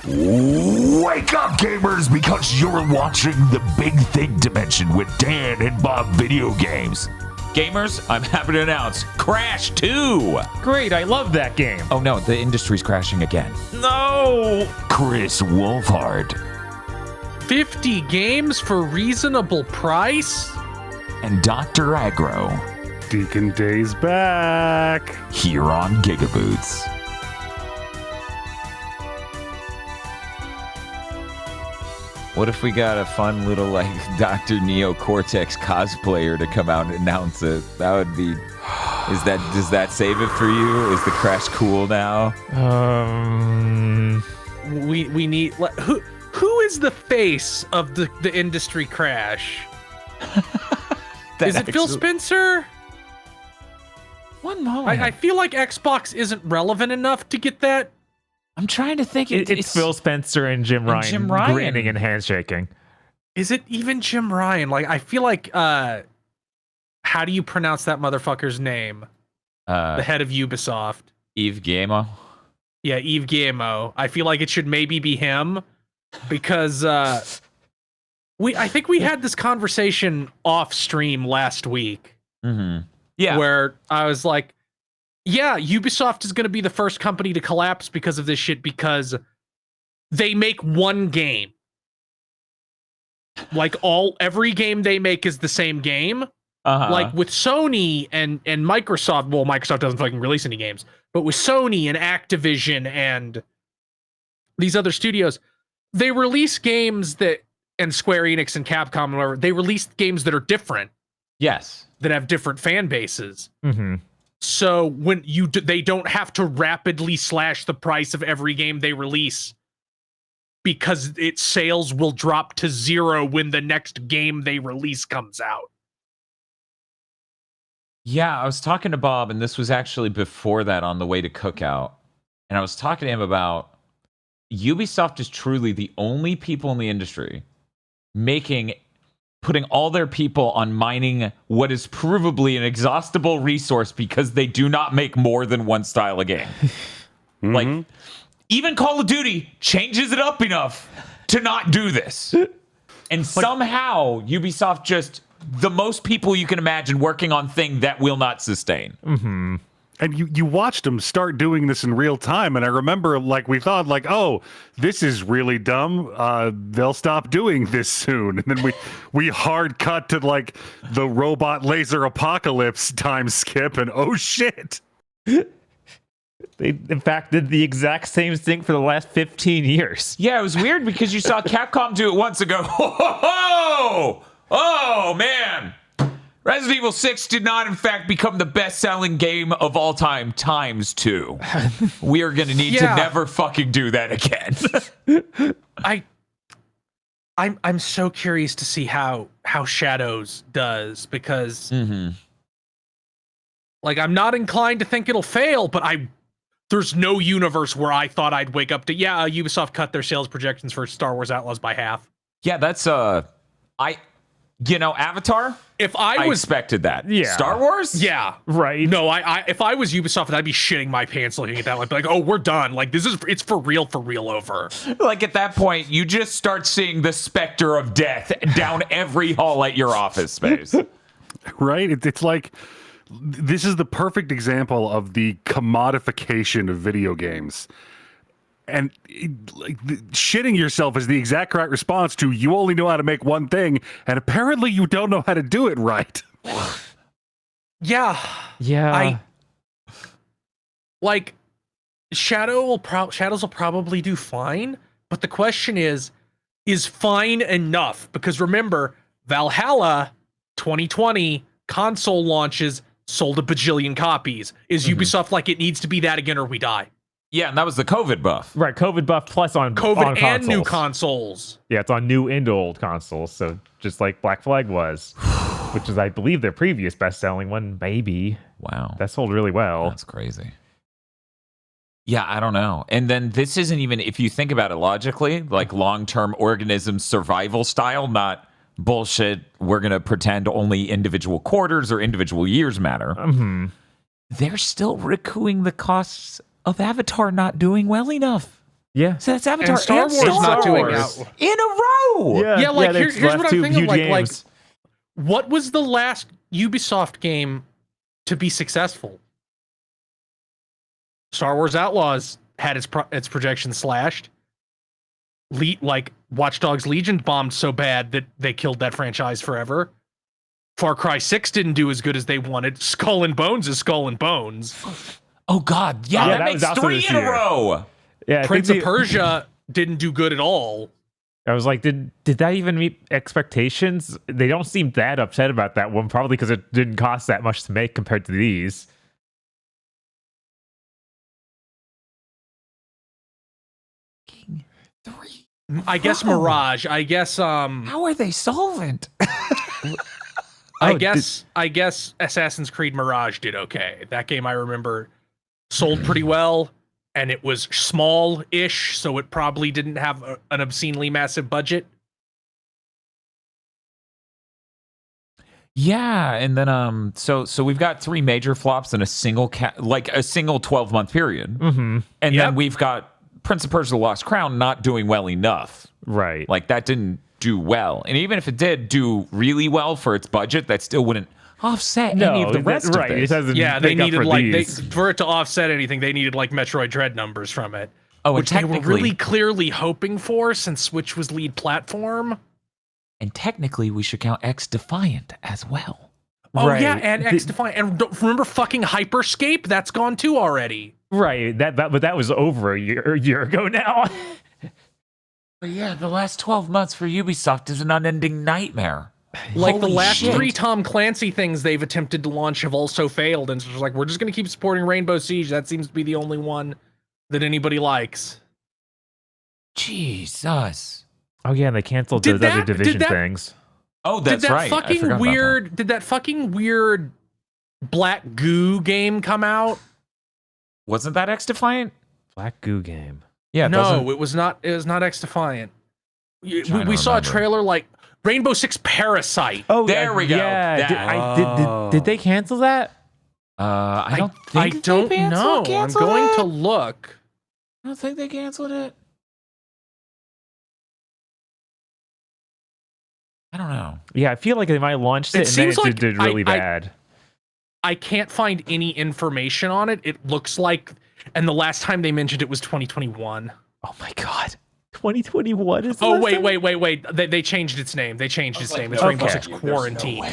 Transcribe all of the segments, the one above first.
Wake up, gamers, because you're watching the Big Thing Dimension with Dan and Bob Video Games. Gamers, I'm happy to announce Crash 2! Great, I love that game. Oh no, the industry's crashing again. No! Chris Wolfhard. 50 games for reasonable price? And Dr. Aggro. Deacon Day's back. Here on GigaBoots. What if we got a fun little, like, Dr. Neo Cortex cosplayer to come out and announce it? That would be... Does that save it for you? Is the Crash cool now? We need... Who is the face of the industry Crash? Is it Phil Spencer? One moment. I feel like Xbox isn't relevant enough to get that. I'm trying to think. It's Phil Spencer and Jim Ryan grinning and handshaking. Is it even Jim Ryan? Like, I feel like, how do you pronounce that motherfucker's name? The head of Ubisoft. Yves Guillemot? Yeah, Yves Guillemot. I feel like it should maybe be him because I think we had this conversation off stream last week. Mm-hmm. Yeah. Where I was like, yeah, Ubisoft is going to be the first company to collapse because of this shit because they make one game. Like every game they make is the same game. Uh-huh. Like with Sony and Microsoft, well, Microsoft doesn't fucking release any games, but with Sony and Activision and these other studios, they release games and Square Enix and Capcom and whatever, they release games that are different. Yes. That have different fan bases. Mm-hmm. So when they don't have to rapidly slash the price of every game they release because its sales will drop to 0 when the next game they release comes out. Yeah, I was talking to Bob, and this was actually before that on the way to Cookout. And I was talking to him about Ubisoft is truly the only people in the industry putting all their people on mining what is provably an exhaustible resource because they do not make more than one style of game. Mm-hmm. Like, even Call of Duty changes it up enough to not do this. And somehow, Ubisoft just, the most people you can imagine working on thing that will not sustain. Mm-hmm. And you watched them start doing this in real time, and I remember, like, we thought, like, oh, this is really dumb. They'll stop doing this soon. And then we hard cut to, like, the robot laser apocalypse time skip, and oh, shit. They, in fact, did the exact same thing for the last 15 years. Yeah, it was weird because you saw Capcom do it once and go, oh, man. Resident Evil 6 did not, in fact, become the best-selling game of all time ×2. We are going to need to never fucking do that again. I'm so curious to see how Shadows does because, like, I'm not inclined to think it'll fail, but there's no universe where I thought I'd wake up to, Ubisoft cut their sales projections for Star Wars Outlaws by half. Yeah, that's Avatar. If I expected that. Yeah. Star Wars? Yeah. Right. No, if I was Ubisoft, I'd be shitting my pants looking at that. Like, oh, we're done. Like, it's for real over. Like, at that point, you just start seeing the specter of death down every hall at your office space. Right? It's like, this is the perfect example of the commodification of video games. And shitting yourself is the exact right response to you only know how to make one thing, and apparently you don't know how to do it right. Yeah. Shadows will probably do fine, but the question is fine enough? Because remember, Valhalla 2020 console launches sold a bajillion copies. Is Ubisoft like, it needs to be that again or we die? Yeah, and that was the COVID buff. Right, COVID buff plus on COVID on and new consoles. Yeah, it's on new and old consoles, so just like Black Flag was, which is, I believe, their previous best-selling one, maybe. Wow. That sold really well. That's crazy. Yeah, I don't know. And then this isn't even, if you think about it logically, like long-term organism survival style, not bullshit, we're going to pretend only individual quarters or individual years matter. They're still recouping the costs of Avatar not doing well enough. Yeah. So that's Avatar And Star and Wars not doing Wars. out. in a row. Yeah, like they here's left what I'm two thinking. huge Like, games. what was the last Ubisoft game to be successful? Star Wars Outlaws had its projections slashed. Like Watch Dogs Legion bombed so bad that they killed that franchise forever. Far Cry 6 didn't do as good as they wanted. Skull and Bones is Skull and Bones. Oh God, yeah, Yeah, that that makes was also 3 this in a year. row. Yeah, I Prince think of Persia didn't do good at all. I was like, did that even meet expectations? They don't seem that upset about that one, probably because it didn't cost that much to make compared to these. King 3. I guess Wow. Mirage. I guess How are they solvent? I Oh, guess Assassin's Creed Mirage did okay. That game I remember sold pretty well, and it was small-ish, so it probably didn't have an obscenely massive budget. Yeah, and then so we've got 3 major flops in a single a single 12-month period. Mm-hmm. And Yep. then we've got Prince of Persia: The Lost Crown not doing well enough. Right. Like that didn't do well. And even if it did do really well for its budget, that still wouldn't offset any of the rest right. of It this. doesn't Yeah, they make up needed for like these. for it to offset anything, they needed like Metroid Dread numbers from it, Oh, and which they were technically, really clearly hoping for since Switch was lead platform. we should count X Defiant as well. Oh Right. yeah, and X Defiant, and remember fucking Hyperscape? That's gone too already. Right. But that was over a year ago now. But yeah, the last 12 months for Ubisoft is an unending nightmare. Like the Holy last shit. 3 Tom Clancy things they've attempted to launch have also failed, and it's just like we're just gonna keep supporting Rainbow Siege. That seems to be the only one that anybody likes. Jesus. Oh yeah, and they canceled Did those that- other did division that- things. Oh, that's did that right. I fucking forgot about weird? Did that fucking weird Black Goo game come out? that. Wasn't that X Defiant? Black Goo game. Yeah, No, it was not. It was not X Defiant. We Trying to saw a remember. trailer like Rainbow Six Parasite. Oh, There we go. Yeah. That- Did they cancel that? I don't I think don't they know. I'm canceled going it. to look. I don't think they canceled it. I don't know. Yeah, I feel like they might have launched it, It and then seems it like did really bad. I can't find any information on it. It looks like, and the last time they mentioned it was 2021. Oh my god. 2021 is the Oh last wait, time? wait. They changed its name. They changed its name. It's no Rainbow way. Six Quarantine.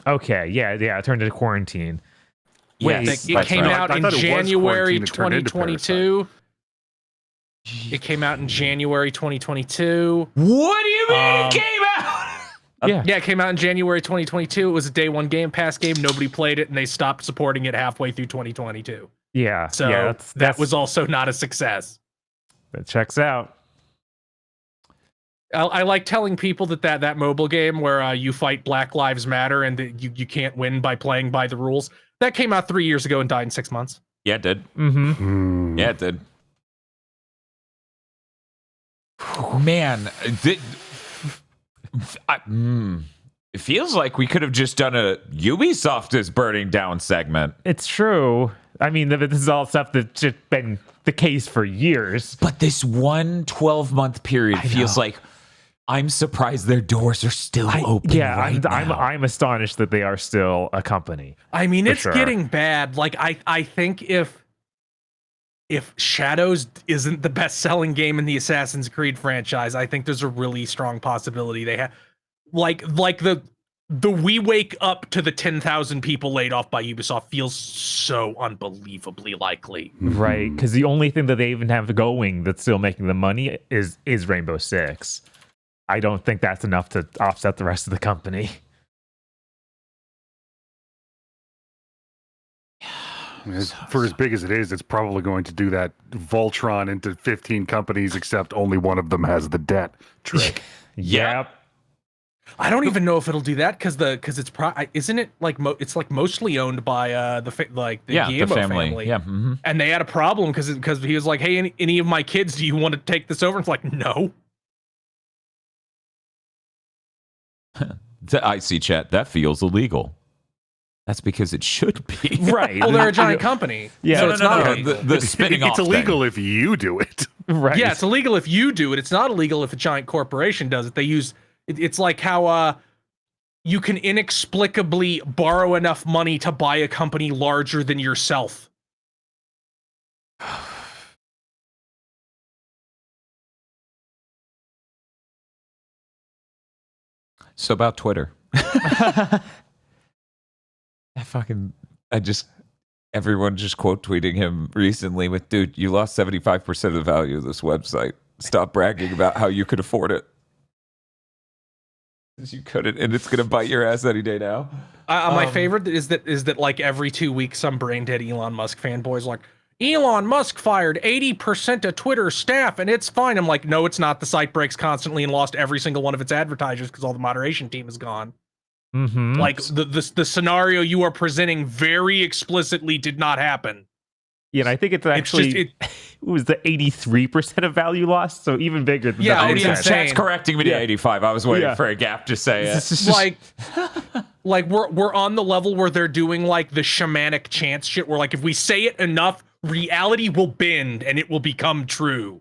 Okay, yeah, it turned into quarantine. Yes, It that's came right. out I in thought it was January Quarantine, it turned into 2022. It came out in January 2022. What do you mean Um, it came out? Yeah. Yeah, it came out in January 2022. It was a day one Game Pass game. Nobody played it, and they stopped supporting it halfway through 2022. Yeah. So yeah, that was also not a success. that checks out. I like telling people that mobile game where you fight Black Lives Matter and that you can't win by playing by the rules. That came out 3 years ago and died in 6 months. Yeah, it did. Mm-hmm. Yeah, it did. Man, it feels like we could have just done a Ubisoft is burning down segment. It's true. I mean, this is all stuff that's just been the case for years. But this one 12-month period feels know. like I'm surprised their doors are still open. Yeah, right now. I'm astonished that they are still a company. I mean, For it's sure. getting bad. Like I think if Shadows isn't the best-selling game in the Assassin's Creed franchise, I think there's a really strong possibility they have like the we wake up to the 10,000 people laid off by Ubisoft feels so unbelievably likely. Right, because the only thing that they even have going that's still making them money is Rainbow Six. I don't think that's enough to offset the rest of the company. For as big as it is, it's probably going to do that Voltron into 15 companies, except only one of them has the debt trick. Yep. I don't even know if it'll do that because it's isn't it like it's like mostly owned by the Guillermo family. Yeah. Mm-hmm. And they had a problem because he was like, hey, any of my kids, do you want to take this over? And it's like, no. I see, chat. That feels illegal. That's because it should be. Right. Well, they're a giant company. Yeah. so No, it's no, not no, illegal. the spinning off It's illegal thing. if you do it. Right. Yeah, it's illegal if you do it. It's not illegal if a giant corporation does it. They use it's like how you can inexplicably borrow enough money to buy a company larger than yourself. So about Twitter. Everyone just quote tweeting him recently with, dude, you lost 75% of the value of this website. Stop bragging about how you could afford it. You couldn't, and it's going to bite your ass any day now. My favorite is that like every 2 weeks, some brain dead Elon Musk fanboys like, Elon Musk fired 80% of Twitter staff and it's fine. I'm like, no, it's not. The site breaks constantly and lost every single one of its advertisers because all the moderation team is gone. Mm-hmm. Like the scenario you are presenting very explicitly did not happen. Yeah, and I think it's actually it was the 83% of value lost, so even bigger than Yeah, that. it's insane. Chat's correcting me to 85. I was waiting for a gap to say it. like we're on the level where they're doing like the shamanic chants shit where like if we say it enough, reality will bend and it will become true.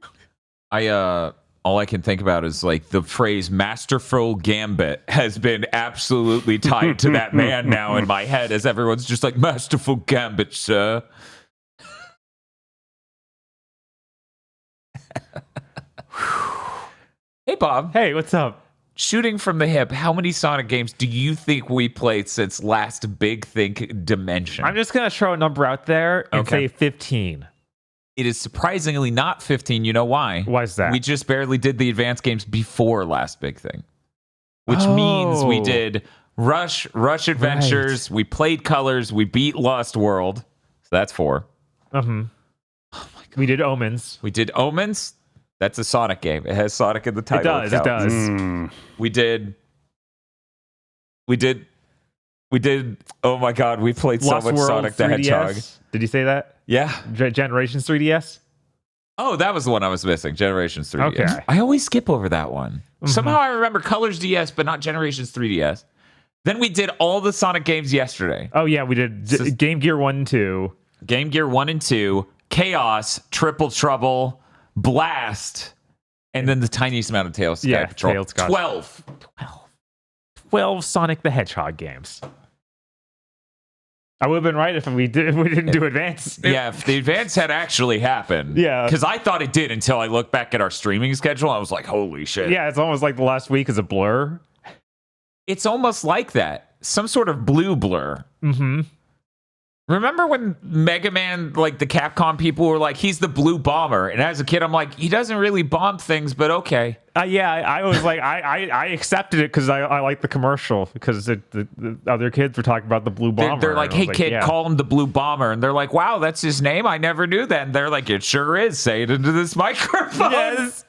All I can think about is like the phrase masterful gambit has been absolutely tied to that man now in my head as everyone's just like, masterful gambit, sir. Hey, Bob. Hey, what's up? Shooting from the hip, how many Sonic games do you think we played since last Big Think Dimension? I'm just going to throw a number out there and say 15. It is surprisingly not 15. You know why? Why is that? We just barely did the advanced games before last Big Thing, which means we did Rush Adventures, we played Colors, we beat Lost World. So that's 4. Mm-hmm. Oh my God. We did Omens. We did Omens. That's a Sonic game. It has Sonic in the title. It does. We did. Oh my God, we played Lost so much World, Sonic the 3DS. Hedgehog. Did you say that? Yeah. Generations 3DS? Oh, that was the one I was missing. Generations 3DS. Okay. I always skip over that one. Somehow I remember Colors DS, but not Generations 3DS. Then we did all the Sonic games yesterday. Oh, yeah, we did Game Gear 1 and 2. Game Gear 1 and 2, Chaos, Triple Trouble, Blast, and then the tiniest amount of Tails Sky Patrol. Tails Sky. 12 Sonic the Hedgehog games. I would have been right if we didn't do Advance. Yeah, if the Advance had actually happened. Yeah. Because I thought it did until I looked back at our streaming schedule. I was like, holy shit. Yeah, it's almost like the last week is a blur. It's almost like that. Some sort of blue blur. Mm-hmm. Remember when Mega Man, like the Capcom people were like, he's the blue bomber. And as a kid, I'm like, he doesn't really bomb things, but okay. Yeah, I was like, I accepted it because I like the commercial because the other kids were talking about the blue bomber. They're like, hey, kid, call him the blue bomber. And they're like, wow, that's his name? I never knew that. And they're like, it sure is. Say it into this microphone. Yes.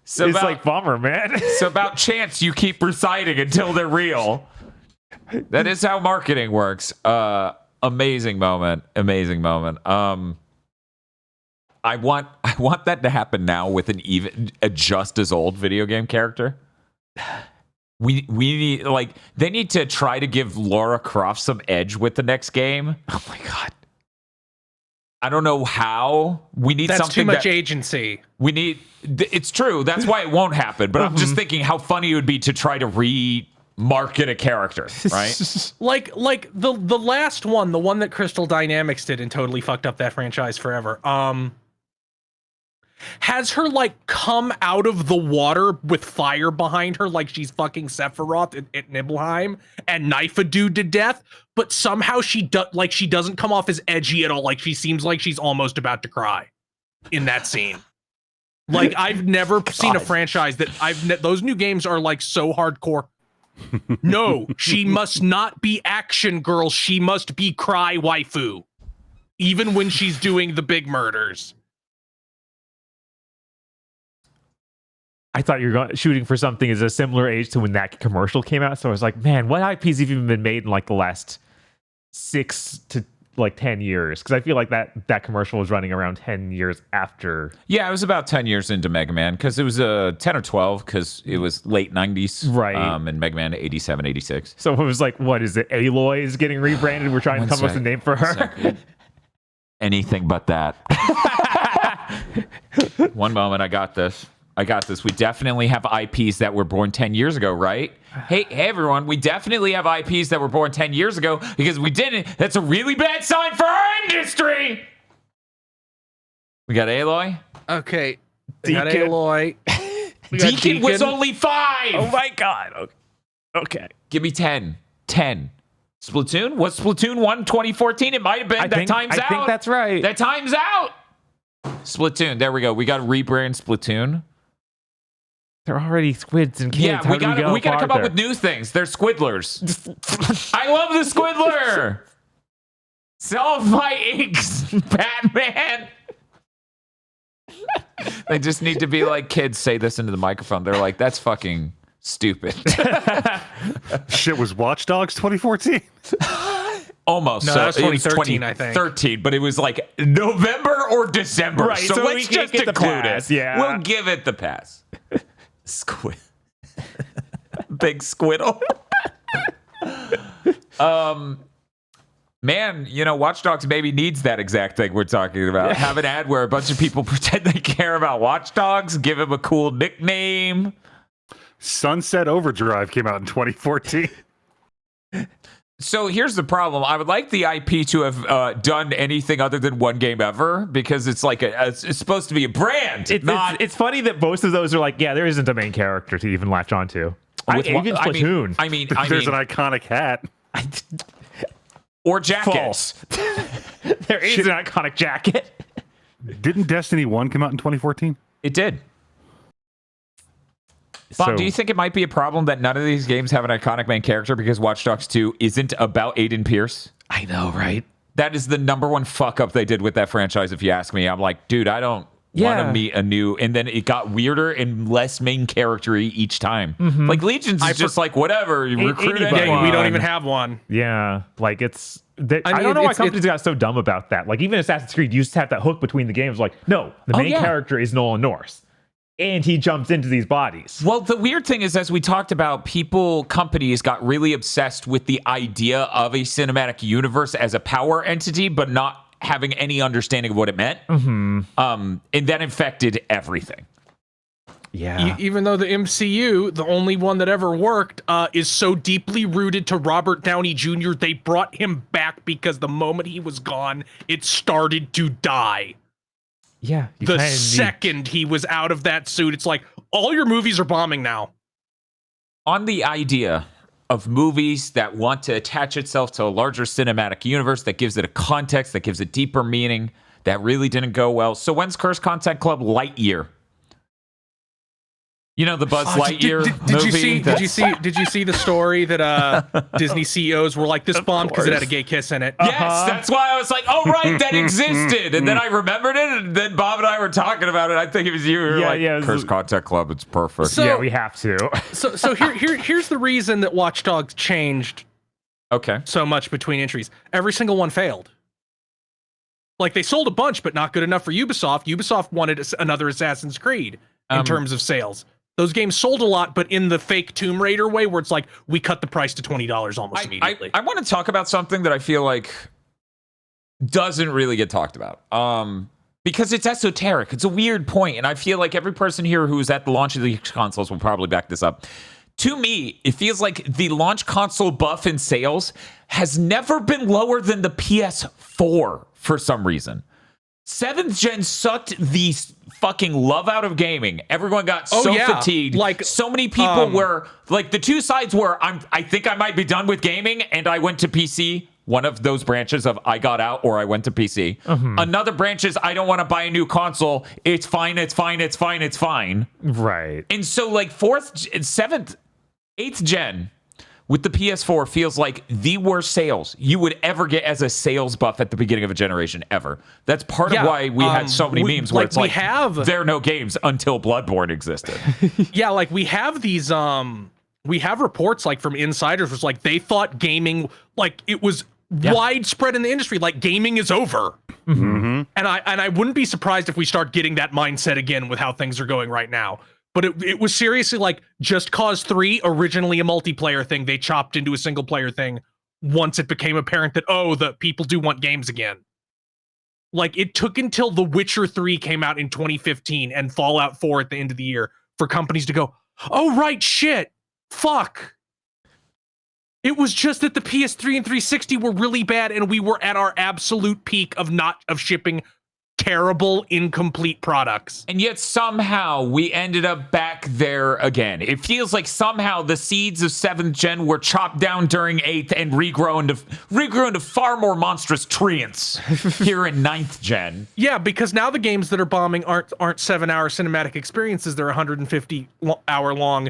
So it's like Bomber, man. So about chants you keep reciting until they're real. That is how marketing works. Amazing moment. I want that to happen now with a just as old video game character. We need, like, they need to try to give Lara Croft some edge with the next game. Oh my God. I don't know how. We need That's something too much agency. We need. It's true. That's why it won't happen. But I'm just thinking how funny it would be to try to market a character, right? like the last one, the one that Crystal Dynamics did and totally fucked up that franchise forever. Has her like come out of the water with fire behind her like she's fucking Sephiroth at Nibelheim and knife a dude to death, but somehow she doesn't come off as edgy at all. Like she seems like she's almost about to cry in that scene. Like I've never seen a franchise that those new games are like so hardcore. No, she must not be action girl. She must be cry waifu, even when she's doing the big murders. I thought you were shooting for something as a similar age to when that commercial came out. So I was like, man, what IPs have even been made in like the last 6 to like 10 years? Because I feel like that commercial was running around 10 years after. Yeah, it was about 10 years into Mega Man because it was 10 or 12 because it was late 90s. Right. And Mega Man 87, 86. So it was like, what is it? Aloy is getting rebranded. We're trying to come up with a name for her. Anything but that. One moment, I got this. We definitely have IPs that were born 10 years ago, right? Hey, everyone, we definitely have IPs that were born 10 years ago because we didn't. That's a really bad sign for our industry. We got Aloy. Okay. Deacon. Got Aloy. Deacon was only 5. Oh my god. Okay. Give me 10. 10. Splatoon? Was Splatoon 1 2014? It might have been. I think that's right. That time's out. Splatoon. There we go. We got to rebrand Splatoon. They're already squids and kids. Yeah, we got to come up with new things. They're squidlers. I love the squidler. Solve my inks, Batman. They just need to be like, kids, say this into the microphone. They're like, that's fucking stupid. Shit, was Watch Dogs 2014? Almost. No, so that was it 2013, I think. 13, but it was like November or December. Right, So so let's we just get the include pass, it. yeah. We'll give it the pass. Squid. Big squiddle. Man, Watch Dogs maybe needs that exact thing we're talking about. Have an ad where a bunch of people pretend they care about Watch Dogs, give him a cool nickname. Sunset Overdrive came out in 2014. So here's the problem. I would like the IP to have done anything other than one game ever, because it's like it's supposed to be a brand. It's funny that most of those are like, yeah, there isn't a main character to even latch onto. Even Splatoon. I mean, There's an iconic hat. Or jacket. False. There is an iconic jacket. Didn't Destiny 1 come out in 2014? It did. Bob, do you think it might be a problem that none of these games have an iconic main character because Watch Dogs 2 isn't about Aiden Pierce? I know, right? That is the number one fuck up they did with that franchise, if you ask me. I'm like, dude, I don't want to meet a new... And then it got weirder and less main character-y each time. Mm-hmm. Like, Legion's is just like, whatever, you recruit anyone. Yeah, we don't even have one. Yeah, like it's... I don't know why companies got so dumb about that. Like, even Assassin's Creed used to have that hook between the games. Like, no, the main character is Nolan North. And he jumps into these bodies. Well, the weird thing is, as we talked about, companies got really obsessed with the idea of a cinematic universe as a power entity, but not having any understanding of what it meant. Mm-hmm. And that infected everything. Yeah. Even though the MCU, the only one that ever worked, is so deeply rooted to Robert Downey Jr., they brought him back because the moment he was gone, it started to die. Yeah. The second he was out of that suit, it's like, all your movies are bombing now. On the idea of movies that want to attach itself to a larger cinematic universe that gives it a context, that gives it deeper meaning, that really didn't go well. So when's Cursed Content Club Lightyear? You know, the Buzz Lightyear movie? Did you see the story that Disney CEOs were like, this bombed because it had a gay kiss in it? Yes, that's why I was like, oh, right, that existed. And then I remembered it, and then Bob and I were talking about it. I think it was you. Cursed Content Club, it's perfect. So, yeah, we have to. So here's the reason that Watch Dogs changed so much between entries. Every single one failed. Like, they sold a bunch, but not good enough for Ubisoft. Ubisoft wanted another Assassin's Creed in terms of sales. Those games sold a lot, but in the fake Tomb Raider way, where it's like, we cut the price to $20 almost immediately. I want to talk about something that I feel like doesn't really get talked about. Because it's esoteric. It's a weird point, and I feel like every person here who's at the launch of these consoles will probably back this up. To me, it feels like the launch console buff in sales has never been lower than the PS4 for some reason. 7th gen sucked the fucking love out of gaming. Everyone got fatigued. Like, so many people were like, the two sides were, I think I might be done with gaming, and I went to PC. One of those branches of I got out or I went to PC. Another branch is I don't want to buy a new console. It's fine. It's fine. It's fine. It's fine. Right. And so like 4th, 7th, 8th gen with the PS4 feels like the worst sales you would ever get as a sales buff at the beginning of a generation ever. That's part of why we had so many memes where it's like there are no games until Bloodborne existed. Yeah, like we have these we have reports like from insiders was like they thought gaming, like it was widespread in the industry, like gaming is over. And I wouldn't be surprised if we start getting that mindset again with how things are going right now. But it was seriously like Just Cause 3, originally a multiplayer thing, they chopped into a single player thing once it became apparent that, the people do want games again. Like, it took until The Witcher 3 came out in 2015 and Fallout 4 at the end of the year for companies to go, oh, right, shit, fuck. It was just that the PS3 and 360 were really bad, and we were at our absolute peak of shipping terrible, incomplete products. And yet somehow we ended up back there again. It feels like somehow the seeds of 7th gen were chopped down during 8th and regrown to far more monstrous treants here in 9th gen. Yeah, because now the games that are bombing aren't 7-hour cinematic experiences. They're 150-hour long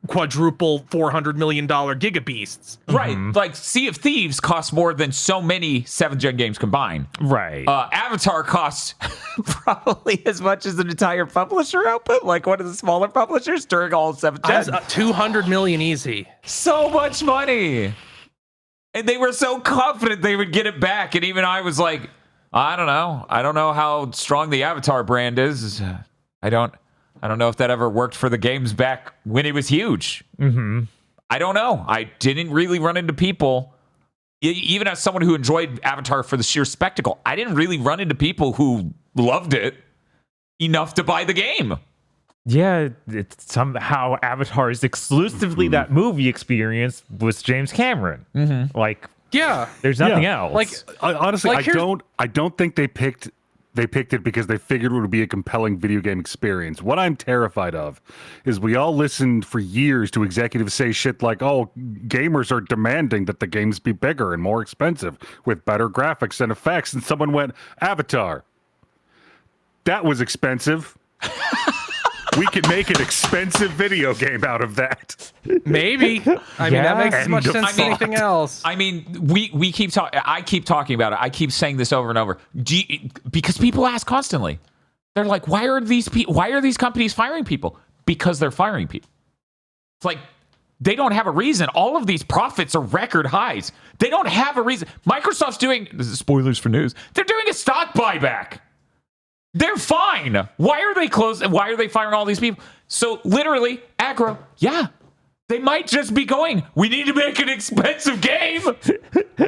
quadruple $400 million gigabeasts. Right. Like Sea of Thieves costs more than so many 7th gen games combined. Right. Avatar costs probably as much as an entire publisher output, like one of the smaller publishers during all 7th gen. 200 million easy. So much money. And they were so confident they would get it back. And even I was like, I don't know. I don't know how strong the Avatar brand is. I don't know if that ever worked for the games back when it was huge. I don't know. I didn't really run into people, even as someone who enjoyed Avatar for the sheer spectacle, I didn't really run into people who loved it enough to buy the game. Yeah, it's somehow Avatar is exclusively that movie experience with James Cameron. Like, yeah, there's nothing else. Like, honestly, like I don't think they picked it because they figured it would be a compelling video game experience. What I'm terrified of is we all listened for years to executives say shit like, oh, gamers are demanding that the games be bigger and more expensive with better graphics and effects. And someone went, Avatar. That was expensive. We can make an expensive video game out of that. Maybe. I mean, that makes as much sense as anything else. I mean, we keep talking. I keep talking about it. I keep saying this over and over because people ask constantly. They're like, "Why are these companies firing people?" Because they're firing people. It's like they don't have a reason. All of these profits are record highs. They don't have a reason. Microsoft's doing. This is spoilers for news. They're doing a stock buyback. They're fine. Why are they closed? Why are they firing all these people? So literally, aggro, yeah, they might just be going, we need to make an expensive game.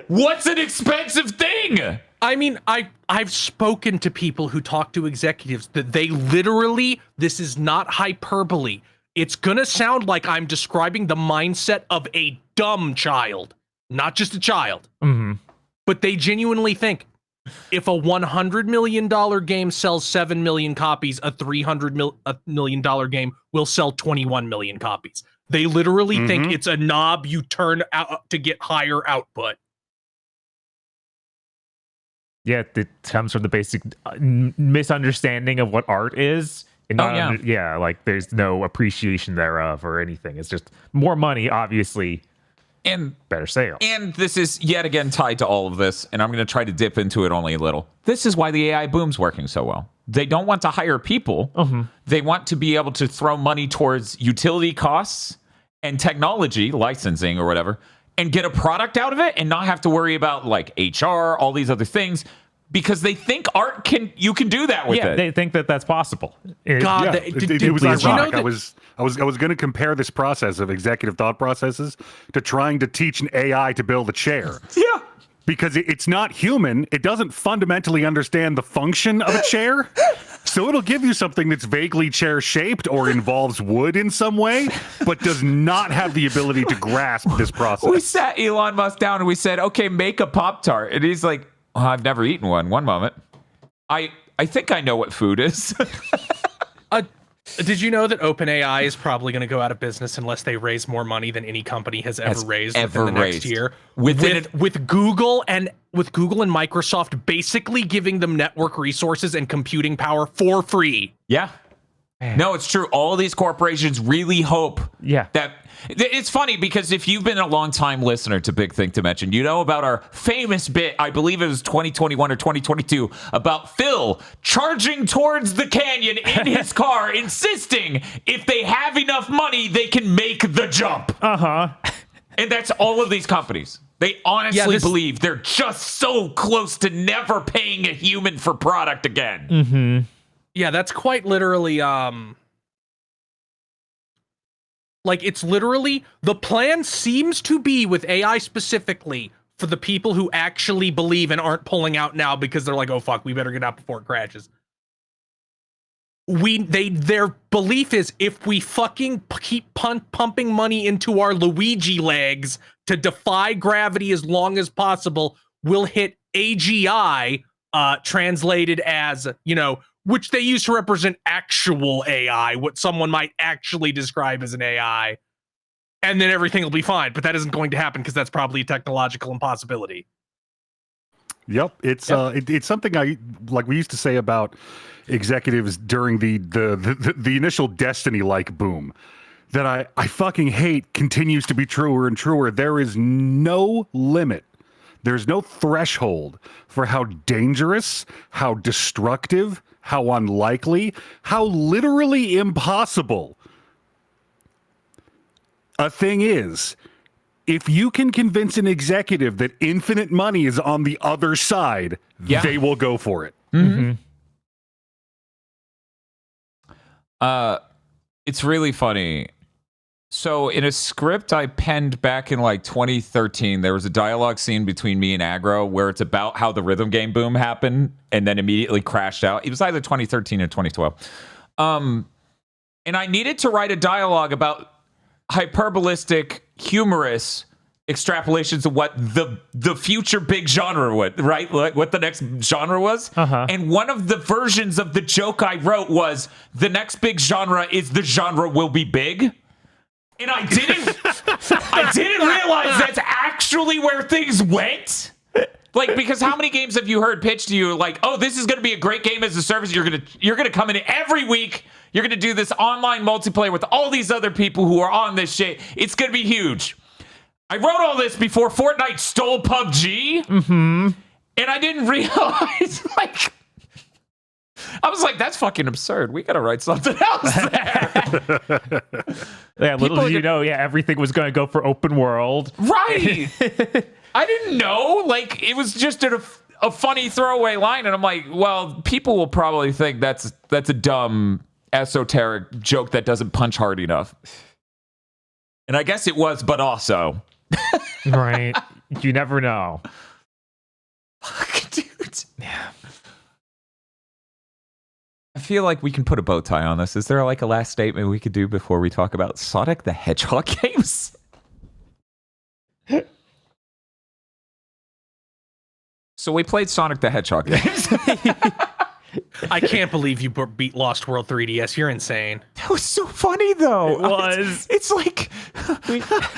What's an expensive thing? I mean, I've spoken to people who talk to executives that they literally, this is not hyperbole. It's gonna sound like I'm describing the mindset of a dumb child, not just a child. But they genuinely think, if a $100 million game sells 7 million copies, a $300 million game will sell 21 million copies. They literally think it's a knob you turn out to get higher output. Yeah, it comes from the basic misunderstanding of what art is. And like there's no appreciation thereof or anything. It's just more money, obviously. And better sales. And this is yet again tied to all of this, and I'm going to try to dip into it only a little. This is why the AI boom's working so well. They don't want to hire people. They want to be able to throw money towards utility costs and technology, licensing or whatever, and get a product out of it and not have to worry about like HR, all these other things. Because they think you can do that with it. Yeah, they think that that's possible. God, it was ironic. I was going to compare this process of executive thought processes to trying to teach an AI to build a chair. Yeah. Because it's not human. It doesn't fundamentally understand the function of a chair. So it'll give you something that's vaguely chair-shaped or involves wood in some way, but does not have the ability to grasp this process. We sat Elon Musk down and we said, okay, make a Pop-Tart. And he's like, oh, I've never eaten one. One moment. I think I know what food is. Did you know that OpenAI is probably going to go out of business unless they raise more money than any company has ever raised within the next year? With Google and Microsoft basically giving them network resources and computing power for free. Yeah. Man. No, it's true. All of these corporations really hope that it's funny because if you've been a long time listener to Big Thing to Mention, you know about our famous bit, I believe it was 2021 or 2022, about Phil charging towards the canyon in his car, insisting if they have enough money, they can make the jump. And that's all of these companies. They honestly believe they're just so close to never paying a human for product again. Yeah, that's quite literally like, it's literally, the plan seems to be, with AI specifically, for the people who actually believe and aren't pulling out now because they're like, oh fuck, we better get out before it crashes. Their belief is if we fucking keep pumping money into our Luigi legs to defy gravity as long as possible, we'll hit AGI, translated as, which they use to represent actual AI, what someone might actually describe as an AI. And then everything will be fine, but that isn't going to happen because that's probably a technological impossibility. Yep, it's something we used to say about executives during the initial Destiny-like boom that I fucking hate continues to be truer and truer. There is no limit. There's no threshold for how dangerous, how destructive, how unlikely, how literally impossible a thing is. If you can convince an executive that infinite money is on the other side, they will go for it. Mm-hmm. It's really funny. So in a script I penned back in like 2013, there was a dialogue scene between me and Aggro where it's about how the rhythm game boom happened and then immediately crashed out. It was either 2013 or 2012. And I needed to write a dialogue about hyperbolistic, humorous extrapolations of what the future big genre would, right? Like what the next genre was. And one of the versions of the joke I wrote was the next big genre is the genre will be big. And I didn't realize that's actually where things went. Like, because how many games have you heard pitched to you like, oh, this is going to be a great game as a service. You're gonna come in every week. You're going to do this online multiplayer with all these other people who are on this shit. It's going to be huge. I wrote all this before Fortnite stole PUBG. And I didn't realize, like, I was like, that's fucking absurd. We got to write something else there. Yeah, little did you know, everything was going to go for open world. Right. I didn't know. Like, it was just a funny throwaway line. And I'm like, well, people will probably think that's a dumb, esoteric joke that doesn't punch hard enough. And I guess it was, but also. Right. You never know. Fuck, dude. Yeah. I feel like we can put a bow tie on this. Is there like a last statement we could do before we talk about Sonic the Hedgehog games? So we played Sonic the Hedgehog games. I can't believe you beat Lost World 3DS. You're insane. That was so funny, though. It was. It's like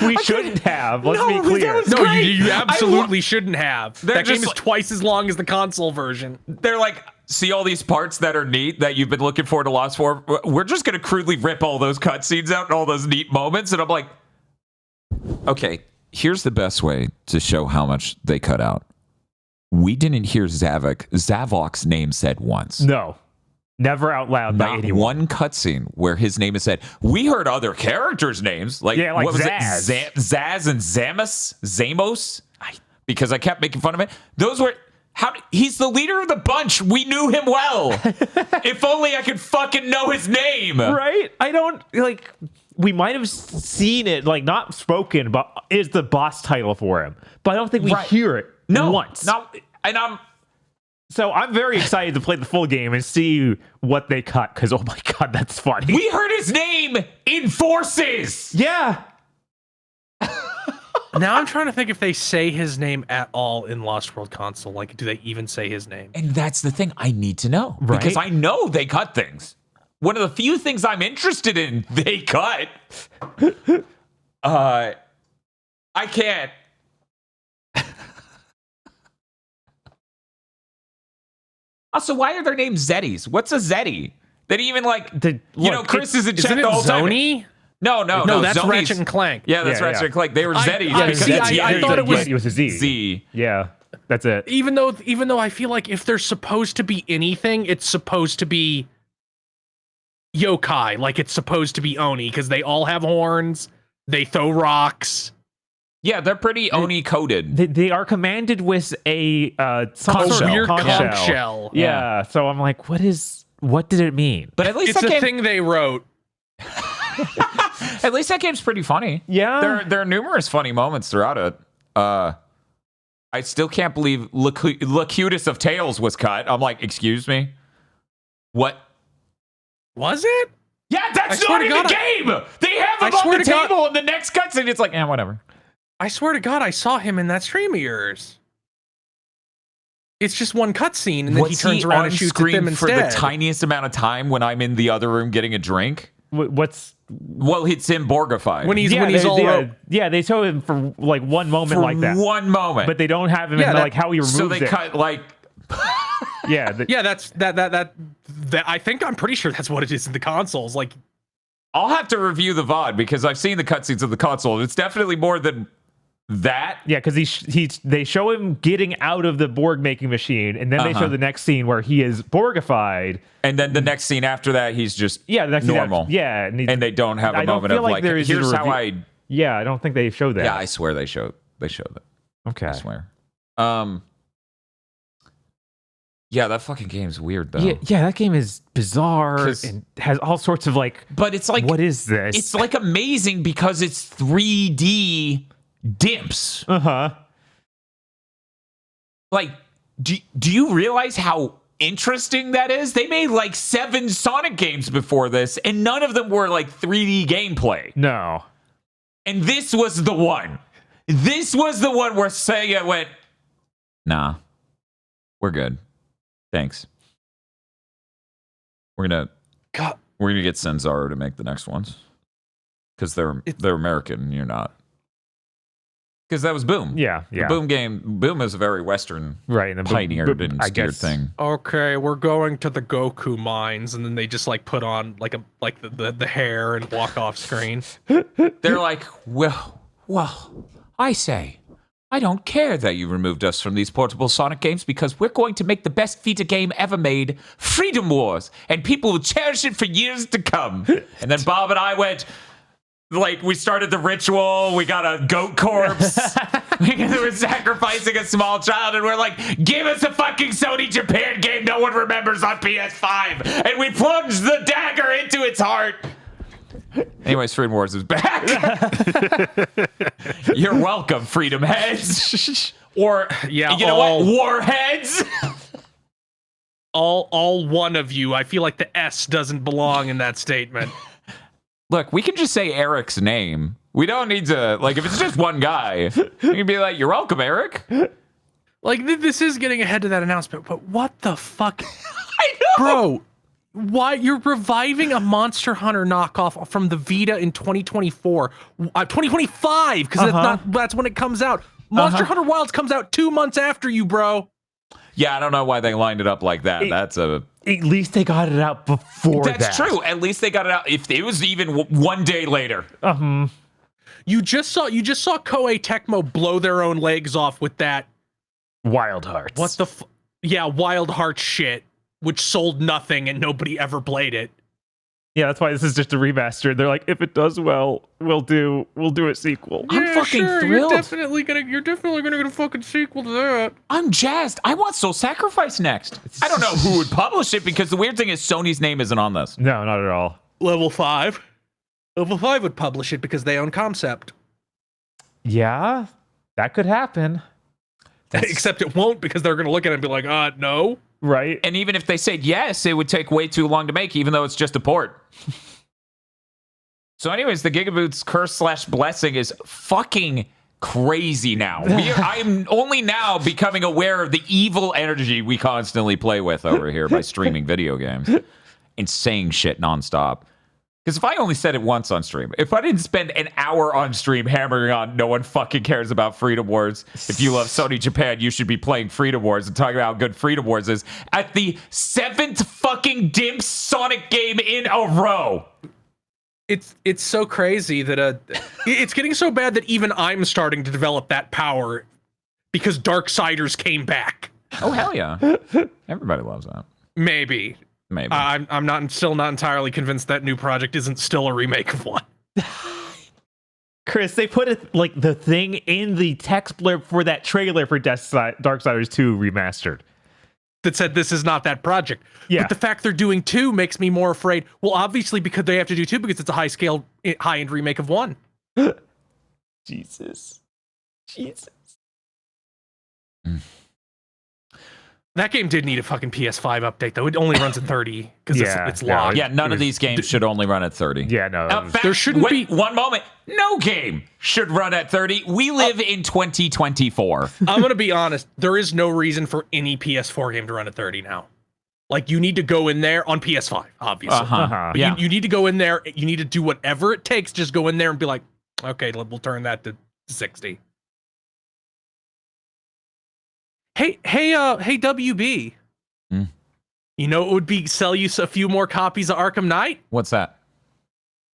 we shouldn't have. Let's be clear. No, you absolutely shouldn't have. That game is like, twice as long as the console version. They're like, see all these parts that are neat that you've been looking for to Lost World? We're just going to crudely rip all those cutscenes out and all those neat moments. And I'm like, okay, here's the best way to show how much they cut out. We didn't hear Zavok's name said once. No. Never out loud by anyone. One cutscene where his name is said. We heard other characters' names. Like what was Zaz. It? Zaz and Zamos? Because I kept making fun of it. Those were... he's the leader of the bunch. We knew him well. If only I could fucking know his name. Right? I don't... Like... We might have seen it, like, not spoken, but is the boss title for him. But I don't think we hear it once. No, and So I'm very excited to play the full game and see what they cut, because, oh my god, that's funny. We heard his name in Forces! Yeah! Now I'm trying to think if they say his name at all in Lost World console. Like, do they even say his name? And that's the thing I need to know. Right? Because I know they cut things. One of the few things I'm interested in, they cut. I can't. Also, why are their names Zeddies? What's a Zeddy? That even Chris is in chat the whole time. Zony? No, that's Zonies. Ratchet and Clank. Yeah, that's Ratchet and Clank. They were Zeddies. I thought it was a Z. Z. Yeah, that's it. Even though I feel like if they're supposed to be anything, it's supposed to be yokai, like it's supposed to be Oni, because they all have horns, they throw rocks. Yeah, they're pretty Oni coded. They are commanded with a some sort of weird conch shell. Yeah, so I'm like, what did it mean? But at least it's a thing they wrote. At least that game's pretty funny. Yeah, there are numerous funny moments throughout it. I still can't believe Locutus of Tales was cut. I'm like, excuse me? What? Was it? Yeah, that's not in the game! They have him on the table in the next cutscene. It's like, whatever. I swear to God, I saw him in that stream of yours. It's just one cutscene, and then he turns around and shoots at them instead. For the tiniest amount of time when I'm in the other room getting a drink? Well, it's him Borgified. When he's all they show him for like one moment like that. One moment. But they don't have him in like how he removes it. So they cut like that's that I think I'm pretty sure that's what it is in the consoles. Like, I'll have to review the VOD because I've seen the cutscenes of the console. It's definitely more than that. Yeah, because they show him getting out of the Borg making machine, and then they show the next scene where he is Borgified. And then the next scene after that, he's just the next normal. Scene after, and they don't have a moment of like here's how I. Yeah, I don't think they showed that. Yeah, I swear they showed that. Okay, I swear. Yeah, that fucking game's weird though. Yeah, that game is bizarre and has all sorts of like. But it's like, what is this? It's like amazing because it's 3D dimps. Like, do you realize how interesting that is? They made like 7 Sonic games before this, and none of them were like 3D gameplay. No. And this was the one. This was the one where Sega went, nah, we're good. Thanks. We're gonna get Senzaro to make the next ones because they're American and you're not. Because that was Boom. Yeah. Boom is a very Western, right? And pioneered and steered thing. Okay, we're going to the Goku mines, and then they just like put on like the hair and walk off screen. They're like, well, I say, I don't care that you removed us from these portable Sonic games because we're going to make the best Vita game ever made, Freedom Wars, and people will cherish it for years to come. And then Bob and I went, like, we started the ritual, we got a goat corpse, we're sacrificing a small child, and we're like, give us a fucking Sony Japan game no one remembers on PS5, and we plunged the dagger into its heart. Anyways, Freedom Wars is back. You're welcome, Freedom Heads. Or, you know what? Warheads. all one of you. I feel like the S doesn't belong in that statement. Look, we can just say Eric's name. We don't need to, like, if it's just one guy, you can be like, you're welcome, Eric. Like, this is getting ahead of that announcement, but what the fuck? I know. Bro. Why you're reviving a Monster Hunter knockoff from the Vita in 2024, 2025? Because that's when it comes out. Monster Hunter Wilds comes out 2 months after you, bro. Yeah, I don't know why they lined it up like that. At least they got it out before. That's true. At least they got it out. If it was even one day later. You just saw Koei Tecmo blow their own legs off with that Wild Hearts. What the Wild Hearts shit. Which sold nothing and nobody ever played it. Yeah, that's why this is just a remaster. They're like, if it does well, we'll do a sequel. I'm fucking thrilled. You're definitely gonna get a fucking sequel to that. I'm jazzed. I want Soul Sacrifice next. I don't know who would publish it because the weird thing is Sony's name isn't on this. No, not at all. Level 5 would publish it because they own Concept. Yeah, that could happen. Except it won't because they're gonna look at it and be like, no. Right. And even if they said yes, it would take way too long to make, even though it's just a port. So anyways, the GigaBoots curse/blessing is fucking crazy now. I am only now becoming aware of the evil energy we constantly play with over here by streaming video games and saying shit nonstop. Because if I only said it once on stream, if I didn't spend an hour on stream hammering on no one fucking cares about Freedom Wars, if you love Sony Japan, you should be playing Freedom Wars and talking about how good Freedom Wars is at the 7th fucking dimp Sonic game in a row. It's so crazy that it's getting so bad that even I'm starting to develop that power because Darksiders came back. Oh, hell yeah. Everybody loves that. Maybe. I'm still not entirely convinced that new project isn't still a remake of one. Chris, they put it like the thing in the text blurb for that trailer for Darksiders 2 Remastered. That said this is not that project. Yeah. But the fact they're doing 2 makes me more afraid. Well, obviously because they have to do 2 because it's a high-end remake of 1. Jesus. That game did need a fucking PS5 update, though. It only runs at 30 because it's locked. Yeah, none of these games should only run at 30. Yeah, no. In fact, There shouldn't be- One moment. No game should run at 30. We live in 2024. I'm going to be honest. There is no reason for any PS4 game to run at 30 now. Like, you need to go in there on PS5, obviously. But Yeah. you need to go in there. You need to do whatever it takes. Just go in there and be like, okay, we'll turn that to 60. Hey, WB. You know, it would be sell you a few more copies of Arkham Knight. What's that?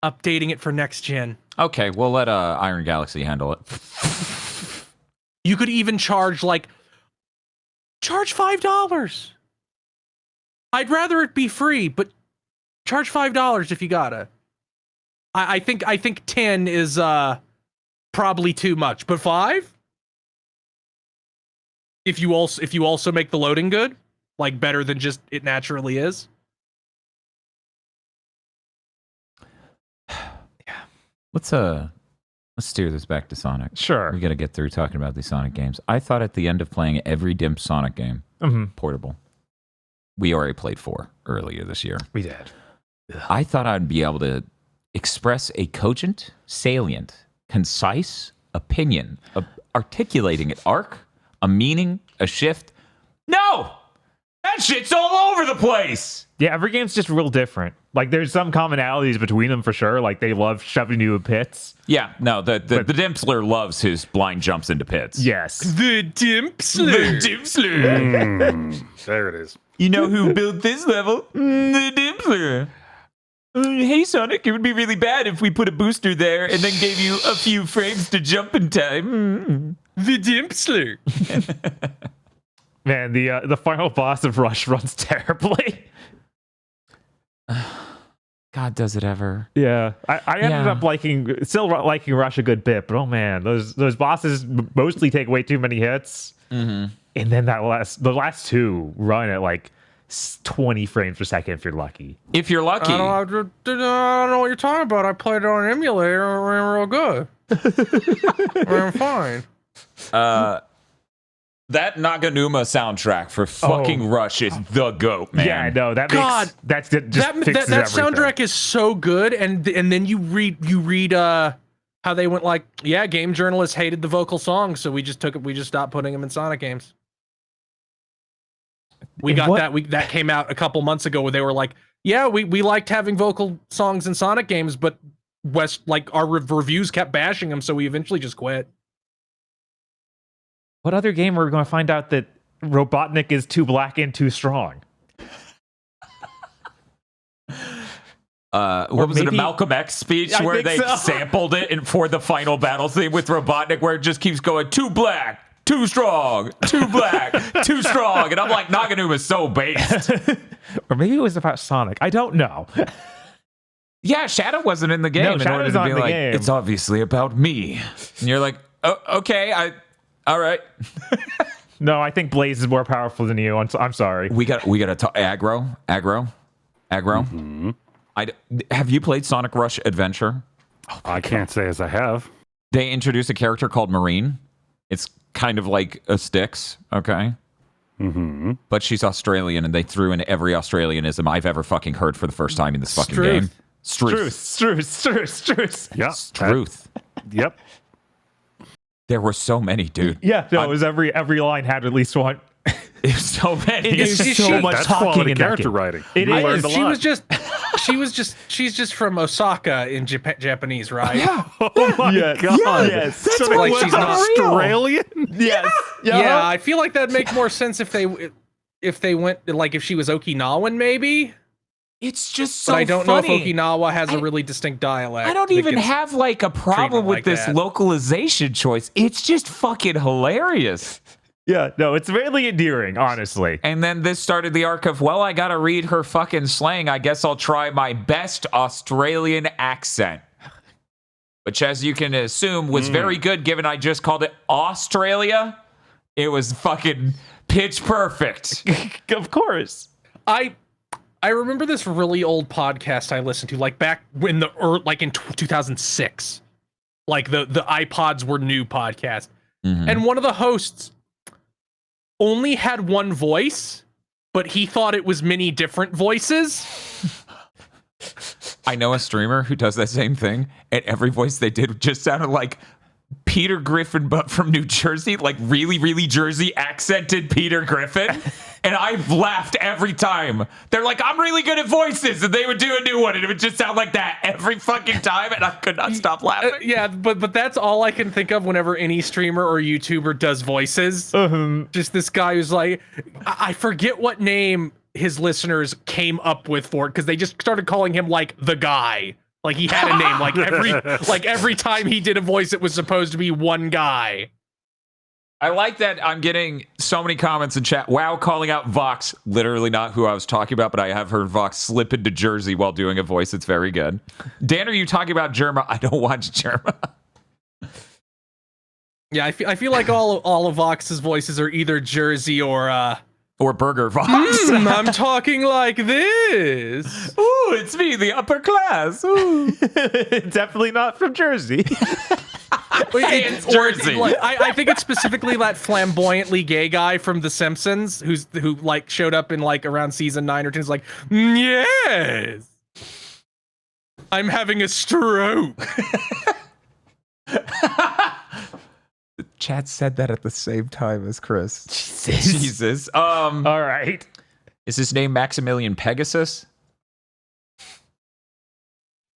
Updating it for next gen. Okay, we'll let Iron Galaxy handle it. You could even charge $5. I'd rather it be free, but charge $5 if you gotta. I think 10 is probably too much, but 5? If you also make the loading good, like better than just it naturally is. Yeah. Let's steer this back to Sonic. Sure. We got to get through talking about these Sonic games. I thought at the end of playing every dimp Sonic game, portable, we already played 4 earlier this year. We did. I thought I'd be able to express a cogent, salient, concise opinion, articulating an arc, a meaning, a shift. No! That shit's all over the place! Yeah, every game's just real different. Like, there's some commonalities between them for sure. Like, they love shoving you in pits. Yeah, no, the Dimpsler loves his blind jumps into pits. Yes. The Dimpsler. The Dimpsler. There it is. You know who built this level? The Dimpsler. Hey, Sonic, it would be really bad if we put a booster there and then gave you a few frames to jump in time. The Dimpsler. Man, the final boss of Rush runs terribly. God, does it ever? Yeah, I ended up still liking Rush a good bit, but oh man, those bosses mostly take way too many hits, and then the last 2 run at like 20 frames per second if you're lucky. If you're lucky. I don't know what you're talking about. I played it on an emulator and it ran real good. Ran fine. That Naganuma soundtrack for fucking Rush is the GOAT, man. Yeah, I know. That fixes that everything. soundtrack is so good, and then you read how they went like, yeah, game journalists hated the vocal songs, so we just stopped putting them in Sonic games. That came out a couple months ago where they were like, yeah, we liked having vocal songs in Sonic games, but our reviews kept bashing them, so we eventually just quit. What other game are we going to find out that Robotnik is too black and too strong? What was it, a Malcolm X speech where they sampled it for the final battle theme with Robotnik where it just keeps going, too black, too strong, too black, too strong. And I'm like, Naganuma is so based. Or maybe it was about Sonic. I don't know. Yeah, Shadow wasn't in the game. No, in Shadow's order to not be in the like, game. it's obviously about me. And you're like, oh, okay, all right. No, I think Blaze is more powerful than you. I'm sorry. We got to talk aggro. Have you played Sonic Rush Adventure? I can't say as I have. They introduced a character called Marine. It's kind of like a Styx, okay? But she's Australian, and they threw in every Australianism I've ever fucking heard for the first time in this fucking game. Struth. Yeah. Truth. Yep. There were so many, dude. Yeah, no, it was every line had at least one. It was so many. It's so much That's talking quality in character that game. writing. It We is. learned a lot. She's just from Osaka in Japanese, right? Yeah. Oh my Yes. god. Yes. So That's like she's not Australian? Yes. Yeah, I feel like that'd make more sense if they went like if she was Okinawan maybe. It's just so But I don't funny. know if Okinawa has a really distinct dialect. I don't that even gets have like a problem treated with like this that. localization choice. It's just fucking hilarious. Yeah, no, it's really endearing, honestly. And then this started the arc of, well, I gotta read her fucking slang. I guess I'll try my best Australian accent. Which, as you can assume, was very good given I just called it Australia. It was fucking pitch perfect. Of course. I remember this really old podcast I listened to, like back when in 2006, like the iPods were new podcast, and one of the hosts only had one voice, but he thought it was many different voices. I know a streamer who does that same thing, and every voice they did just sounded like Peter Griffin, but from New Jersey, like really, really Jersey accented Peter Griffin. And I've laughed every time. They're like, I'm really good at voices. And they would do a new one, and it would just sound like that every fucking time. And I could not stop laughing. Yeah, but that's all I can think of whenever any streamer or YouTuber does voices. Just this guy who's like, I forget what name his listeners came up with for it, because they just started calling him like the guy. Like he had a name. Like every time he did a voice, it was supposed to be one guy. I like that I'm getting so many comments in chat. Wow, calling out Vox. Literally not who I was talking about, but I have heard Vox slip into Jersey while doing a voice. It's very good. Dan, are you talking about Germa? I don't watch Germa. Yeah, I feel like all of Vox's voices are either Jersey or Burger Vox. I'm talking like this. Ooh, it's me, the upper class. Ooh. Definitely not from Jersey. It's Jersey. I think it's specifically that flamboyantly gay guy from The Simpsons who like showed up in like around season 9 or 10. Is like, yes, I'm having a stroke. The chat said that at the same time as Chris. Jesus. All right. Is his name Maximilian Pegasus?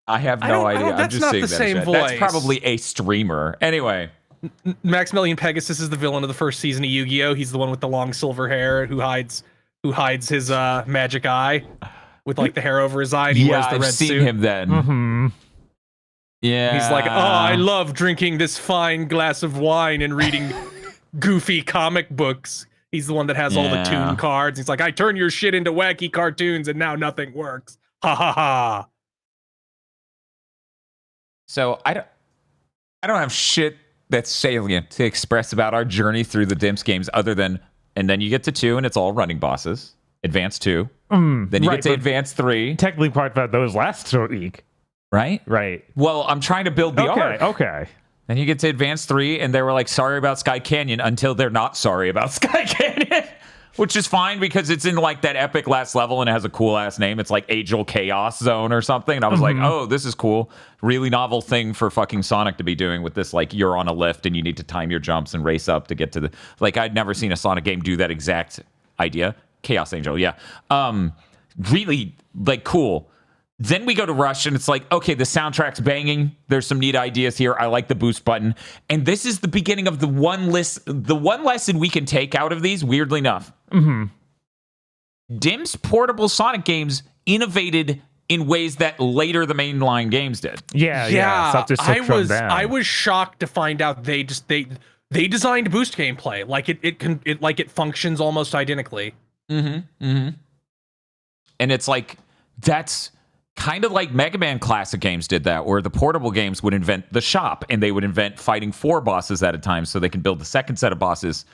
I have no idea. I'm just saying the same voice. That's probably a streamer. Anyway, Maximilian Pegasus is the villain of the first season of Yu-Gi-Oh! He's the one with the long silver hair who hides his magic eye with like the hair over his eye. And he wears the red suit. I've seen him then. Mm-hmm. Yeah, he's like, I love drinking this fine glass of wine and reading goofy comic books. He's the one that has all the toon cards. He's like, I turn your shit into wacky cartoons and now nothing works. Ha ha ha. So I don't have shit that's salient to express about our journey through the Dimps games other than, and then you get to 2 and it's all running bosses. Advance 2. Then you get to Advance 3. Technically part about those last week. Right? Right. Well, I'm trying to build the arc. Okay. Then you get to Advance 3 and they were like, sorry about Sky Canyon, until they're not sorry about Sky Canyon. Which is fine because it's in like that epic last level and it has a cool ass name. It's like Agel Chaos Zone or something. And I was like, oh, this is cool. Really novel thing for fucking Sonic to be doing with this. Like you're on a lift and you need to time your jumps and race up to get to the, like I'd never seen a Sonic game do that exact idea. Chaos Angel. Yeah. Really like cool. Then we go to Rush and it's like, okay, the soundtrack's banging. There's some neat ideas here. I like the boost button. And this is the beginning of the one lesson we can take out of these, weirdly enough. Dim's portable Sonic games innovated in ways that later the mainline games did. Yeah. I was shocked to find out they designed boost gameplay. Like it functions almost identically. And it's like, that's kind of like Mega Man Classic games did that, where the portable games would invent the shop and they would invent fighting 4 bosses at a time so they can build the second set of bosses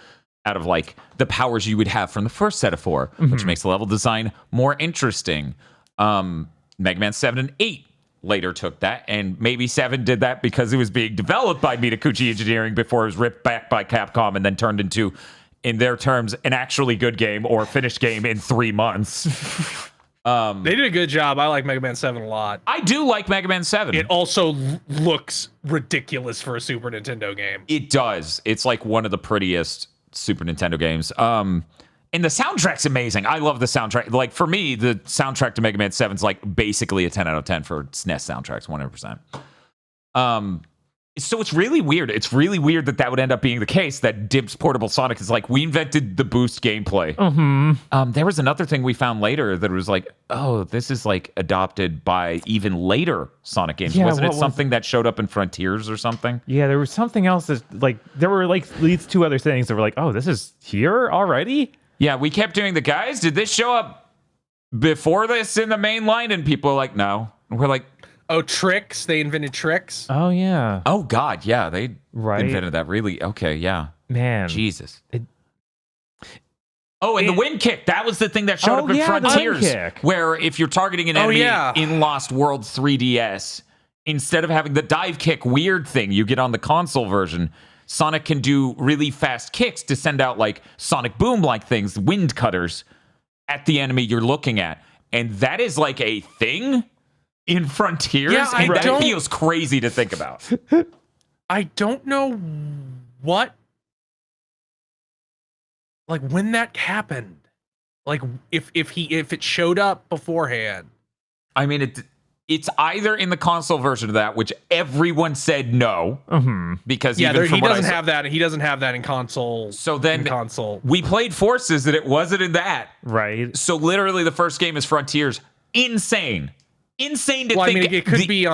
out of like the powers you would have from the first set of 4, which makes the level design more interesting. Mega Man 7 and 8 later took that, and maybe 7 did that because it was being developed by Mitakuchi Engineering before it was ripped back by Capcom and then turned into, in their terms, an actually good game or finished game in 3 months. They did a good job. I like Mega Man 7 a lot. I do like Mega Man 7. It also looks ridiculous for a Super Nintendo game. It does. It's like one of the prettiest Super Nintendo games. And the soundtrack's amazing. I love the soundtrack. Like, for me, the soundtrack to Mega Man 7 is like basically a 10 out of 10 for SNES soundtracks, 100%. So it's really weird. It's really weird that would end up being the case, that Dim's portable Sonic is like, we invented the boost gameplay. There was another thing we found later that was like, oh, this is like adopted by even later Sonic games. Wasn't it something that showed up in Frontiers or something? Yeah, there was something else that like, there were like these 2 other things that were like, oh, this is here already? Yeah, we kept doing the guys. Did this show up before this in the main line? And people are like, no. And we're like, oh, tricks. They invented tricks. Oh, yeah. Oh, God. Yeah, they invented that. Really? Okay, yeah. Man. Jesus. And the wind kick. That was the thing that showed up in Frontiers. Where if you're targeting an enemy in Lost World 3DS, instead of having the dive kick weird thing you get on the console version, Sonic can do really fast kicks to send out like sonic boom like things, wind cutters at the enemy you're looking at. And that is like a thing in Frontiers. Yeah, and that feels crazy to think about. I don't know what, like, when that happened. Like, if it showed up beforehand. I mean, it's either in the console version of that, which everyone said no, because he doesn't have that. He doesn't have that in console. So then console, we played Forces, and it wasn't in that. Right. So literally, the first game is Frontiers. Insane to think. I mean, it could be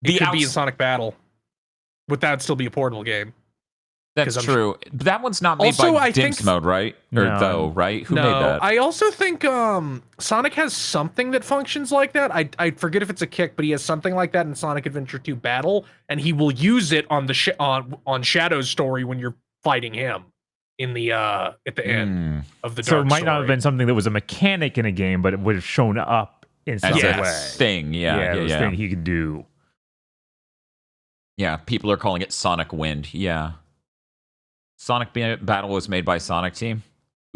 be in Sonic Battle. Would that still be a portable game? That's true. But that one's not made by Dimps Mode, right? Right? Who made that? I also think Sonic has something that functions like that. I forget if it's a kick, but he has something like that in Sonic Adventure 2 Battle, and he will use it on the on Shadow's story when you're fighting him in the at the end of the. So it might story. not have been something that was a mechanic in a game, but it would have shown up in some way. Thing, Thing he could do. Yeah, people are calling it Sonic Wind. Yeah. Sonic Battle was made by Sonic Team.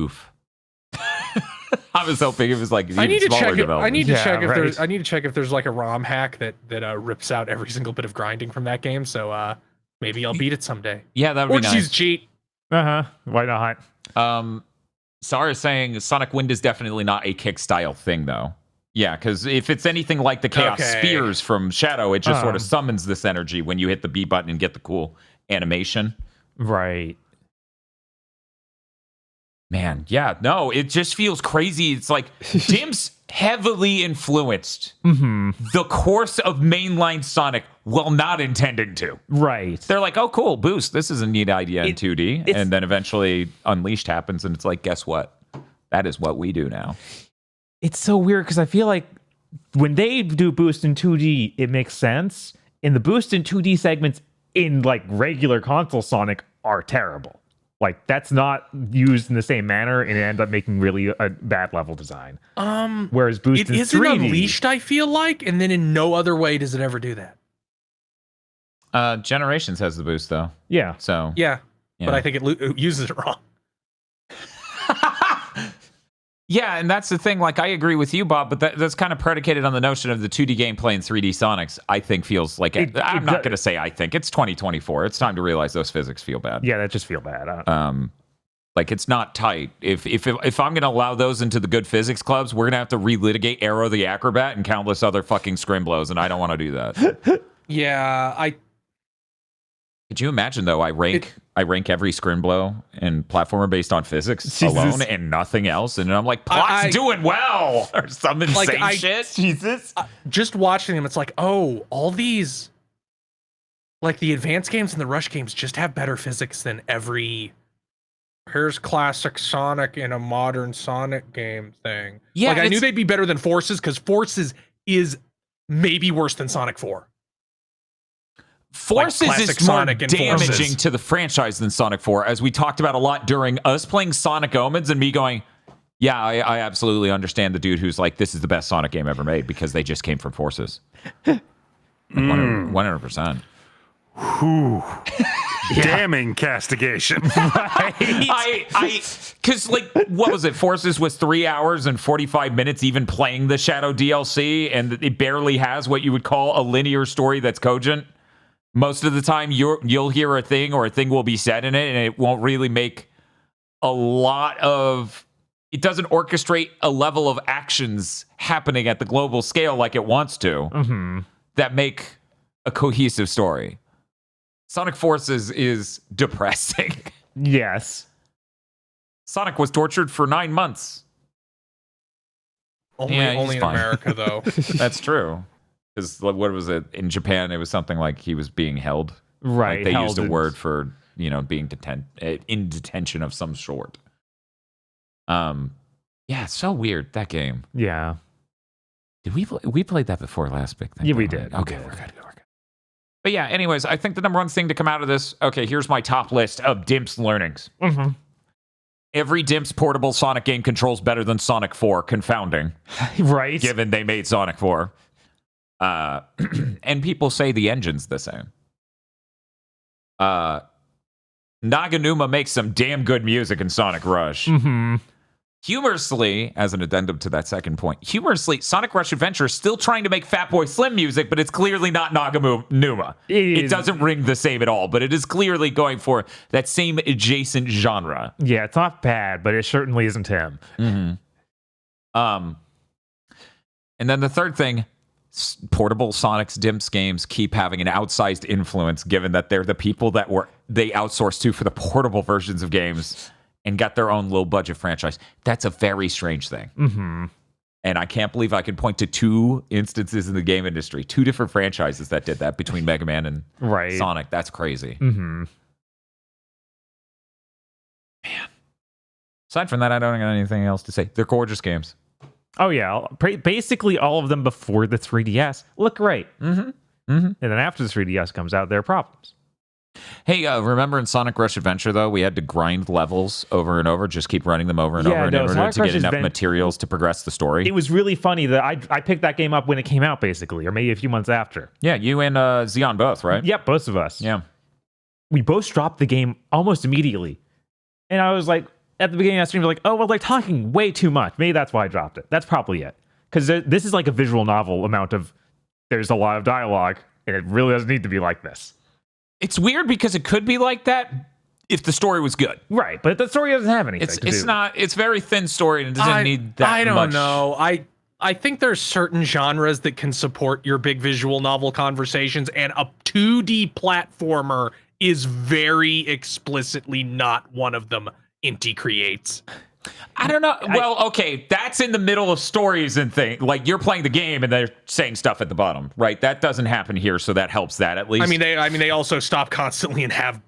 Oof. I was hoping it was like I need to check. I need to check if right. there's. I need to check if there's like a ROM hack that rips out every single bit of grinding from that game. So maybe I'll beat it someday. Yeah, that would or be just nice. use cheat. Why not? Sarah is saying Sonic Wind is definitely not a kick style thing, though. Yeah, because if it's anything like the Chaos Spears from Shadow, it just sort of summons this energy when you hit the B button and get the cool animation. Right. Man, yeah, no, it just feels crazy. It's like Dimps heavily influenced the course of mainline Sonic while not intending to. Right. They're like, oh, cool, Boost. This is a neat idea in 2D. And then eventually Unleashed happens, and it's like, guess what? That is what we do now. It's so weird because I feel like when they do Boost in 2D, it makes sense. And the Boost in 2D segments in like regular console Sonic are terrible. Like that's not used in the same manner, and it ends up making really a bad level design. Whereas Boost in 3D, it is Unleashed, I feel like, and then in no other way does it ever do that. Generations has the boost though. Yeah. So yeah. But I think it uses it wrong. Yeah, and that's the thing. Like, I agree with you, Bob, but that's kind of predicated on the notion of the 2D gameplay in 3D Sonics. I think feels like I'm not going to say I think it's 2024. It's time to realize those physics feel bad. Yeah, that just feel bad. Like it's not tight. If I'm going to allow those into the good physics clubs, we're going to have to relitigate Arrow the Acrobat and countless other fucking Scrimblows, and I don't want to do that. Yeah, Could you imagine though? I rank every Scrimblow and platformer based on physics alone and nothing else, and I'm like, plot's doing well or some insane shit. Jesus, just watching them, it's like, oh, all these, like the advanced games and the rush games, just have better physics than every. Here's classic Sonic in a modern Sonic game thing. Yeah, like I knew they'd be better than Forces because Forces is maybe worse than Sonic 4. Forces like is more damaging to the franchise than Sonic 4, as we talked about a lot during us playing Sonic Omens and me going, yeah, I absolutely understand the dude who's like, this is the best Sonic game ever made because they just came from Forces. 100%. Whew. Damning castigation. Because like, what was it? Forces was 3 hours and 45 minutes even playing the Shadow DLC, and it barely has what you would call a linear story that's cogent. Most of the time, you'll hear a thing or a thing will be said in it, and it won't really make a lot of... It doesn't orchestrate a level of actions happening at the global scale like it wants to that make a cohesive story. Sonic Forces is depressing. Yes. Sonic was tortured for 9 months. Only in America, though. That's true. Because what was it in Japan? It was something like he was being held. Right. Like they used a word for being in detention of some sort. Yeah, it's so weird, that game. Yeah. Did we played that before last big thing? Yeah, we did. Okay, we're good. But yeah, anyways, I think the number one thing to come out of this. Okay, here's my top list of Dimps learnings. Every Dimps portable Sonic game controls better than Sonic 4. Confounding, right? Given they made Sonic 4. And people say the engine's the same. Naganuma makes some damn good music in Sonic Rush. Mm-hmm. Humorously, as an addendum to that second point, Sonic Rush Adventure is still trying to make Fatboy Slim music, but it's clearly not Naganuma. It doesn't ring the same at all, but it is clearly going for that same adjacent genre. Yeah, it's not bad, but it certainly isn't him. Mm-hmm. And then the third thing, portable Sonic's Dimps games keep having an outsized influence, given that they're the people that they outsourced to for the portable versions of games and got their own low budget franchise. That's a very strange thing. Mm-hmm. And I can't believe I could point to 2 instances in the game industry, 2 different franchises that did that between Mega Man and Sonic. That's crazy. Mm-hmm. Man. Aside from that, I don't got anything else to say. They're gorgeous games. Oh, yeah. Basically, all of them before the 3DS look great. Mm-hmm. Mm-hmm. And then after the 3DS comes out, there are problems. Hey, remember in Sonic Rush Adventure, though, we had to grind levels over and over, just keep running them over and over in order to get enough materials to progress the story. It was really funny that I picked that game up when it came out, basically, or maybe a few months after. Yeah, you and Xeon both, right? Yep, both of us. Yeah. We both dropped the game almost immediately. And I was like, at the beginning of that stream, like, oh, well, they're talking way too much. Maybe that's why I dropped it. That's probably it. Because this is like a visual novel amount of, there's a lot of dialogue, and it really doesn't need to be like this. It's weird because it could be like that if the story was good. Right, but the story doesn't have anything. It's very thin story and it doesn't need that much. I don't know. I think there's certain genres that can support your big visual novel conversations, and a 2D platformer is very explicitly not one of them. Inti creates. I don't know. Well, okay, that's in the middle of stories and things. Like, you're playing the game and they're saying stuff at the bottom, right? That doesn't happen here, so that helps that at least. I mean, they also stop constantly and have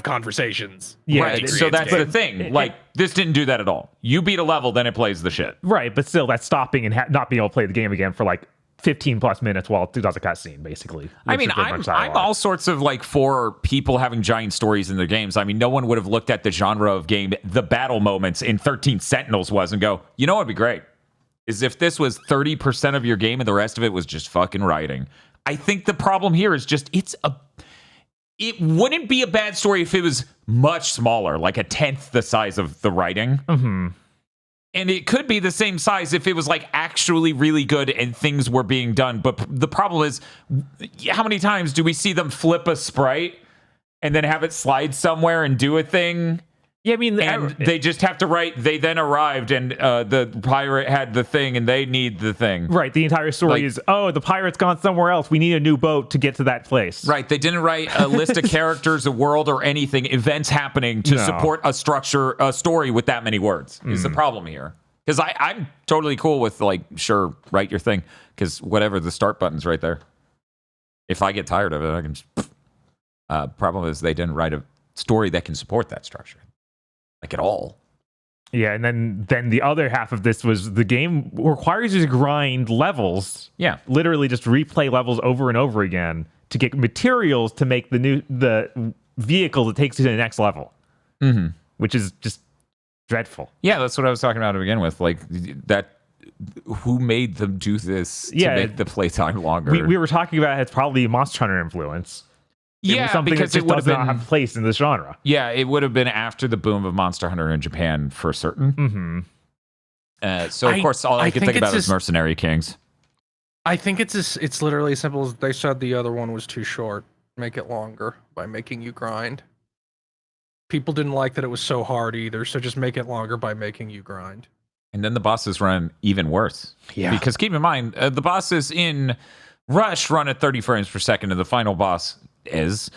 conversations. Yeah, right. So that's the thing. Like, this didn't do that at all. You beat a level, then it plays the shit. Right, but still, that's stopping and not being able to play the game again for like 15 plus minutes while it does a cutscene, basically. I mean, I'm all sorts of like for people having giant stories in their games. I mean, no one would have looked at the genre of game, the battle moments in 13 Sentinels was, and go, you know what would be great? Is if this was 30% of your game and the rest of it was just fucking writing. I think the problem here is just it wouldn't be a bad story if it was much smaller, like a 10th the size of the writing. Mm-hmm. And it could be the same size if it was like actually really good and things were being done. But the problem is, how many times do we see them flip a sprite and then have it slide somewhere and do a thing? Yeah, I mean, and they just have to write, they then arrived and the pirate had the thing and they need the thing. Right. The entire story is, the pirate's gone somewhere else. We need a new boat to get to that place. Right. They didn't write a list of characters, a world, or anything, events happening to support a story with that many words is the problem here. Because I'm totally cool with, like, sure, write your thing. Because whatever, the start button's right there. If I get tired of it, I can just... problem is they didn't write a story that can support that structure. Like, at all. Yeah, and then the other half of this was the game requires you to grind levels. Yeah. Literally just replay levels over and over again to get materials to make the vehicle that takes you to the next level. Mm-hmm. Which is just dreadful. Yeah, that's what I was talking about to begin with. Like, that... Who made them do this to make the playtime longer? We were talking about it's probably a Monster Hunter influence. Yeah, something because that just does not have a place in this genre. Yeah, it would have been after the boom of Monster Hunter in Japan for certain. Mm-hmm. So of course, all I can think about is Mercenary Kings. I think it's literally as simple as they said the other one was too short. Make it longer by making you grind. People didn't like that it was so hard either, so just make it longer by making you grind. And then the bosses run even worse. Yeah. Because keep in mind, the bosses in Rush run at 30 frames per second, and the final boss is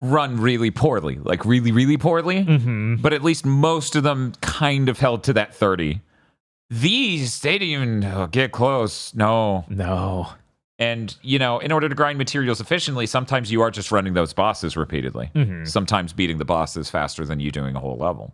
run really poorly. Like, really, really poorly. Mm-hmm. But at least most of them kind of held to that 30. These, they didn't even get close. No. And, in order to grind materials efficiently, sometimes you are just running those bosses repeatedly. Mm-hmm. Sometimes beating the bosses faster than you doing a whole level.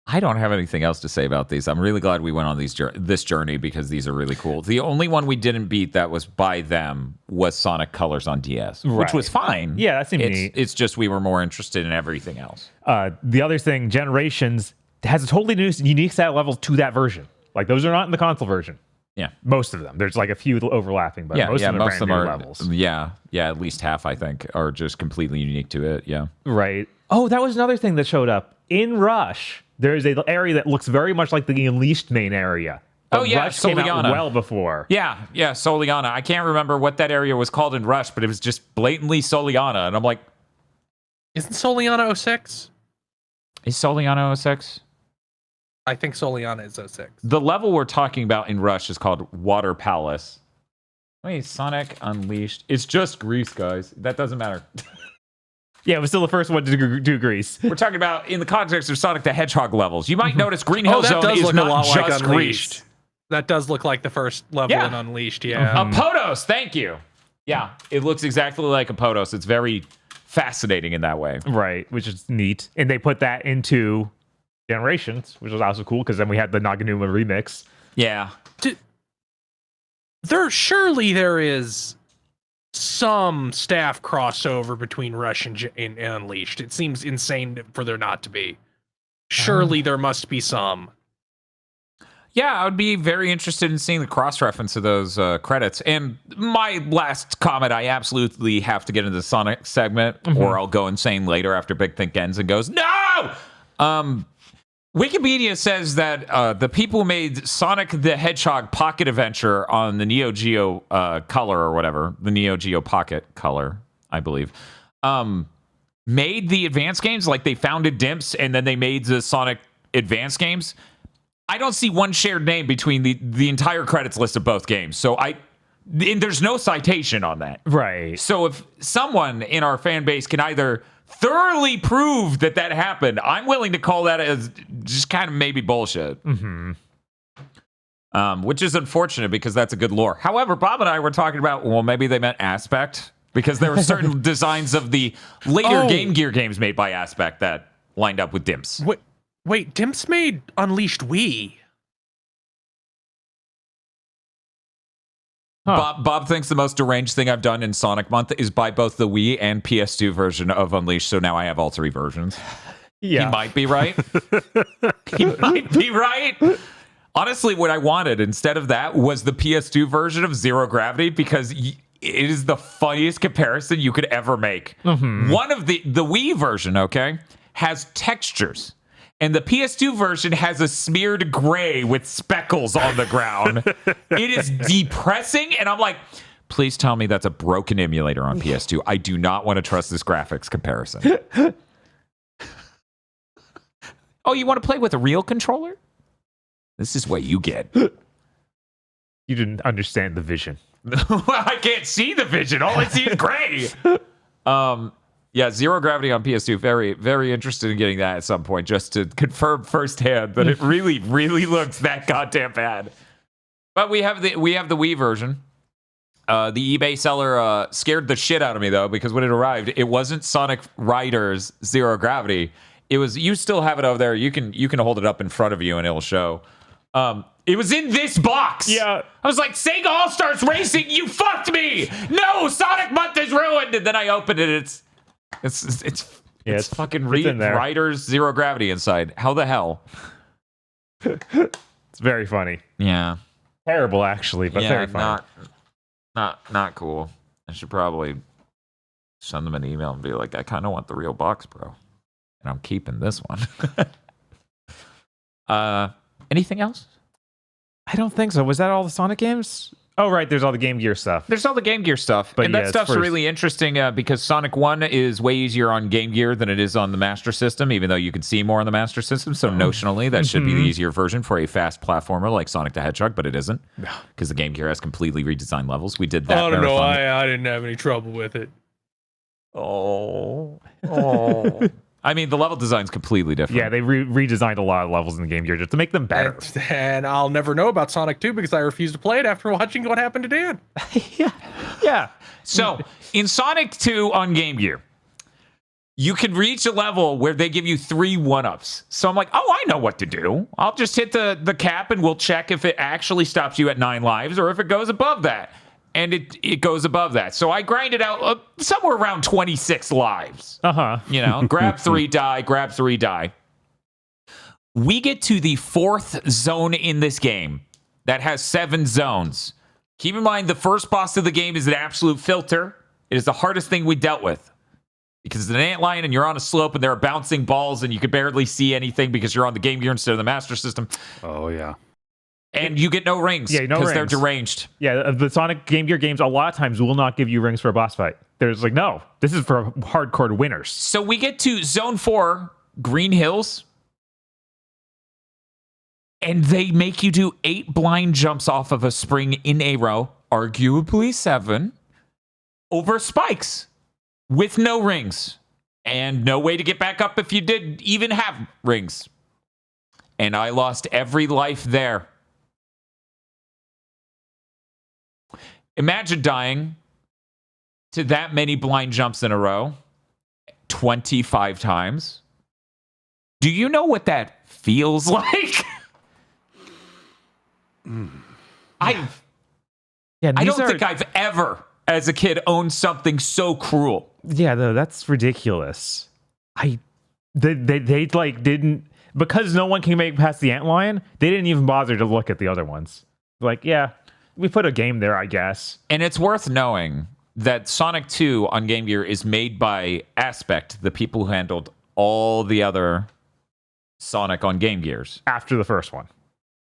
I don't have anything else to say about these. I'm really glad we went on this journey because these are really cool. The only one we didn't beat that was by them was Sonic Colors on DS, which was fine. Yeah, that seemed neat. It's just we were more interested in everything else. The other thing, Generations has a totally new, unique set of levels to that version. Like, those are not in the console version. Yeah. Most of them. There's like a few overlapping, but most of them are brand new levels. Yeah, at least half, I think, are just completely unique to it. Yeah. Right. Oh, that was another thing that showed up. In Rush, there's an area that looks very much like the Unleashed main area. But Rush came out Soliana. well before. Yeah, Soliana. I can't remember what that area was called in Rush, but it was just blatantly Soliana. And I'm like... Isn't Soliana 06? Is Soliana 06? I think Soliana is 06. The level we're talking about in Rush is called Water Palace. Wait, Sonic Unleashed. It's just Greece, guys. That doesn't matter. Yeah, it was still the first one to do Greece. We're talking about in the context of Sonic the Hedgehog levels. You might notice Green Hill Zone does is look not a lot just like Greece. Unleashed. That does look like the first level in Unleashed, yeah. A Podos, thank you. Yeah, it looks exactly like a Podos. It's very fascinating in that way. Right, which is neat. And they put that into Generations, which was also cool because then we had the Naganuma remix. Yeah. Surely there is some staff crossover between Rush and Unleashed. It seems insane for there not to be. Surely there must be some. Yeah, I would be very interested in seeing the cross-reference of those credits. And my last comment, I absolutely have to get into the Sonic segment, or I'll go insane later after Big Think ends and goes, no! Wikipedia says that the people who made Sonic the Hedgehog Pocket Adventure on the Neo Geo Color or whatever, the Neo Geo Pocket Color, I believe, made the advanced games, like they founded Dimps and then they made the Sonic advanced games. I don't see one shared name between the entire credits list of both games. So there's no citation on that. Right. So if someone in our fan base can either thoroughly prove that happened, I'm willing to call that as just kind of maybe bullshit. Which is unfortunate because that's a good lore. However, Bob and I were talking about, well, maybe they meant Aspect because there were certain designs of the later Game Gear games made by Aspect that lined up with Dimps. Wait, Dimps made Unleashed Wii. Bob thinks the most deranged thing I've done in Sonic Month is buy both the Wii and PS2 version of Unleashed, so now I have all three versions. Yeah. He might be right. He might be right. Honestly, what I wanted instead of that was the PS2 version of Zero Gravity because it is the funniest comparison you could ever make. One of the Wii version, okay, has textures. And the PS2 version has a smeared gray with speckles on the ground. It is depressing. And I'm like, please tell me that's a broken emulator on PS2. I do not want to trust this graphics comparison. Oh, you want to play with a real controller? This is what you get. You didn't understand the vision. Well, I can't see the vision. All I see is gray. Yeah, Zero Gravity on PS2. Very, very interested in getting that at some point, just to confirm firsthand that it really, really looks that goddamn bad. But we have the Wii version. The eBay seller scared the shit out of me though, because when it arrived, it wasn't Sonic Riders Zero Gravity. It was. You still have it over there. You can hold it up in front of you and it'll show. It was in this box. Yeah. I was like, Sega All Stars Racing, you fucked me. No, Sonic Month is ruined. And then I opened it. It's fucking Riders Zero Gravity inside. How the hell? It's very funny. Yeah. Terrible, actually, but very funny. Not cool. I should probably send them an email and be like, I kind of want the real box, bro. And I'm keeping this one. Anything else? I don't think so. Was that all the Sonic games? Oh, right. There's all the Game Gear stuff. There's all the Game Gear stuff. But and that stuff's really interesting because Sonic 1 is way easier on Game Gear than it is on the Master System, even though you can see more on the Master System. So notionally, that should be the easier version for a fast platformer like Sonic the Hedgehog, but it isn't because the Game Gear has completely redesigned levels. We did that. I don't know. I didn't have any trouble with it. Oh. I mean, the level design's completely different. Yeah, they redesigned a lot of levels in the Game Gear just to make them better. And I'll never know about Sonic 2 because I refuse to play it after watching what happened to Dan. Yeah. So, in Sonic 2 on Game Gear, you can reach a level where they give you 3 1-ups. So I'm like, oh, I know what to do. I'll just hit the cap and we'll check if it actually stops you at 9 lives or if it goes above that. And it goes above that. So I grinded out somewhere around 26 lives. You know, grab 3 die. We get to the 4th zone in this game. that has 7 zones. Keep in mind, the first boss of the game is an absolute filter. It is the hardest thing we dealt with. Because it's an antlion and you're on a slope and there are bouncing balls and you can barely see anything because you're on the Game Gear instead of the Master System. Oh, yeah. And you get no rings because they're deranged. Yeah, the Sonic Game Gear games a lot of times will not give you rings for a boss fight. There's like, no, this is for hardcore winners. So we get to Zone 4, Green Hills. And they make you do 8 blind jumps off of a spring in a row, arguably 7, over spikes. With no rings and no way to get back up if you did even have rings. And I lost every life there. Imagine dying to that many blind jumps in a row 25 times. Do you know what that feels like? I don't think I've ever, as a kid, owned something so cruel. Yeah, though, that's ridiculous. They like didn't, because no one can make past the antlion, they didn't even bother to look at the other ones. Like, yeah, we put a game there, I guess. And it's worth knowing that Sonic 2 on Game Gear is made by Aspect, the people who handled all the other Sonic on Game Gears. After the first one.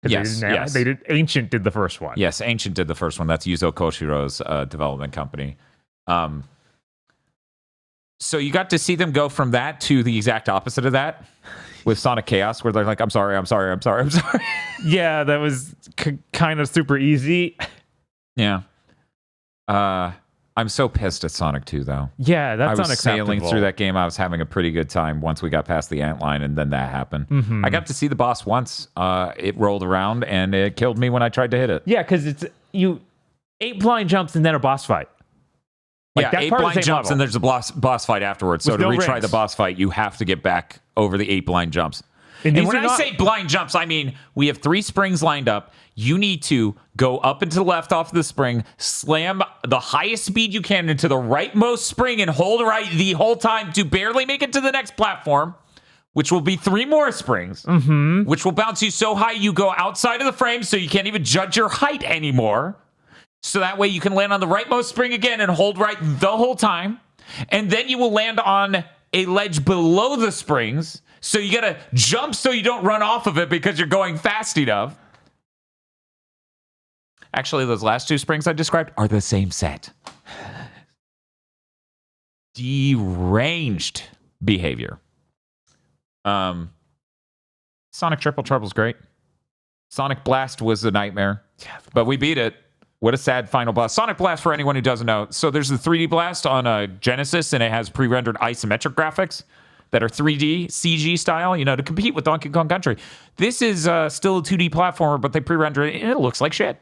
Yes. Ancient did the first one. Yes, Ancient did the first one. That's Yuzo Koshiro's development company. So you got to see them go from that to the exact opposite of that with Sonic Chaos, where they're like, I'm sorry. Yeah, that was kind of super easy. Yeah. I'm so pissed at Sonic 2, though. Yeah, that's unacceptable. I was unacceptable. sailing through that game. I was having a pretty good time once we got past the antlion, and then that happened. Mm-hmm. I got to see the boss once. It rolled around, and it killed me when I tried to hit it. Yeah, because it's 8 blind jumps and then a boss fight. Like, yeah, 8 blind jumps, and there's a boss fight afterwards. So to retry the boss fight, you have to get back over the 8 blind jumps. And when I say blind jumps, I mean we have 3 springs lined up. You need to go up and to the left off the spring, slam the highest speed you can into the rightmost spring, and hold right the whole time to barely make it to the next platform, which will be 3 more springs, which will bounce you so high you go outside of the frame so you can't even judge your height anymore. So that way you can land on the rightmost spring again and hold right the whole time. And then you will land on a ledge below the springs. So you gotta jump so you don't run off of it because you're going fast enough. Actually, those last 2 springs I described are the same set. Deranged behavior. Sonic Triple Trouble's great. Sonic Blast was a nightmare, but we beat it. What a sad final boss. Sonic Blast, for anyone who doesn't know. So there's the 3D Blast on Genesis, and it has pre-rendered isometric graphics that are 3D CG style, to compete with Donkey Kong Country. This is still a 2D platformer, but they pre-render it, and it looks like shit.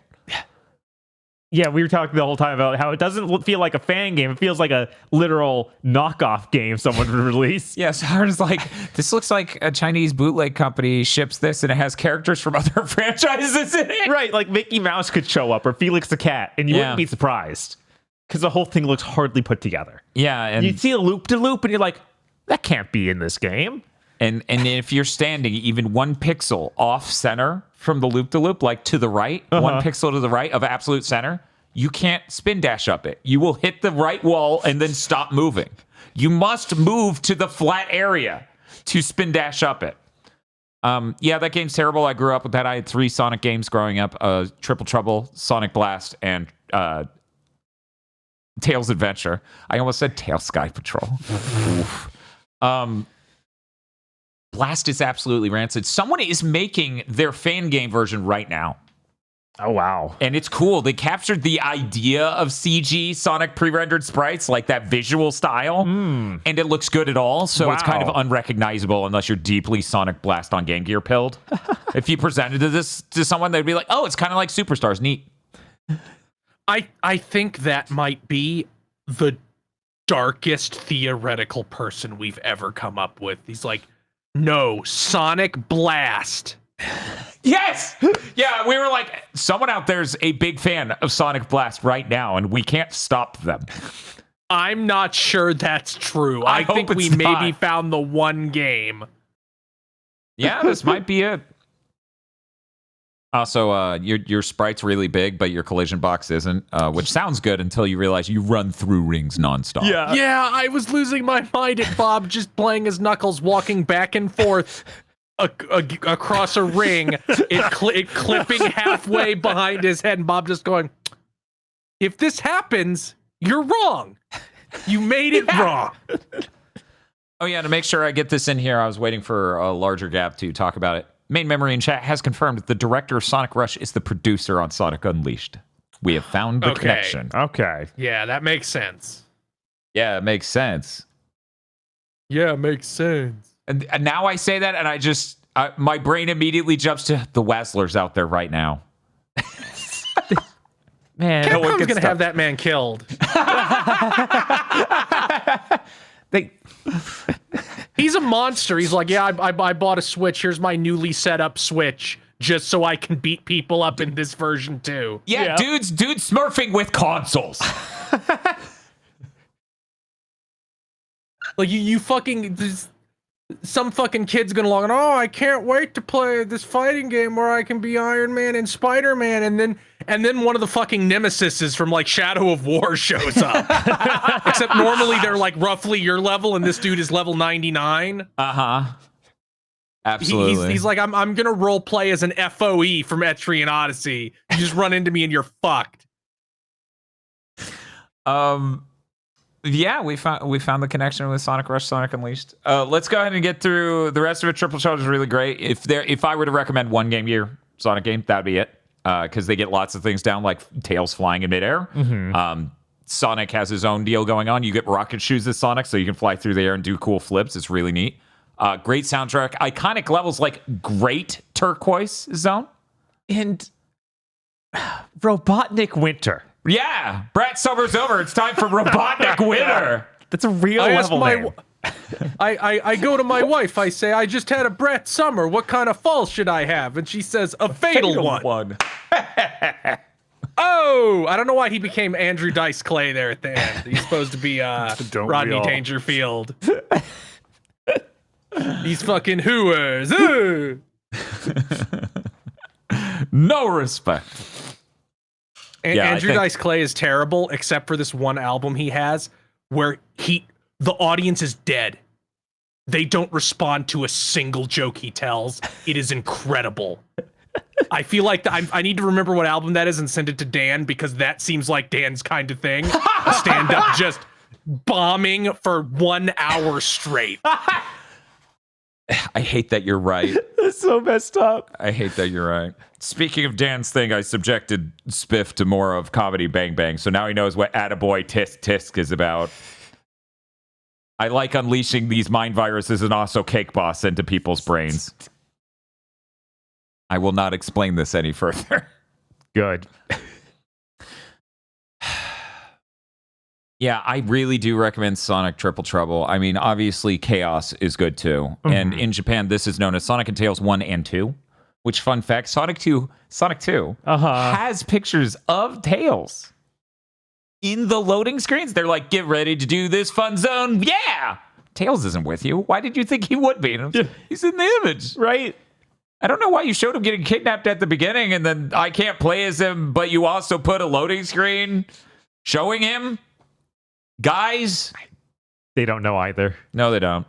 Yeah, we were talking the whole time about how it doesn't feel like a fan game. It feels like a literal knockoff game someone would release. Yeah, so Hard is like, this looks like a Chinese bootleg company ships this, and it has characters from other franchises in it. Right, like Mickey Mouse could show up, or Felix the Cat, and you wouldn't be surprised. Because the whole thing looks hardly put together. Yeah, and you'd see a loop-de-loop, and you're like, that can't be in this game. And if you're standing even 1 pixel off center from the loop-de-loop, like to the right, 1 pixel to the right of absolute center, you can't spin dash up it. You will hit the right wall and then stop moving. You must move to the flat area to spin dash up it. Yeah, that game's terrible. I grew up with that. I had 3 Sonic games growing up. Triple Trouble, Sonic Blast, and Tails Adventure. I almost said Tails Sky Patrol. Blast is absolutely rancid. Someone is making their fan game version right now. Oh, wow. And it's cool. They captured the idea of CG Sonic pre-rendered sprites, like that visual style, and it looks good at all. So it's kind of unrecognizable unless you're deeply Sonic Blast on Game Gear pilled. If you presented this to someone, they'd be like, oh, it's kind of like Superstars. Neat. I think that might be the darkest theoretical person we've ever come up with. He's like, no, Sonic Blast. Yes! Yeah, we were like, someone out there's a big fan of Sonic Blast right now, and we can't stop them. I'm not sure that's true. I think we maybe found the one game. Yeah, this might be it. Also, your sprite's really big, but your collision box isn't, which sounds good until you realize you run through rings nonstop. Yeah, I was losing my mind at Bob just playing as Knuckles, walking back and forth across a ring, it clipping halfway behind his head, and Bob just going, if this happens, you're wrong. You made it wrong. Oh, yeah, to make sure I get this in here, I was waiting for a larger gap to talk about it. Main Memory in chat has confirmed that the director of Sonic Rush is the producer on Sonic Unleashed. We have found the connection. Okay. Yeah, that makes sense. Yeah, it makes sense. Yeah, it makes sense. And now I say that, and I just... my brain immediately jumps to the Wazzlers out there right now. Man, Capcom's gonna have that man killed. He's a monster. He's like, yeah, I bought a Switch. Here's my newly set up Switch, just so I can beat people up in this version too. Yeah, dude's smurfing with consoles. Like you fucking... Some fucking kid's gonna log on. Oh, I can't wait to play this fighting game where I can be Iron Man and Spider-Man, and then one of the fucking nemesises from like Shadow of War shows up. Except normally they're like roughly your level, and this dude is level 99. Absolutely. He's like, I'm gonna role play as an FOE from Etrian Odyssey. You just run into me and you're fucked. Yeah, we found the connection with Sonic Rush, Sonic Unleashed. Let's go ahead and get through the rest of it. Triple Charge is really great. If I were to recommend one game year Sonic game, that'd be it. Because they get lots of things down, like tails flying in midair. Sonic has his own deal going on. You get rocket shoes as Sonic, so you can fly through the air and do cool flips. It's really neat. Great soundtrack. Iconic levels like Great Turquoise Zone. And Robotnik Winter. Yeah, Brat Summer's over. It's time for Robotnik Winter. That's a real level name. I go to my wife. I say, I just had a Brat Summer. What kind of fall should I have? And she says, a fatal one. Oh, I don't know why he became Andrew Dice Clay there at the end. He's supposed to be Rodney Dangerfield. These fucking hooers. No respect. Andrew Dice Clay is terrible, except for this one album he has where the audience is dead. They don't respond to a single joke he tells. It is incredible. I feel like I need to remember what album that is and send it to Dan, because that seems like Dan's kind of thing. A stand-up just bombing for 1 hour straight. I hate that you're right. That's so messed up. I hate that you're right. Speaking of Dan's thing, I subjected Spiff to more of Comedy Bang Bang, so now he knows what Attaboy Tisk Tisk is about. I like unleashing these mind viruses and also Cake Boss into people's brains. I will not explain this any further. Good. Yeah, I really do recommend Sonic Triple Trouble. I mean, obviously, Chaos is good too. Mm-hmm. And in Japan, this is known as Sonic and Tails 1 and 2. Which, fun fact, Sonic 2 has pictures of Tails in the loading screens. They're like, get ready to do this fun zone. Yeah! Tails isn't with you. Why did you think he would be? He's in the image. Right? I don't know why you showed him getting kidnapped at the beginning and then I can't play as him, but you also put a loading screen showing him. Guys, they don't know either. No, they don't.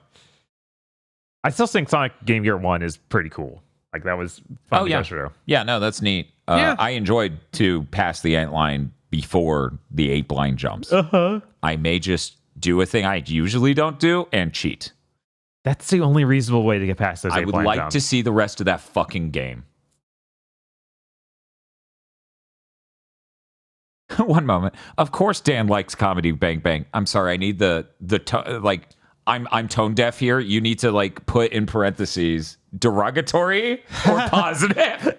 I still think Sonic Game Gear 1 is pretty cool. Like, that was fun to go through. Yeah, no, that's neat. I enjoyed to pass the ant line before the 8 blind jumps. I may just do a thing I usually don't do and cheat. That's the only reasonable way to get past those 8 blind jumps. I would like to see the rest of that fucking game. One moment. Of course, Dan likes Comedy Bang Bang. I'm sorry. I need the I'm tone deaf here. You need to like put in parentheses derogatory or positive.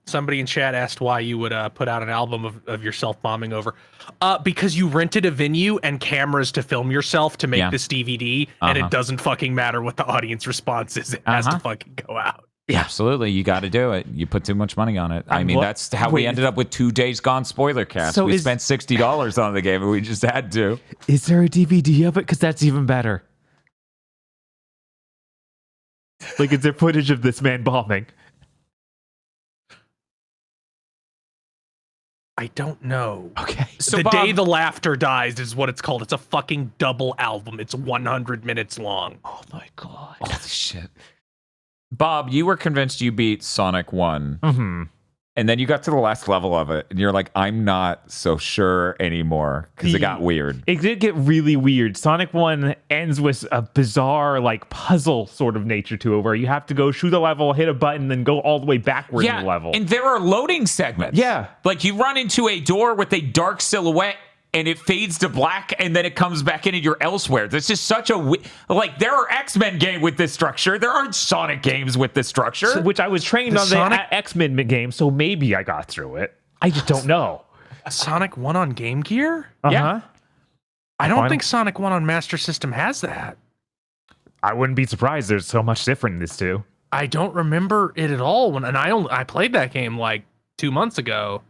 Somebody in chat asked why you would put out an album of yourself bombing over. Because you rented a venue and cameras to film yourself to make this DVD, and it doesn't fucking matter what the audience response is. It has to fucking go out. Yeah, absolutely. You got to do it. You put too much money on it. I mean, that's how we ended up with 2 Days Gone spoiler cast. So we spent $60 on the game, and we just had to. Is there a DVD of it? Because that's even better. Like, is there footage of this man bombing? I don't know. Okay. So The Bob, Day the Laughter Dies is what it's called. It's a fucking double album. It's 100 minutes long. Oh my god. holy shit. Bob, you were convinced you beat Sonic 1. Mm-hmm. And then you got to the last level of it, and you're like, I'm not so sure anymore, because it got weird. It did get really weird. Sonic 1 ends with a bizarre, like, puzzle sort of nature to it, where you have to go shoot a level, hit a button, then go all the way backward in the level. And there are loading segments. Yeah. Like, you run into a door with a dark silhouette, and it fades to black, and then it comes back in and you're elsewhere. This is such a... like, there are X-Men games with this structure. There aren't Sonic games with this structure. So, which I was trained on Sonic- the X-Men game, so maybe I got through it. I just don't know. Sonic 1 on Game Gear? Uh-huh. I don't Final- think Sonic 1 on Master System has that. I wouldn't be surprised. There's so much different in this two. I don't remember it at all. And I played that game like 2 months ago.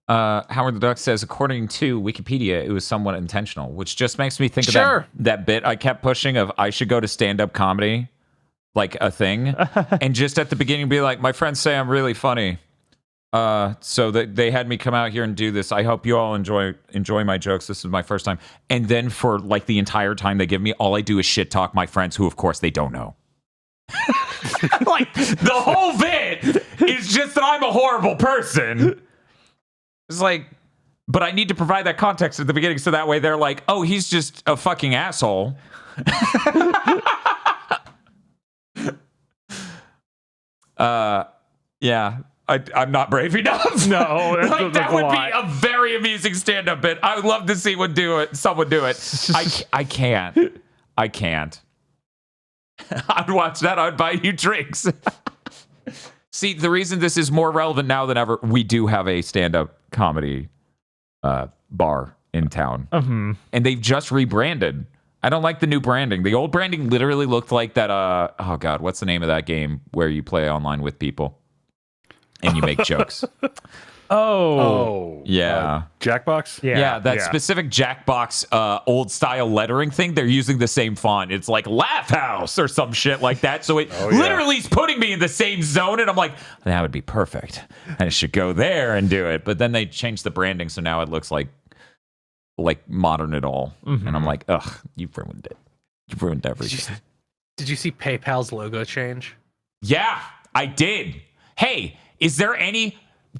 Howard the Duck says, according to Wikipedia, it was somewhat intentional, which just makes me think Sure. of that bit I kept pushing of I should go to stand-up comedy, like a thing, and just at the beginning be like, my friends say I'm really funny, so that they had me come out here and do this. I hope you all enjoy my jokes. This is my first time. And then for like the entire time they give me, all I do is shit talk my friends, who of course they don't know. Like, the whole bit is just that I'm a horrible person. It's like, but I need to provide that context at the beginning so that way they're like, oh, he's just a fucking asshole. Yeah, I'm not brave enough. No, that's, Like, that would be a very amusing stand-up bit. I would love to see someone do it. I can't. I'd watch that. I'd buy you drinks. See, the reason this is more relevant now than ever, we do have a stand-up comedy bar in town. Mm-hmm. And they've just rebranded. I don't like the new branding. The old branding literally looked like that, oh God, what's the name of that game where you play online with people and you make jokes? Yeah. Jackbox? Yeah, that specific Jackbox old style lettering thing, they're using the same font. It's like Laugh House or some shit like that. So it literally is putting me in the same zone. And I'm like, that would be perfect. I should go there and do it. But then they changed the branding. So now it looks like modern at all. Mm-hmm. And I'm like, ugh, you've ruined it. You've ruined everything. Did you see PayPal's logo change? Yeah, I did. Hey,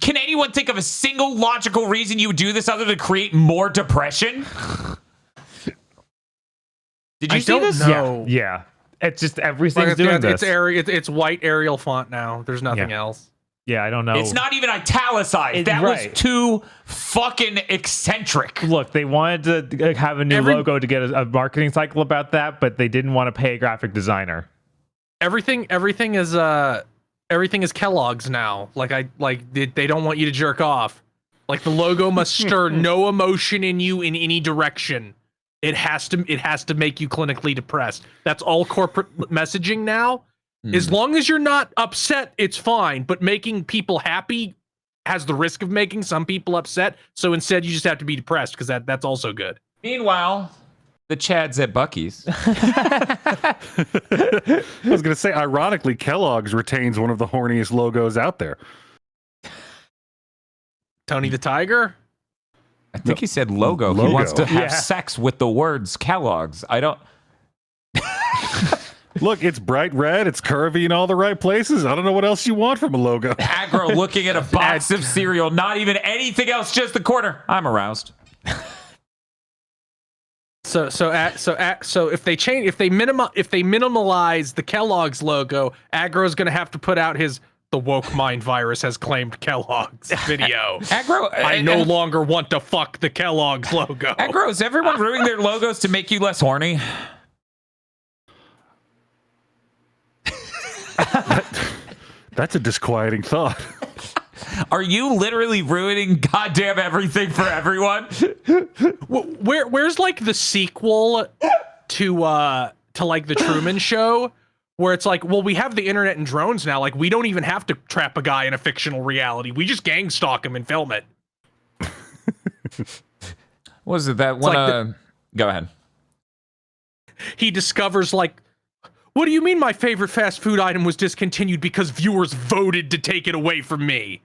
can anyone think of a single logical reason you would do this other than create more depression? Did you see this? know. Yeah. It's just everything's doing this. It's white Arial font now. There's nothing else. Yeah, I don't know. It's not even italicized. That was too fucking eccentric. Look, they wanted to have a new logo to get a marketing cycle about that, but they didn't want to pay a graphic designer. Everything is Kellogg's now. They don't want you to jerk off. Like, the logo must stir no emotion in you in any direction. It has to make you clinically depressed. That's all corporate messaging now. As long as you're not upset, it's fine. But making people happy has the risk of making some people upset. So instead, you just have to be depressed, because that's also good. Meanwhile, the Chads at Buc-ee's. I was going to say, ironically, Kellogg's retains one of the horniest logos out there. Tony the Tiger? I think he said logo. He wants to have sex with the words Kellogg's. I don't... Look, it's bright red, it's curvy in all the right places. I don't know what else you want from a logo. Aggro looking at a box of cereal, not even anything else, just the corner. I'm aroused. So if they minimalize the Kellogg's logo, Aggro's going to have to put out the woke mind virus has claimed Kellogg's video. Aggro, I no longer want to fuck the Kellogg's logo. Aggro, is everyone ruining their logos to make you less horny? That's a disquieting thought. Are you literally ruining goddamn everything for everyone? Where's like the sequel to like the Truman Show, where it's like, well, we have the internet and drones now. Like, we don't even have to trap a guy in a fictional reality. We just gang stalk him and film it. What was it that one? like Go ahead. He discovers like, what do you mean my favorite fast food item was discontinued because viewers voted to take it away from me?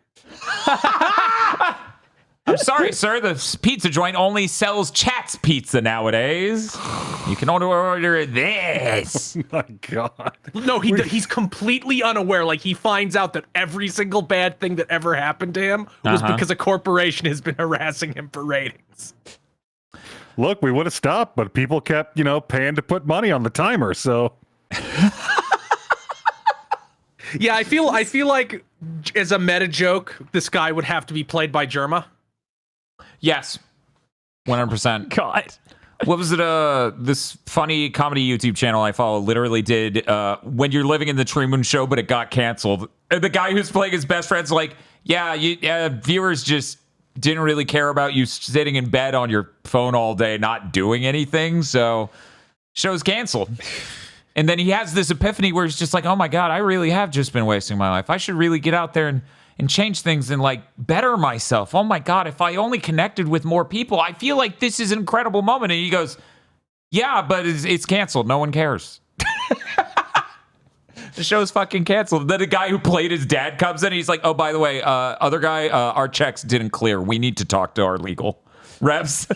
I'm sorry, sir. The pizza joint only sells Chat's Pizza nowadays. You can only order this. Oh my God. No, he's completely unaware. Like, he finds out that every single bad thing that ever happened to him was because a corporation has been harassing him for ratings. Look, we would have stopped, but people kept, paying to put money on the timer, so... Yeah, I feel like as a meta joke, this guy would have to be played by Germa. Yes. 100%. God. What was it? This funny comedy YouTube channel I follow literally did When You're Living in the Truman Show, but it got canceled. The guy who's playing his best friend's like, viewers just didn't really care about you sitting in bed on your phone all day, not doing anything. So show's canceled. And then he has this epiphany where he's just like, oh my God, I really have just been wasting my life. I should really get out there and change things and like better myself. Oh my God, if I only connected with more people, I feel like this is an incredible moment. And he goes, yeah, but it's canceled. No one cares. The show's fucking canceled. Then the guy who played his dad comes in and he's like, oh, by the way, other guy, our checks didn't clear. We need to talk to our legal reps.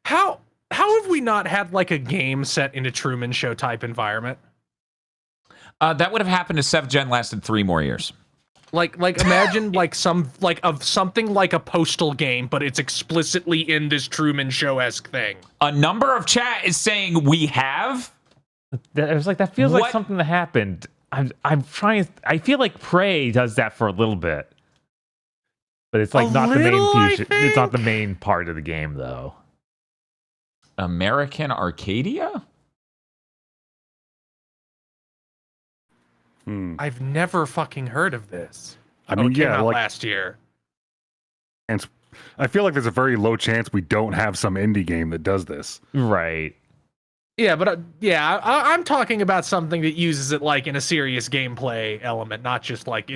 How have we not had like a game set in a Truman Show type environment? That would have happened if 7th Gen lasted 3 more years. Like imagine like something like a Postal game, but it's explicitly in this Truman Show-esque thing. A number of chat is saying we have. It was like, that feels like something that happened. I'm trying. I feel like Prey does that for a little bit, but it's like not the main feature. It's not the main part of the game, though. American Arcadia? I've never fucking heard of this. I mean, it came out like last year. And I feel like there's a very low chance we don't have some indie game that does this. Right. Yeah, but I'm talking about something that uses it like in a serious gameplay element, not just like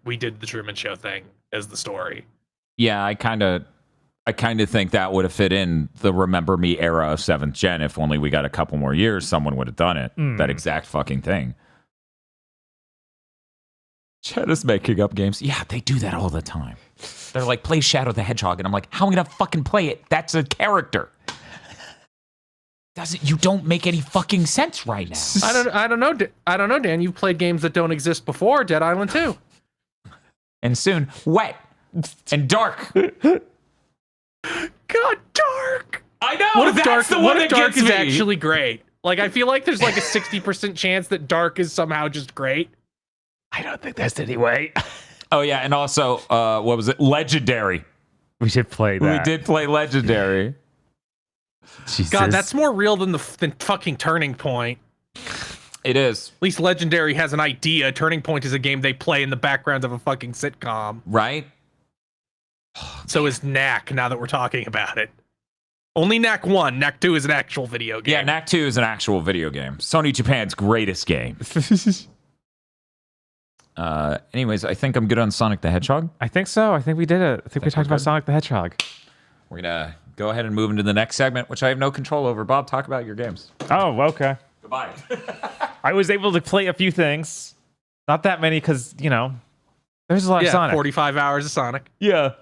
we did the Truman Show thing as the story. Yeah, I kind of think that would have fit in the Remember Me era of 7th Gen. If only we got a couple more years, someone would have done it. That exact fucking thing. Chat is making up games. Yeah, they do that all the time. They're like, play Shadow the Hedgehog. And I'm like, how am I going to fucking play it? That's a character. You don't make any fucking sense right now. I don't know, Dan. You've played games that don't exist before, Dead Island 2. And soon, Wet and Dark. God, Dark. I know. What if that's the one that Dark gets is me. actually great? Like, I feel like there's like a 60% chance that Dark is somehow just great. I don't think that's anyway. Oh yeah, and also, what was it? Legendary. We should play that. We did play Legendary. Jesus. God, that's more real than fucking Turning Point. It is. At least Legendary has an idea. Turning Point is a game they play in the background of a fucking sitcom. Right? So is Knack, now that we're talking about it. Only Knack 1. Knack 2 is an actual video game. Yeah, Knack 2 is an actual video game. Sony Japan's greatest game. Anyways, I think I'm good on Sonic the Hedgehog. I think so. I think we did it. I think we talked about Sonic the Hedgehog. We're going to go ahead and move into the next segment, which I have no control over. Bob, talk about your games. Oh, okay. Goodbye. I was able to play a few things. Not that many because, there's a lot of Sonic. 45 hours of Sonic. Yeah.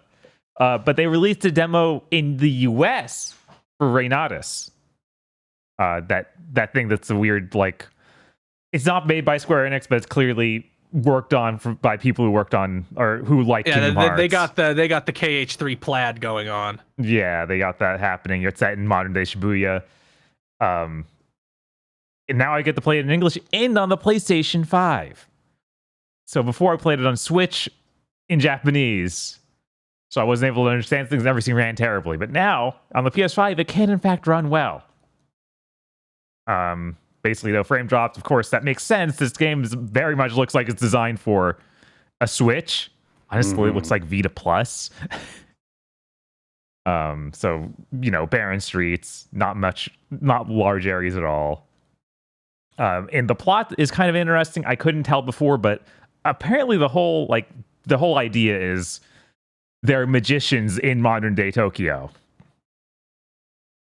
But they released a demo in the US for Reynatus. That thing that's a weird, like, it's not made by Square Enix, but it's clearly worked on by people who worked on or who like Kingdom Hearts. They got the KH3 plaid going on. Yeah, they got that happening. It's set in modern day Shibuya. And now I get to play it in English and on the PlayStation 5. So before I played it on Switch in Japanese, so I wasn't able to understand things and everything ran terribly. But now on the PS5, it can in fact run well. Basically, though, frame drops. Of course, that makes sense. This game very much looks like it's designed for a Switch. Honestly, it looks like Vita Plus. So, barren streets, not large areas at all. And the plot is kind of interesting. I couldn't tell before, but apparently the whole idea is they're magicians in modern day Tokyo.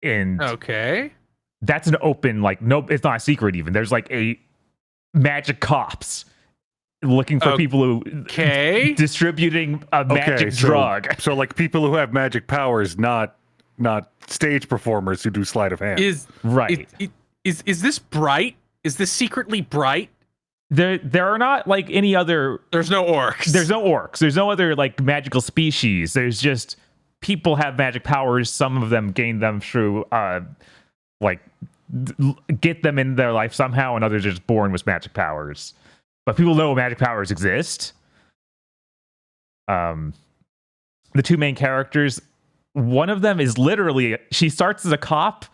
And Okay. that's an open, like, no, it's not a secret even. There's like a magic cops looking for people who distributing a magic drug. So like people who have magic powers, not stage performers who do sleight of hand. Is this bright? Is this secretly bright? There are not like any other. There's no orcs. There's no orcs. There's no other like magical species. There's just people have magic powers. Some of them gain them through get them in their life somehow, and others are just born with magic powers. But people know magic powers exist. The two main characters, one of them is literally, she starts as a cop,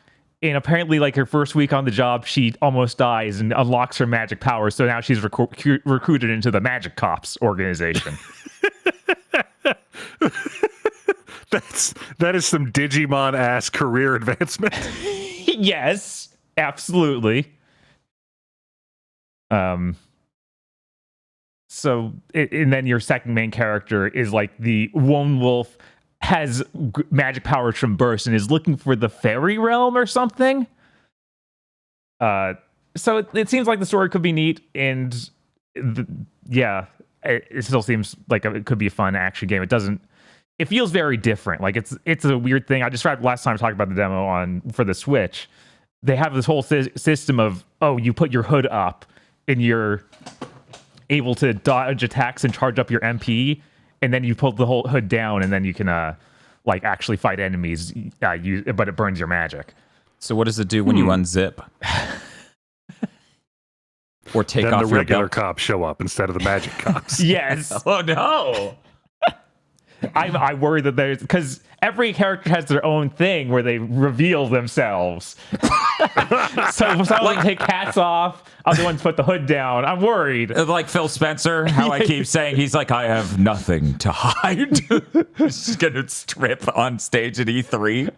and apparently like her first week on the job, she almost dies and unlocks her magic powers. So now she's recruited into the Magic Cops organization. That is some Digimon ass career advancement. Yes, absolutely. So, and then your second main character is like the lone wolf, has magic powers from birth and is looking for the fairy realm or something. So it seems like the story could be neat, and it still seems like it could be a fun action game. It feels very different. Like it's a weird thing. I described last time I talked about the demo for the Switch. They have this whole system of, you put your hood up and you're able to dodge attacks and charge up your MP, and then you pull the whole hood down, and then you can actually fight enemies, but it burns your magic. So what does it do when you unzip? Or take then off the your regular belt? cops show up instead of the magic cops. Yes. Oh no. I worry that because every character has their own thing where they reveal themselves. So some of them take hats off, other ones put the hood down. I'm worried. Like Phil Spencer, how I keep saying, he's like, I have nothing to hide. He's just gonna strip on stage at E3.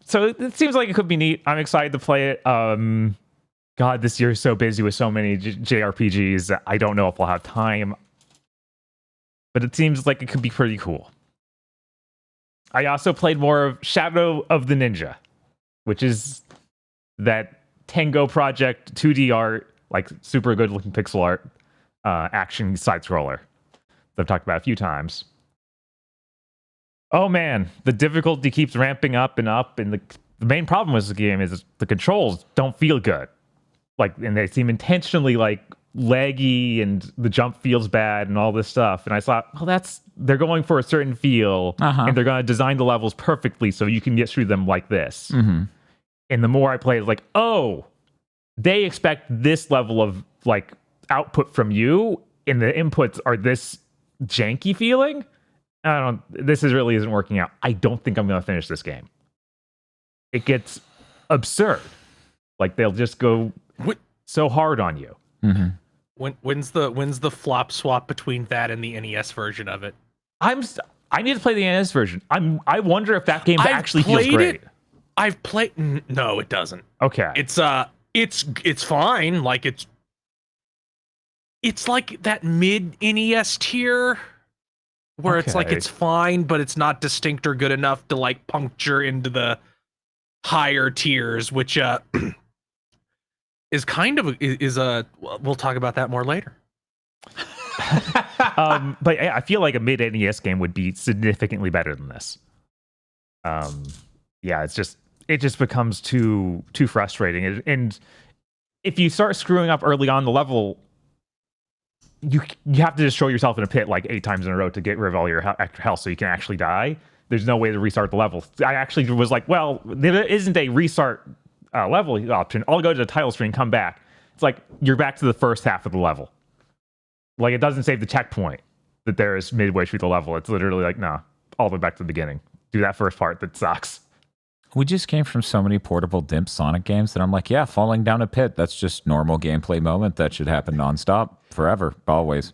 So it seems like it could be neat. I'm excited to play it. God, this year is so busy with so many JRPGs that I don't know if I'll have time. But it seems like it could be pretty cool. I also played more of Shadow of the Ninja, which is that Tango project 2D art, like super good looking pixel art, action side scroller that I've talked about a few times. Oh man, the difficulty keeps ramping up, and the main problem with the game is the controls don't feel good. And they seem intentionally laggy, and the jump feels bad and all this stuff. And I thought, they're going for a certain feel, and they're going to design the levels perfectly so you can get through them like this. Mm-hmm. And the more I play, it's they expect this level of output from you, and the inputs are this janky feeling. This really isn't working out. I don't think I'm going to finish this game. It gets absurd. They'll just go so hard on you. Mm-hmm. When's the flop swap between that and the NES version of it? I need to play the NES version. I wonder if that game actually feels great. I've played. No, it doesn't. Okay. It's fine. It's like that mid NES tier where it's it's fine, but it's not distinct or good enough to puncture into the higher tiers, which is kind of we'll talk about that more later. But I feel like a mid NES game would be significantly better than this. It just becomes too frustrating, and if you start screwing up early on the level, you have to destroy yourself in a pit 8 times in a row to get rid of all your extra health so you can actually die. There's no way to restart the level. I actually was there isn't a restart level option. I'll go to the title screen, come back. It's you're back to the first half of the level. It doesn't save the checkpoint that there is midway through the level. It's literally no, all the way back to the beginning. Do that first part that sucks. We just came from so many portable dimp Sonic games that I'm falling down a pit, that's just normal gameplay moment that should happen nonstop, forever, always.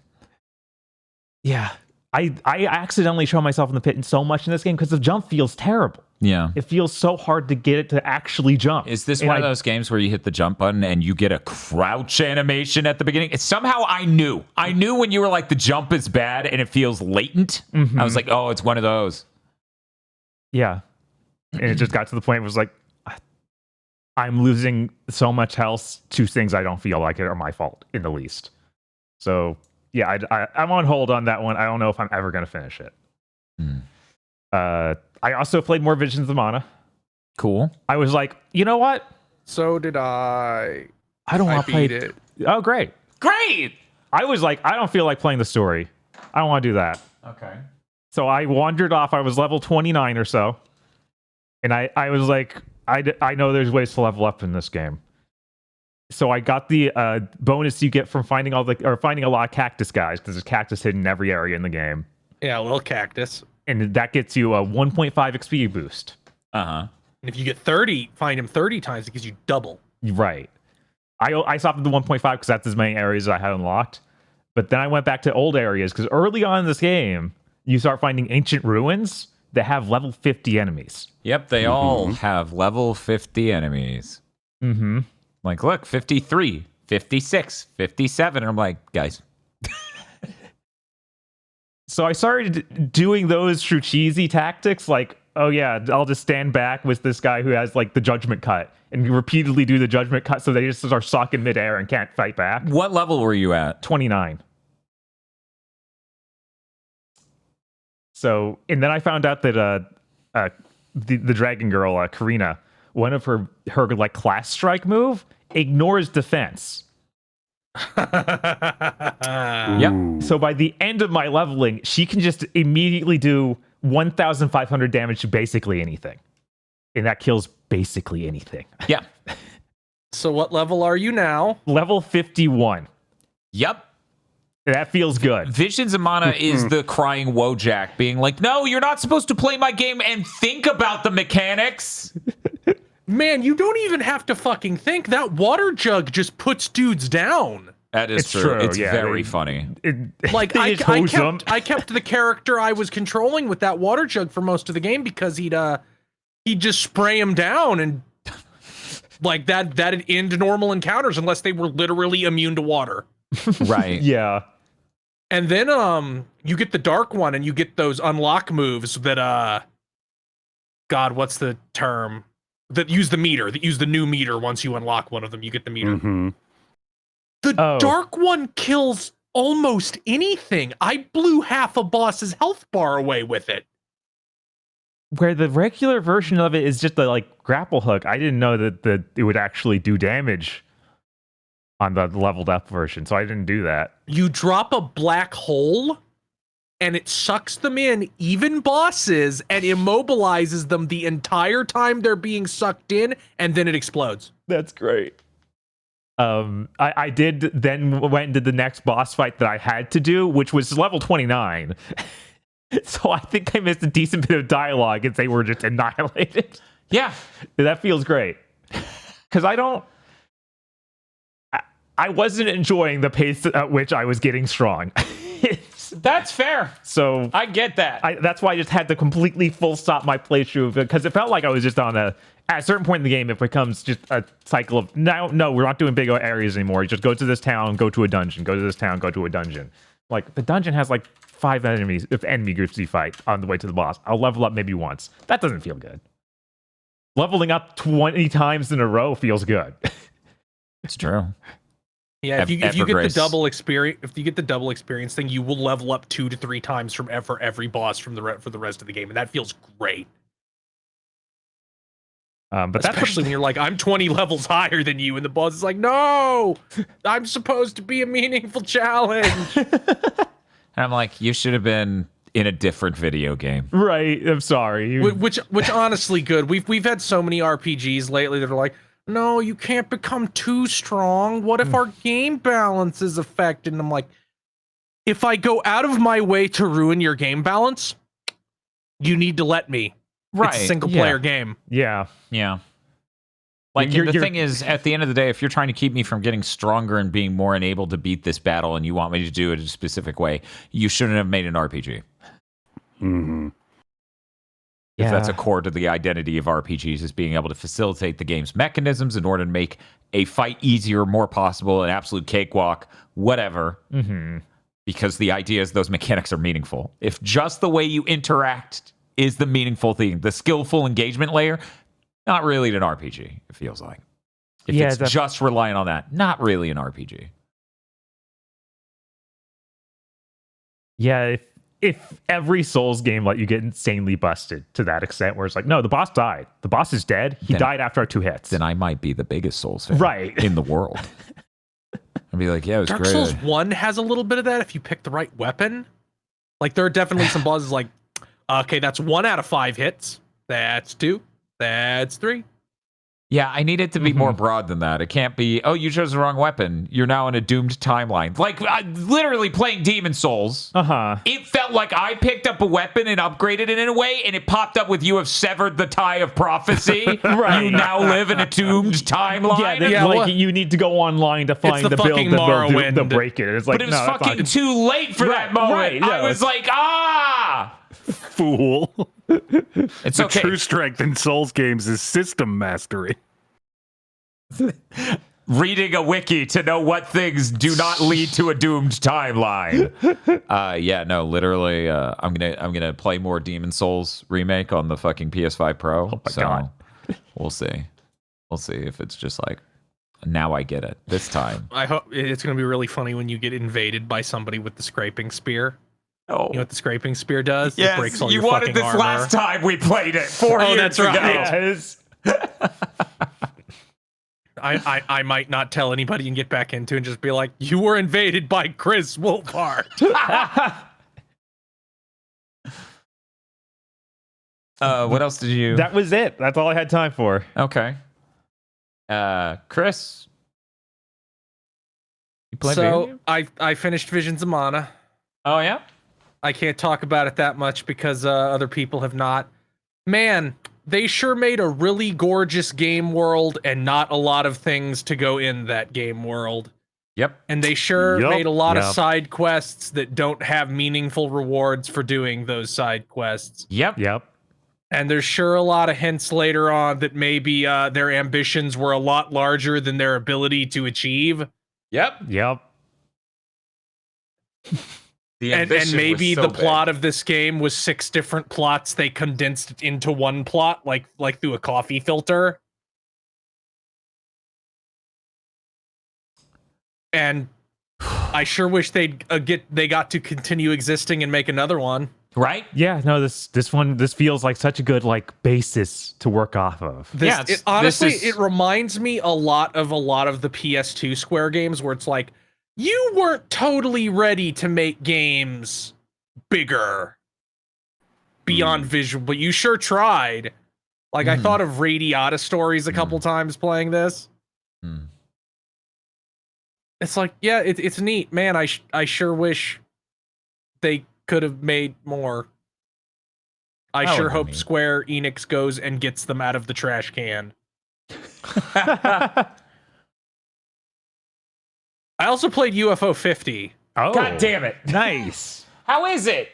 Yeah. I accidentally throw myself in the pit so much in this game because the jump feels terrible. Yeah. It feels so hard to get it to actually jump. Is this one of those games where you hit the jump button and you get a crouch animation at the beginning? Somehow I knew when you were the jump is bad and it feels latent. Mm-hmm. I was oh, it's one of those. Yeah. And it just got to the point where it was like, I'm losing so much health to things I don't feel like it are my fault in the least. So yeah, I'm on hold on that one. I don't know if I'm ever going to finish it. I also played more Visions of Mana. Cool. I was like, you know what? So did I. I don't want to play it. Oh, great. Great. I was like, I don't feel like playing the story. I don't want to do that. Okay. So I wandered off. I was level 29 or so. And I was like, I know there's ways to level up in this game. So I got the bonus you get from finding a lot of cactus guys, because there's cactus hidden in every area in the game. Yeah, a little cactus. And that gets you a 1.5 XP boost. Uh-huh. And if you get 30, find him 30 times, it gives you double. Right. I stopped at the 1.5 because that's as many areas I had unlocked. But then I went back to old areas, because early on in this game, you start finding ancient ruins that have level 50 enemies. Yep, they all have level 50 enemies. Mm-hmm. Like, look, 53, 56, 57. And I'm like, guys. So I started doing those through cheesy tactics, like, oh yeah, I'll just stand back with this guy who has like the judgment cut, and you repeatedly do the judgment cut so they just are stuck in midair and can't fight back. What level were you at? 29. So, and then I found out that the dragon girl, Karina, one of her like class strike move ignores defense. Yep. So by the end of my leveling, she can just immediately do 1,500 damage to basically anything. And that kills basically anything. Yeah. So what level are you now? Level 51. Yep. That feels good. Visions of Mana is the crying Wojak being like, no, you're not supposed to play my game and think about the mechanics. Man, you don't even have to fucking think. That water jug just puts dudes down. That is It's true. true, It's yeah, very funny. Like They just hose them. I kept the character I was controlling with that water jug for most of the game, because he'd just spray him down, and like that'd end normal encounters unless they were literally immune to water. Right. Yeah. And then you get the dark one, and you get those unlock moves that God, what's the term? That use the meter, that use the new meter. Once you unlock one of them, you get the meter. The dark one kills almost anything. I blew half a boss's health bar away with it. Where the regular version of it is just the like grapple hook. I didn't know that it would actually do damage on the leveled up version, so I didn't do that. You drop a black hole, and it sucks them in, even bosses, and immobilizes them the entire time they're being sucked in, and then it explodes. That's great. I did then went and did the next boss fight that I had to do, which was level 29. So I think I missed a decent bit of dialogue and they were just annihilated. Yeah. That feels great. Because I wasn't enjoying the pace at which I was getting strong. That's fair. So I get that. that's why I just had to completely full stop my playthrough, because it felt like I was just on at a certain point in the game, it becomes just a cycle of, no, we're not doing big areas anymore. You just go to this town, go to a dungeon, go to this town, go to a dungeon. Like, the dungeon has like 5 enemy groups you fight on the way to the boss. I'll level up maybe once. That doesn't feel good. Leveling up 20 times in a row feels good. It's true. Yeah, if you get the double experience thing, you will level up 2 to 3 times for every boss for the rest of the game, and that feels great. But especially when you're like, I'm 20 levels higher than you, and the boss is like, no, I'm supposed to be a meaningful challenge. And I'm like, you should have been in a different video game. Right. I'm sorry. Which honestly, good. We've had so many RPGs lately that are like, no, you can't become too strong. What if our game balance is affected? And I'm like, if I go out of my way to ruin your game balance, you need to let me. Right. It's a single player game. Yeah. Yeah. Like, the thing is, at the end of the day, if you're trying to keep me from getting stronger and being more enabled to beat this battle, and you want me to do it a specific way, you shouldn't have made an RPG. Mm-hmm. If that's a core to the identity of RPGs, is being able to facilitate the game's mechanisms in order to make a fight easier, more possible, an absolute cakewalk, whatever. Mm-hmm. Because the idea is those mechanics are meaningful. If just the way you interact is the meaningful thing. The skillful engagement layer, not really an RPG, it feels like. If it's just relying on that, not really an RPG. Yeah, if every Souls game let you get insanely busted to that extent, where it's like, no, the boss died. The boss is dead. He died after our 2 hits. Then I might be the biggest Souls fan in the world. I'd be like, yeah, it was Dark great. Souls 1 has a little bit of that if you pick the right weapon. Like, there are definitely some bosses like, okay, that's 1 out of 5 hits. That's 2. That's 3. Yeah, I need it to be more broad than that. It can't be, oh, you chose the wrong weapon. You're now in a doomed timeline. Like, literally playing Demon Souls. It felt like I picked up a weapon and upgraded it in a way, and it popped up with, you have severed the tie of prophecy. Right. You now live in a doomed timeline. You need to go online to find the build to break it. It's like, but it was fucking too late for that moment. Right, I was like, Fool. It's the okay. true strength in Souls games is system mastery. Reading a wiki to know what things do not lead to a doomed timeline. Literally, I'm gonna play more Demon Souls remake on the fucking PS5 Pro. Oh my God. We'll see if it's just like, now I get it this time. I hope it's gonna be really funny when you get invaded by somebody with the scraping spear. Oh, you know what the scraping spear does? Yes, it breaks all you your wanted fucking this armor. last time we played it 4 years that's ago. right. Yes. I might not tell anybody and get back into it and just be like, you were invaded by Chris Wolfhard. What else did you? That was it. That's all I had time for. Okay. Chris, you play So I finished Visions of Mana. Oh yeah. I can't talk about it that much because other people have not. Man, they sure made a really gorgeous game world and not a lot of things to go in that game world. Yep. And they sure made a lot of side quests that don't have meaningful rewards for doing those side quests. Yep. And there's sure a lot of hints later on that maybe their ambitions were a lot larger than their ability to achieve. Yep. And maybe the plot of this game was 6 different plots. They condensed it into one plot, like through a coffee filter. And I sure wish they got to continue existing and make another one. Right? Yeah. No. This feels like such a good basis to work off of. It reminds me a lot of the PS2 Square games where it's like, you weren't totally ready to make games bigger beyond visual, but you sure tried. Like, I thought of Radiata Stories a couple times playing this. It's like, yeah, it's neat. Man, I sure wish they could have made more. I sure hope Square Enix goes and gets them out of the trash can. I also played UFO 50. Oh, God damn it. Nice. How is it?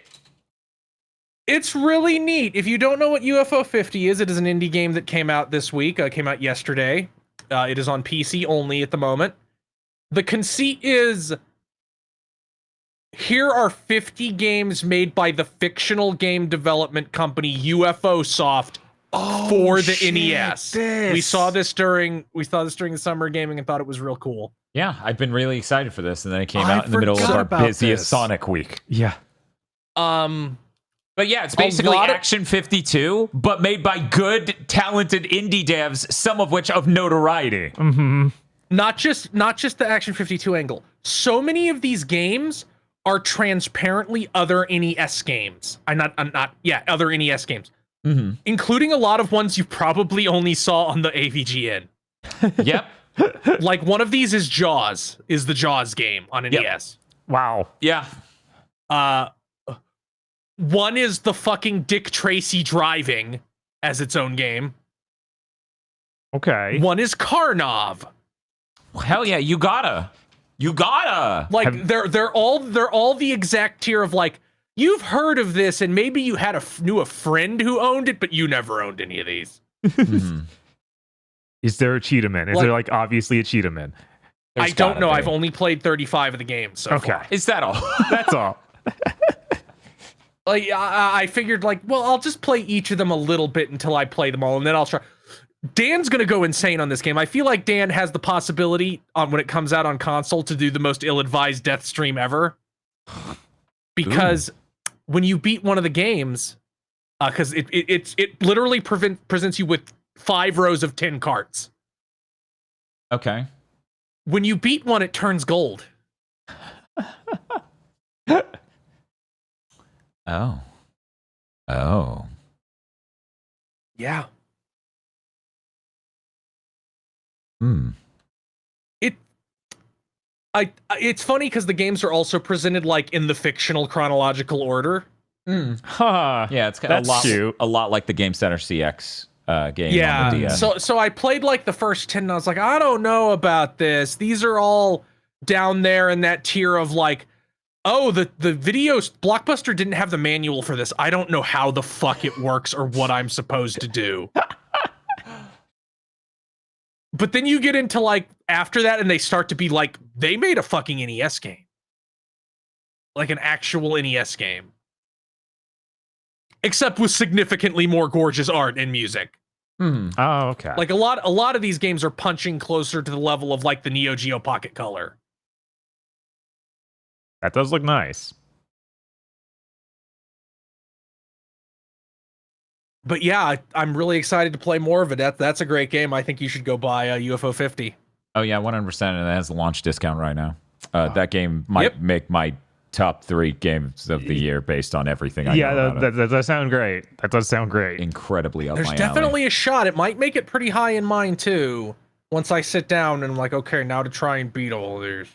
It's really neat. If you don't know what UFO 50 is, it is an indie game that came out this week. Came out yesterday. It is on PC only at the moment. The conceit is, here are 50 games made by the fictional game development company UFOsoft for the NES. We saw this during the summer gaming and thought it was real cool. Yeah, I've been really excited for this, and then it came out in the middle of our busiest Sonic week. Yeah. But yeah, it's basically Action 52, but made by good, talented indie devs, some of which of notoriety. Not just the Action 52 angle. So many of these games are transparently other NES games. Other NES games. Including a lot of ones you probably only saw on the AVGN. Yep. Like, one of these is Jaws, is the Jaws game on NES. Wow. Yeah. One is the fucking Dick Tracy Driving as its own game. Okay. One is Karnov. Hell yeah, you gotta. Like, they're all the exact tier of, like, you've heard of this and maybe you knew a friend who owned it, but you never owned any of these. Is there a Cheetahman? Is there obviously a Cheetahman? I don't know. I've only played 35 of the games so far. Is that all? That's all. Like I figured, like, well, I'll just play each of them a little bit until I play them all, and then I'll try. Dan's gonna go insane on this game. I feel like Dan has the possibility on when it comes out on console to do the most ill-advised death stream ever. Because when you beat one of the games, because it literally presents you with 5 rows of 10 cards. Okay. When you beat one, it turns gold. Oh. Oh. Yeah. It's funny because the games are also presented like in the fictional chronological order. Huh. Yeah, it's That's cute. a lot like the Game Center CX game. Yeah. On the DS. So I played like the first 10 and I was like, I don't know about this. These are all down there in that tier of like, oh, the videos Blockbuster didn't have the manual for this. I don't know how the fuck it works or what I'm supposed to do. But then you get into like after that and they start to be like, they made a fucking NES game. Like an actual NES game. Except with significantly more gorgeous art and music. Oh, okay. Like a lot of these games are punching closer to the level of like the Neo Geo Pocket Color. That does look nice. But yeah, I'm really excited to play more of it. That's a great game. I think you should go buy UFO 50. Oh yeah, 100%, and it has a launch discount right now. That game might make my top 3 games of the year based on everything I know about it. That does sound great. That does sound great. Incredibly up There's my definitely alley. a shot. It might make it pretty high in mine too. Once I sit down and I'm like, okay, now to try and beat all these.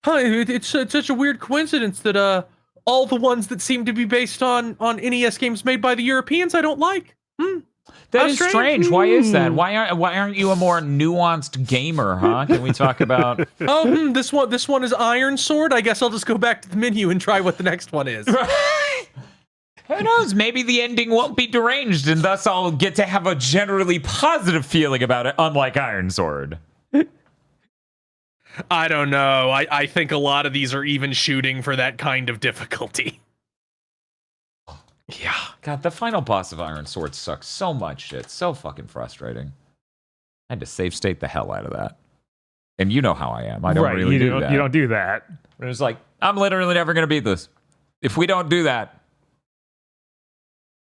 Hi, it's such a weird coincidence that all the ones that seem to be based on NES games made by the Europeans I don't like. That is strange. Why is that? Why aren't you a more nuanced gamer, huh? Can we talk about this one is Iron Sword. I guess I'll just go back to the menu and try what the next one is. Who knows? Maybe the ending won't be deranged, and thus I'll get to have a generally positive feeling about it, unlike Iron Sword. I don't know. I think a lot of these are even shooting for that kind of difficulty. Yeah. God, the final boss of Iron Sword sucks so much. It's so fucking frustrating. I had to save state the hell out of that. And you know how I am. I don't really do that. You don't do that. It was like, I'm literally never going to beat this. If we don't do that.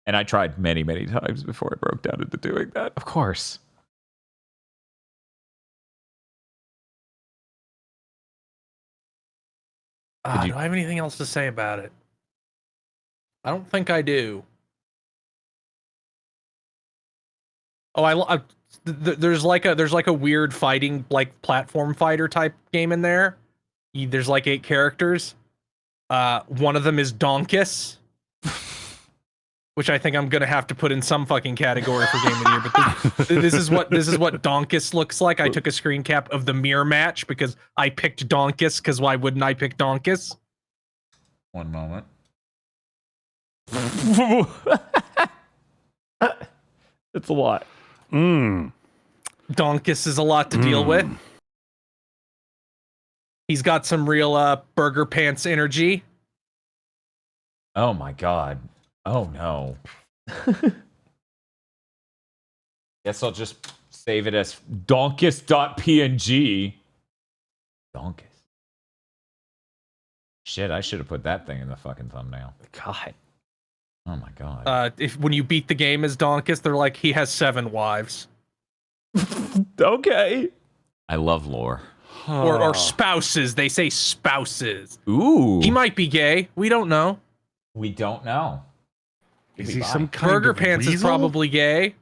And I tried many, many times before I broke down into doing that. Of course. Do I have anything else to say about it? I don't think I do. Oh, there's like a weird fighting like platform fighter type game in there. There's like 8 characters. One of them is Donkus, which I think I'm gonna have to put in some fucking category for game of the year. But this is what Donkus looks like. I took a screen cap of the mirror match because I picked Donkus. Because why wouldn't I pick Donkus? One moment. It's a lot. Donkus is a lot to deal with. He's got some real burger pants energy. Oh my god. Oh no. Guess I'll just save it as donkus.png. Donkus. Shit, I should have put that thing in the fucking thumbnail. God. Oh my god. When you beat the game as Donkus, they're like, he has 7 wives. Okay. I love lore. Or spouses. They say spouses. Ooh. He might be gay. We don't know. We don't know. Is he some kind Burger of Pants is weasel? probably gay.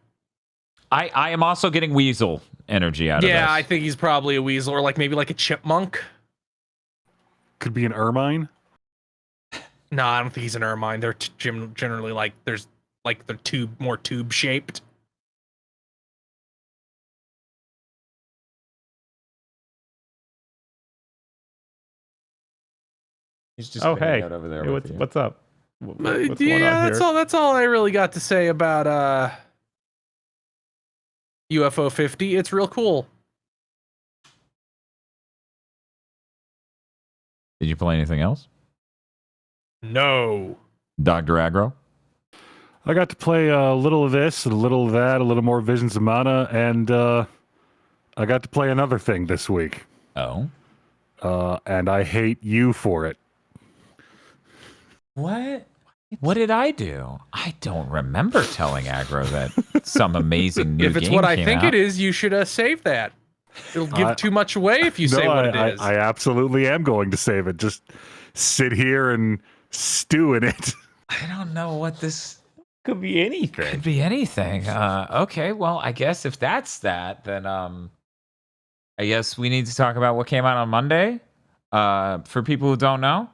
I am also getting weasel energy out of this. Yeah, I think he's probably a weasel or like maybe like a chipmunk. Could be an ermine. No, I don't think he's an ermine. They're generally like there's like they're more tube shaped. He's just Oh, hanging hey. out over there Hey, with you. what's up? What's going Yeah, on here? that's all I really got to say about UFO 50. It's real cool. Did you play anything else? No. Dr. Aggro? I got to play a little of this, a little of that, a little more Visions of Mana, and I got to play another thing this week. Oh. And I hate you for it. What? What did I do? I don't remember telling Aggro that some amazing new game If it's what I came think out. it is, you should save that. It'll give too much away if you say what it is. I absolutely am going to save it. Just sit here and stew in it. I don't know what this Could be anything. could be. Anything. Okay, well, I guess if that's that, then I guess we need to talk about what came out on Monday. For people who don't know,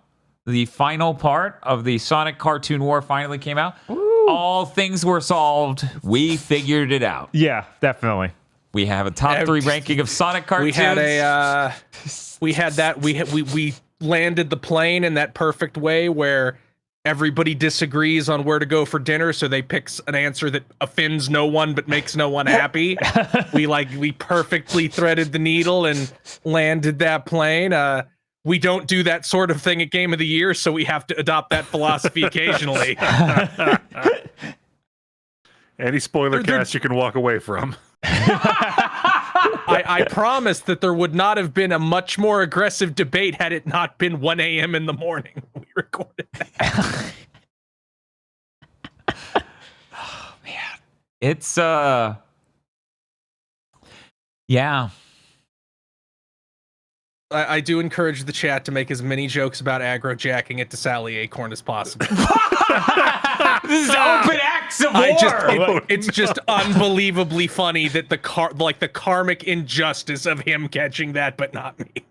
the final part of the Sonic Cartoon War finally came out. Woo. All things were solved. We figured it out. Yeah, definitely. We have a top 3 ranking of Sonic cartoons. We landed the plane in that perfect way where everybody disagrees on where to go for dinner, so they pick an answer that offends no one but makes no one happy. we perfectly threaded the needle and landed that plane. We don't do that sort of thing at Game of the Year, so we have to adopt that philosophy occasionally. Any spoiler cast you can walk away from. I promised that there would not have been a much more aggressive debate had it not been 1 a.m. in the morning when we recorded that. Oh, man. It's, yeah. I do encourage the chat to make as many jokes about aggro jacking it to Sally Acorn as possible. This is open acts of war. It's just unbelievably funny that the karmic injustice of him catching that, but not me.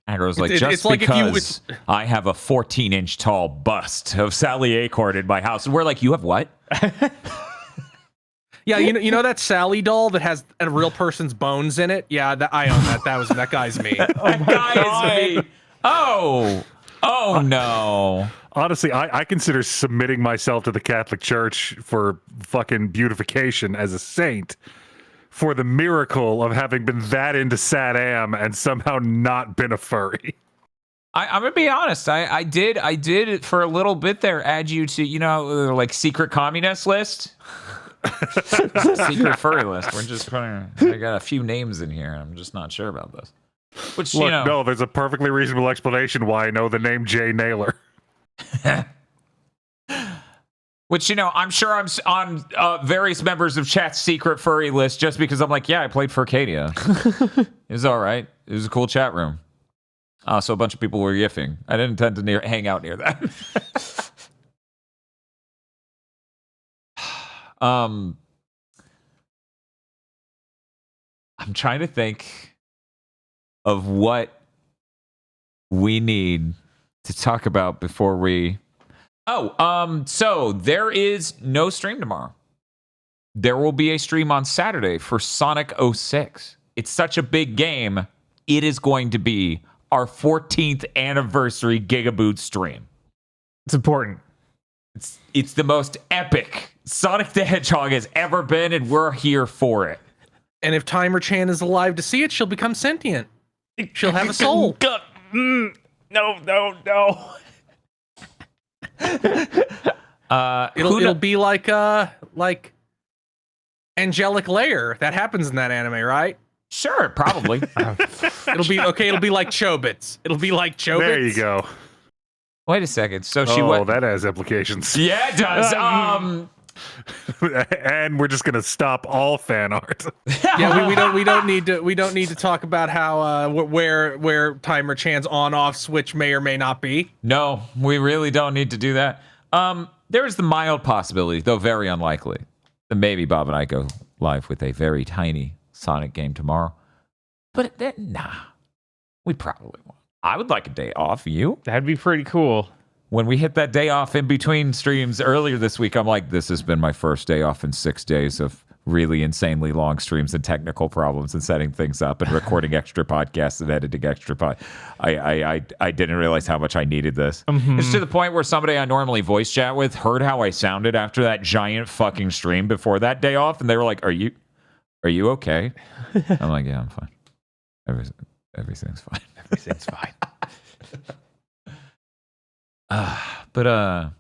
Aggro's like, It's just like if you because I have a 14-inch tall bust of Sally Acorn in my house. And we're like, you have what? Yeah, you know that Sally doll that has a real person's bones in it? Yeah, I own that. That guy's me. That guy is me. Oh no. Honestly, I consider submitting myself to the Catholic Church for fucking beautification as a saint for the miracle of having been that into Sad Am and somehow not been a furry. I'm gonna be honest. I did for a little bit there add you to, like secret communist list. Secret furry list. We're just putting. I got a few names in here. I'm just not sure about this. Which Look, no, there's a perfectly reasonable explanation why I know the name Jay Naylor. Which I'm sure I'm on various members of chat's secret furry list just because I'm like, yeah, I played Furcadia. It was all right. It was a cool chat room. So a bunch of people were yiffing. I didn't intend to hang out near that. I'm trying to think of what we need to talk about before we. So there is no stream tomorrow. There will be a stream on Saturday for Sonic 06. It's such a big game. It is going to be our 14th anniversary GigaBoots stream. It's important. It's the most epic Sonic the Hedgehog has ever been, and we're here for it. And if Timer Chan is alive to see it, she'll become sentient. She'll have a soul. No. It'll be like Angelic Lair. That happens in that anime, right? Sure, probably. It'll be like Chobits. It'll be like Chobits. There you go. Wait a second. So she that has implications. Yeah, it does. And we're just gonna stop all fan art. Yeah, we don't need to talk about how where Timer Chan's on-off switch may or may not be. No, we really don't need to do that. There is the mild possibility, though very unlikely, that maybe Bob and I go live with a very tiny Sonic game tomorrow. But then, we probably won't. I would like a day off. You? That'd be pretty cool. When we hit that day off in between streams earlier this week, I'm like, this has been my first day off in 6 days of really insanely long streams and technical problems and setting things up and recording extra podcasts and editing extra I didn't realize how much I needed this. Mm-hmm. It's to the point where somebody I normally voice chat with heard how I sounded after that giant fucking stream before that day off, and they were like, Are you okay? I'm like, yeah, I'm fine. Everything's fine. Everything's fine. But I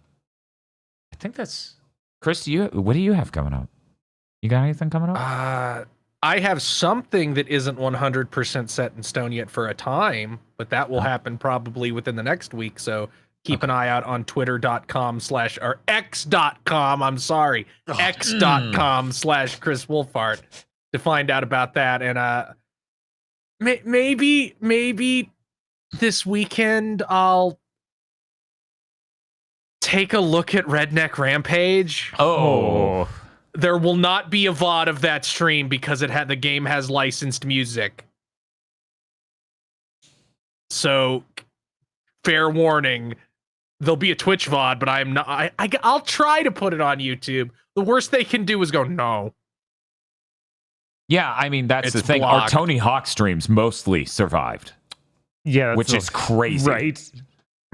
think that's Chris. What do you have coming up? You got anything coming up? I have something that isn't 100% set in stone yet for a time, but that will happen probably within the next week. So keep an eye out on twitter.com/ or x.com. I'm sorry, x.com/ Chris Wolfhart to find out about that. And maybe this weekend I'll take a look at Redneck Rampage. Oh. There will not be a VOD of that stream because the game has licensed music. So, fair warning, there'll be a Twitch VOD, but I'm not. I'll try to put it on YouTube. The worst they can do is go no. Yeah, I mean that's It's the thing. blocked. Our Tony Hawk streams mostly survived, Yeah, which is crazy, right?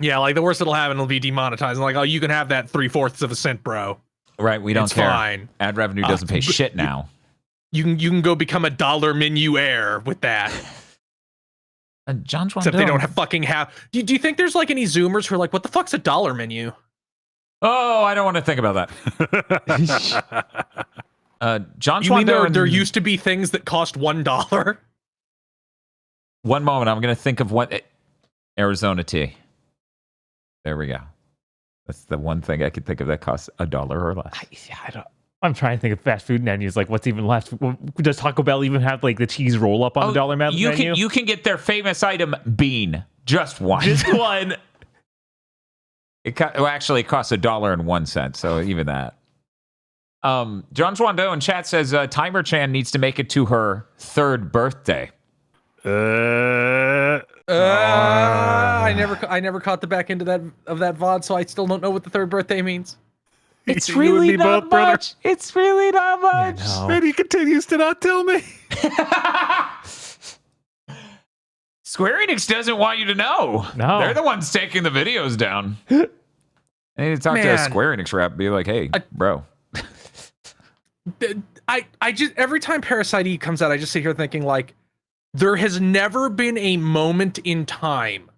Yeah, like the worst that'll happen will be demonetized. Like, oh, you can have that 3/4 of a cent, bro. Right? We don't It's care. fine. Ad revenue doesn't pay shit now. You can go become a dollar menu heir with that. John Juan Except they don't fucking have. Do you think there's like any Zoomers who are like, what the fuck's a dollar menu? Oh, I don't want to think about that. John You mean Juan there used to be things that cost $1? One moment, I'm going to think of what Arizona tea. There we go. That's the one thing I could think of that costs $1 or less. I'm trying to think of fast food menus. Like, what's even left? Does Taco Bell even have like the cheese roll up on the dollar menu? You can get their famous item bean, just one. Just one. It costs $1.01, so even that. John Swando in chat says Timer Chan needs to make it to her 3rd birthday. I never caught the back end of that VOD, so I still don't know what the 3rd birthday means. It's You and really me not both, brother. much. It's really not much. Yeah, no. And he continues to not tell me. Square Enix doesn't want you to know. No. They're the ones taking the videos down. I need to talk to a Man. Square Enix rep and be like, hey, bro. I just every time Parasite Eve comes out, I just sit here thinking like, there has never been a moment in time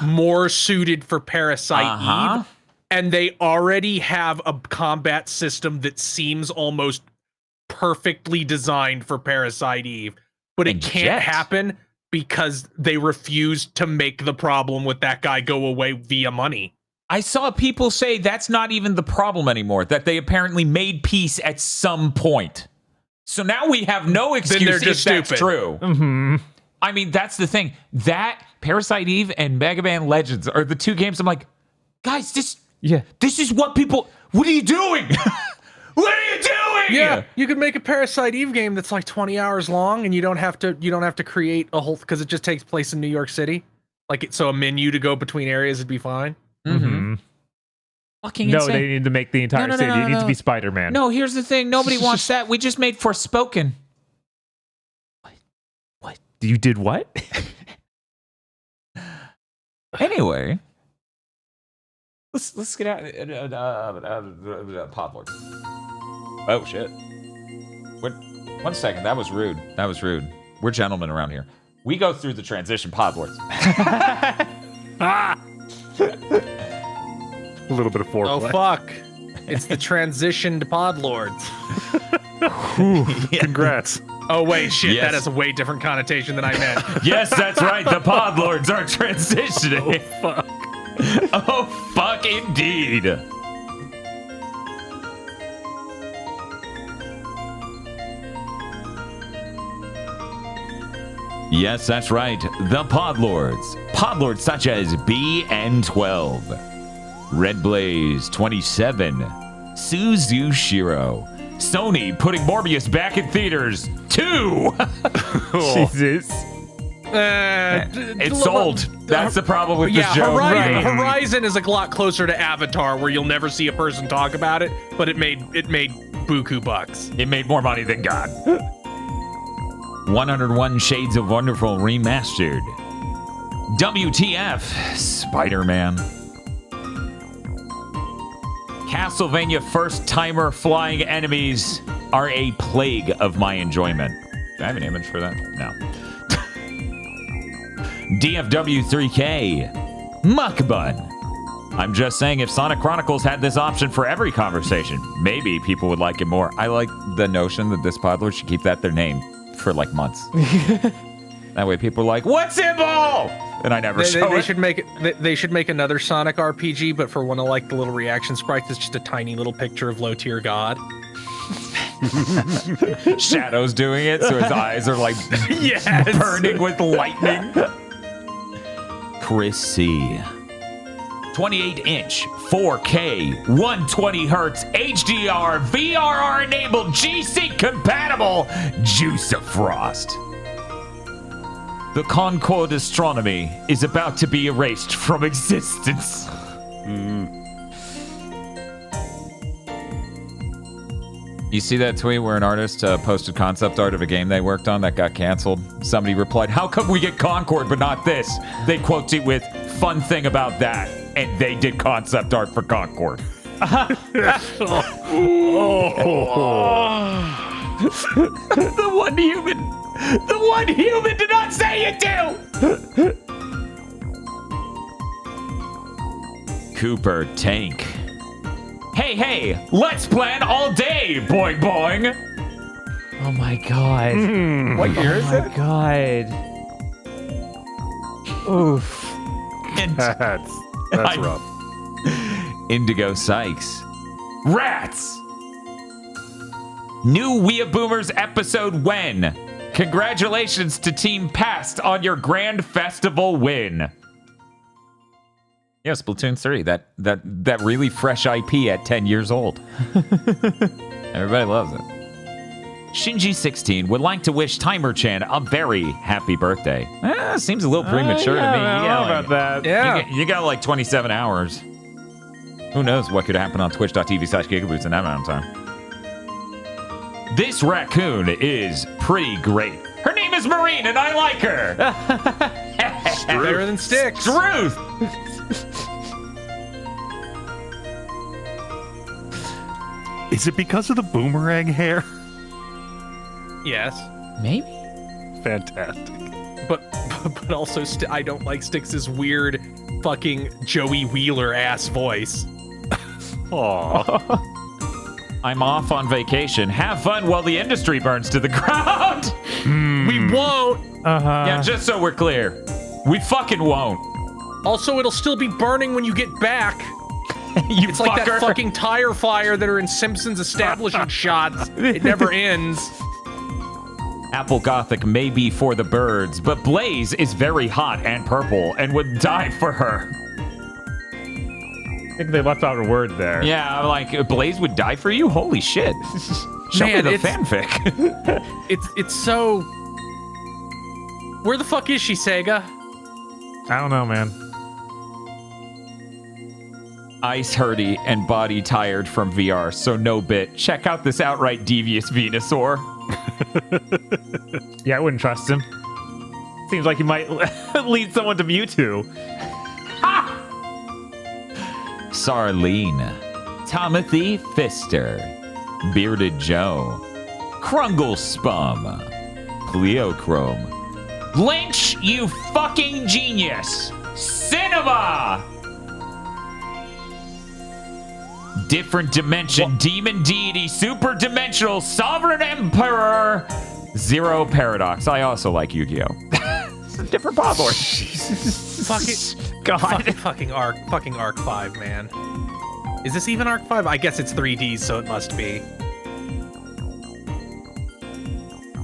more suited for Parasite Eve, and they already have a combat system that seems almost perfectly designed for Parasite Eve, but it can't happen because they refused to make the problem with that guy go away via money. I saw people say that's not even the problem anymore, that they apparently made peace at some point. So now we have no excuse they're if just that's stupid. true. Mm-hmm. I mean, that's the thing. That Parasite Eve and Mega Man Legends are the two games I'm like, guys, this is what people... What are you doing? What are you doing? Yeah, you could make a Parasite Eve game that's like 20 hours long, and you don't have to create a whole, because it just takes place in New York City. So a menu to go between areas would be fine. Mm-hmm. Fucking No, insane. they need to make the entire city. It needs to be Spider-Man. No, here's the thing. Nobody wants that. We just made Forspoken. What? You did what? Anyway, let's get out. Podlord. Oh shit! What? 1 second. That was rude. That was rude. We're gentlemen around here. We go through the transition, Podlords. A little bit of foreplay. Oh fuck! It's the transition to Podlords. Congrats. Oh wait, shit! Yes. That has a way different connotation than I meant. Yes, that's right. The Podlords are transitioning. Oh, fuck. Oh fuck, indeed. Yes, that's right. The Podlords. Podlords such as BN12, Red Blaze 27, Suzushiro, Sony putting Morbius back in theaters 2. Jesus. It's sold. That's the problem with this joke. Horizon is a lot closer to Avatar, where you'll never see a person talk about it, but it made buku bucks. It made more money than God. 101 Shades of Wonderful Remastered. WTF, Spider-Man. Castlevania first timer flying enemies are a plague of my enjoyment. Do I have an image for that? No. DFW3K, Muckbun. I'm just saying, if Sonic Chronicles had this option for every conversation, maybe people would like it more. I like the notion that this podler should keep that their name for like months. That way people are like, what symbol? And I never show they it. should make it. They should make another Sonic RPG, but for one of like the little reaction sprites, it's just a tiny little picture of low tier God. Shadow's doing it, so his eyes are like burning with lightning. Chris C. 28-inch, 4K, 120 hertz, HDR, VRR enabled, GC compatible, Juice of Frost. The Concord astronomy is about to be erased from existence. You see that tweet where an artist posted concept art of a game they worked on that got canceled? Somebody replied, how come we get Concord but not this? They quote it with, fun thing about that. And they did concept art for Concord. The one human did not say it to! Cooper Tank. Hey, let's plan all day, boing boing. Oh my god. What year is it? Oh my god. Oof. And That's rough. Indigo Sykes. Rats! New Weeab Boomers episode when? Congratulations to Team Past on your grand festival win. Yeah, Splatoon 3, that really fresh IP at 10 years old. Everybody loves it. Shinji16 would like to wish Timer-chan a very happy birthday. Seems a little premature to me. I don't know about that. Yeah. You got like 27 hours. Who knows what could happen on twitch.tv/GigaBoots in that amount of time. This raccoon is pretty great. Her name is Marine and I like her. Better than Sticks. Truth. Is it because of the boomerang hair? Yes. Maybe. Fantastic. But also I don't like Styx's weird fucking Joey Wheeler ass voice. Aww. I'm off on vacation. Have fun while the industry burns to the ground. We won't. Yeah, just so we're clear. We fucking won't. Also, it'll still be burning when you get back. You It's like that fucker. fucking tire fire that are in Simpsons establishing shots. It never ends. Apple Gothic may be for the birds, but Blaze is very hot and purple and would die for her. I think they left out a word there. Yeah, like Blaze would die for you? Holy shit. Show me Man, the it's- fanfic. It's so. Where the fuck is she, Sega? I don't know, man. Ice hurdy and body tired from VR, so no bit. Check out this outright devious Venusaur. Yeah, I wouldn't trust him. Seems like he might lead someone to Mewtwo. Sarlene, Timothy Fister, Bearded Joe, Krungle Spum, Pleochrome, Lynch, you fucking genius, Cinema, Different Dimension, Demon Deity, Super Dimensional, Sovereign Emperor, Zero Paradox. I also like Yu-Gi-Oh! It's a different pod lord. Fuck it. God. Fucking Arc 5, man. Is this even Arc 5? I guess it's 3D, so it must be.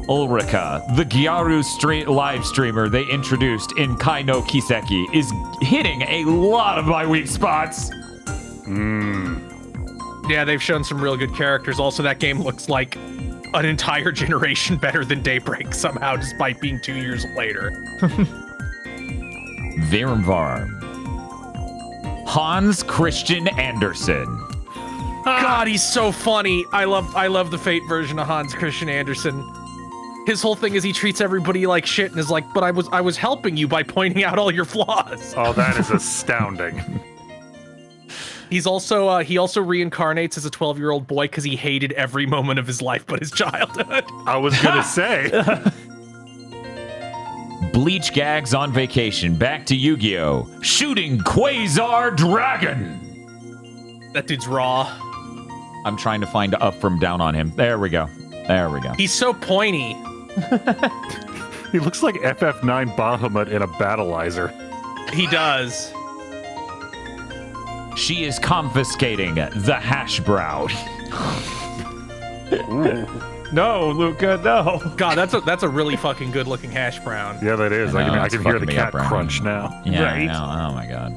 Ulrika, the Gyaru live streamer they introduced in Kai no Kiseki, is hitting a lot of my weak spots. Yeah, they've shown some real good characters. Also, that game looks like an entire generation better than Daybreak somehow, despite being 2 years later. Virmvarm. Hans Christian Andersen. God, he's so funny. I love the Fate version of Hans Christian Andersen. His whole thing is he treats everybody like shit and is like, but I was helping you by pointing out all your flaws. Oh, that is astounding. He's also he also reincarnates as a 12-year-old boy because he hated every moment of his life but his childhood. I was gonna say. Bleach gags on vacation. Back to Yu-Gi-Oh! Shooting Quasar Dragon. That dude's raw. I'm trying to find up from down on him. There we go. There we go. He's so pointy. He looks like FF9 Bahamut in a battleizer. He does. She is confiscating the hash brow. No, Luca, no. God, that's a really fucking good looking hash brown. Yeah, that is. I know, I it's can hear the fucking me cat up right crunch now. now. Yeah, Right. I know. Oh my god.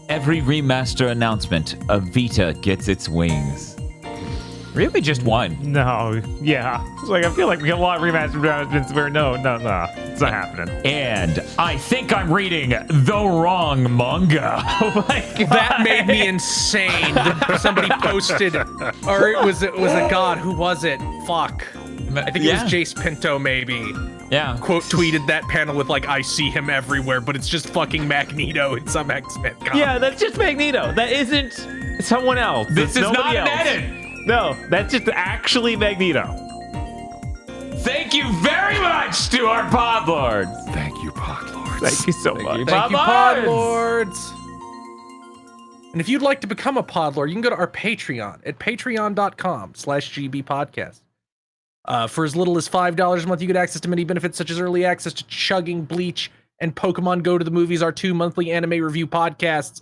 Every remaster announcement, a Vita gets its wings. Really, just one. No, yeah. It's like, I feel like we get a lot of remastered announcements where no, it's not happening. And I think I'm reading the wrong manga. Oh my god. That made me insane. Somebody posted, or it was a god. Who was it? Fuck. I think it was Jace Pinto, maybe. Yeah. Quote tweeted that panel with like, "I see him everywhere," but it's just fucking Magneto in some X-Men comic. Yeah, that's just Magneto. That isn't someone else. This It's is not nobody an else. edit. No, that's just actually Magneto. Thank you very much to our podlords. Thank you, Podlords. Thank you so much. Thank you, Podlords. Podlords. And if you'd like to become a Podlord, you can go to our Patreon at patreon.com/gbpodcast. For as little as $5 a month, you get access to many benefits such as early access to Chugging, Bleach, and Pokemon Go to the Movies, our 2 monthly anime review podcasts.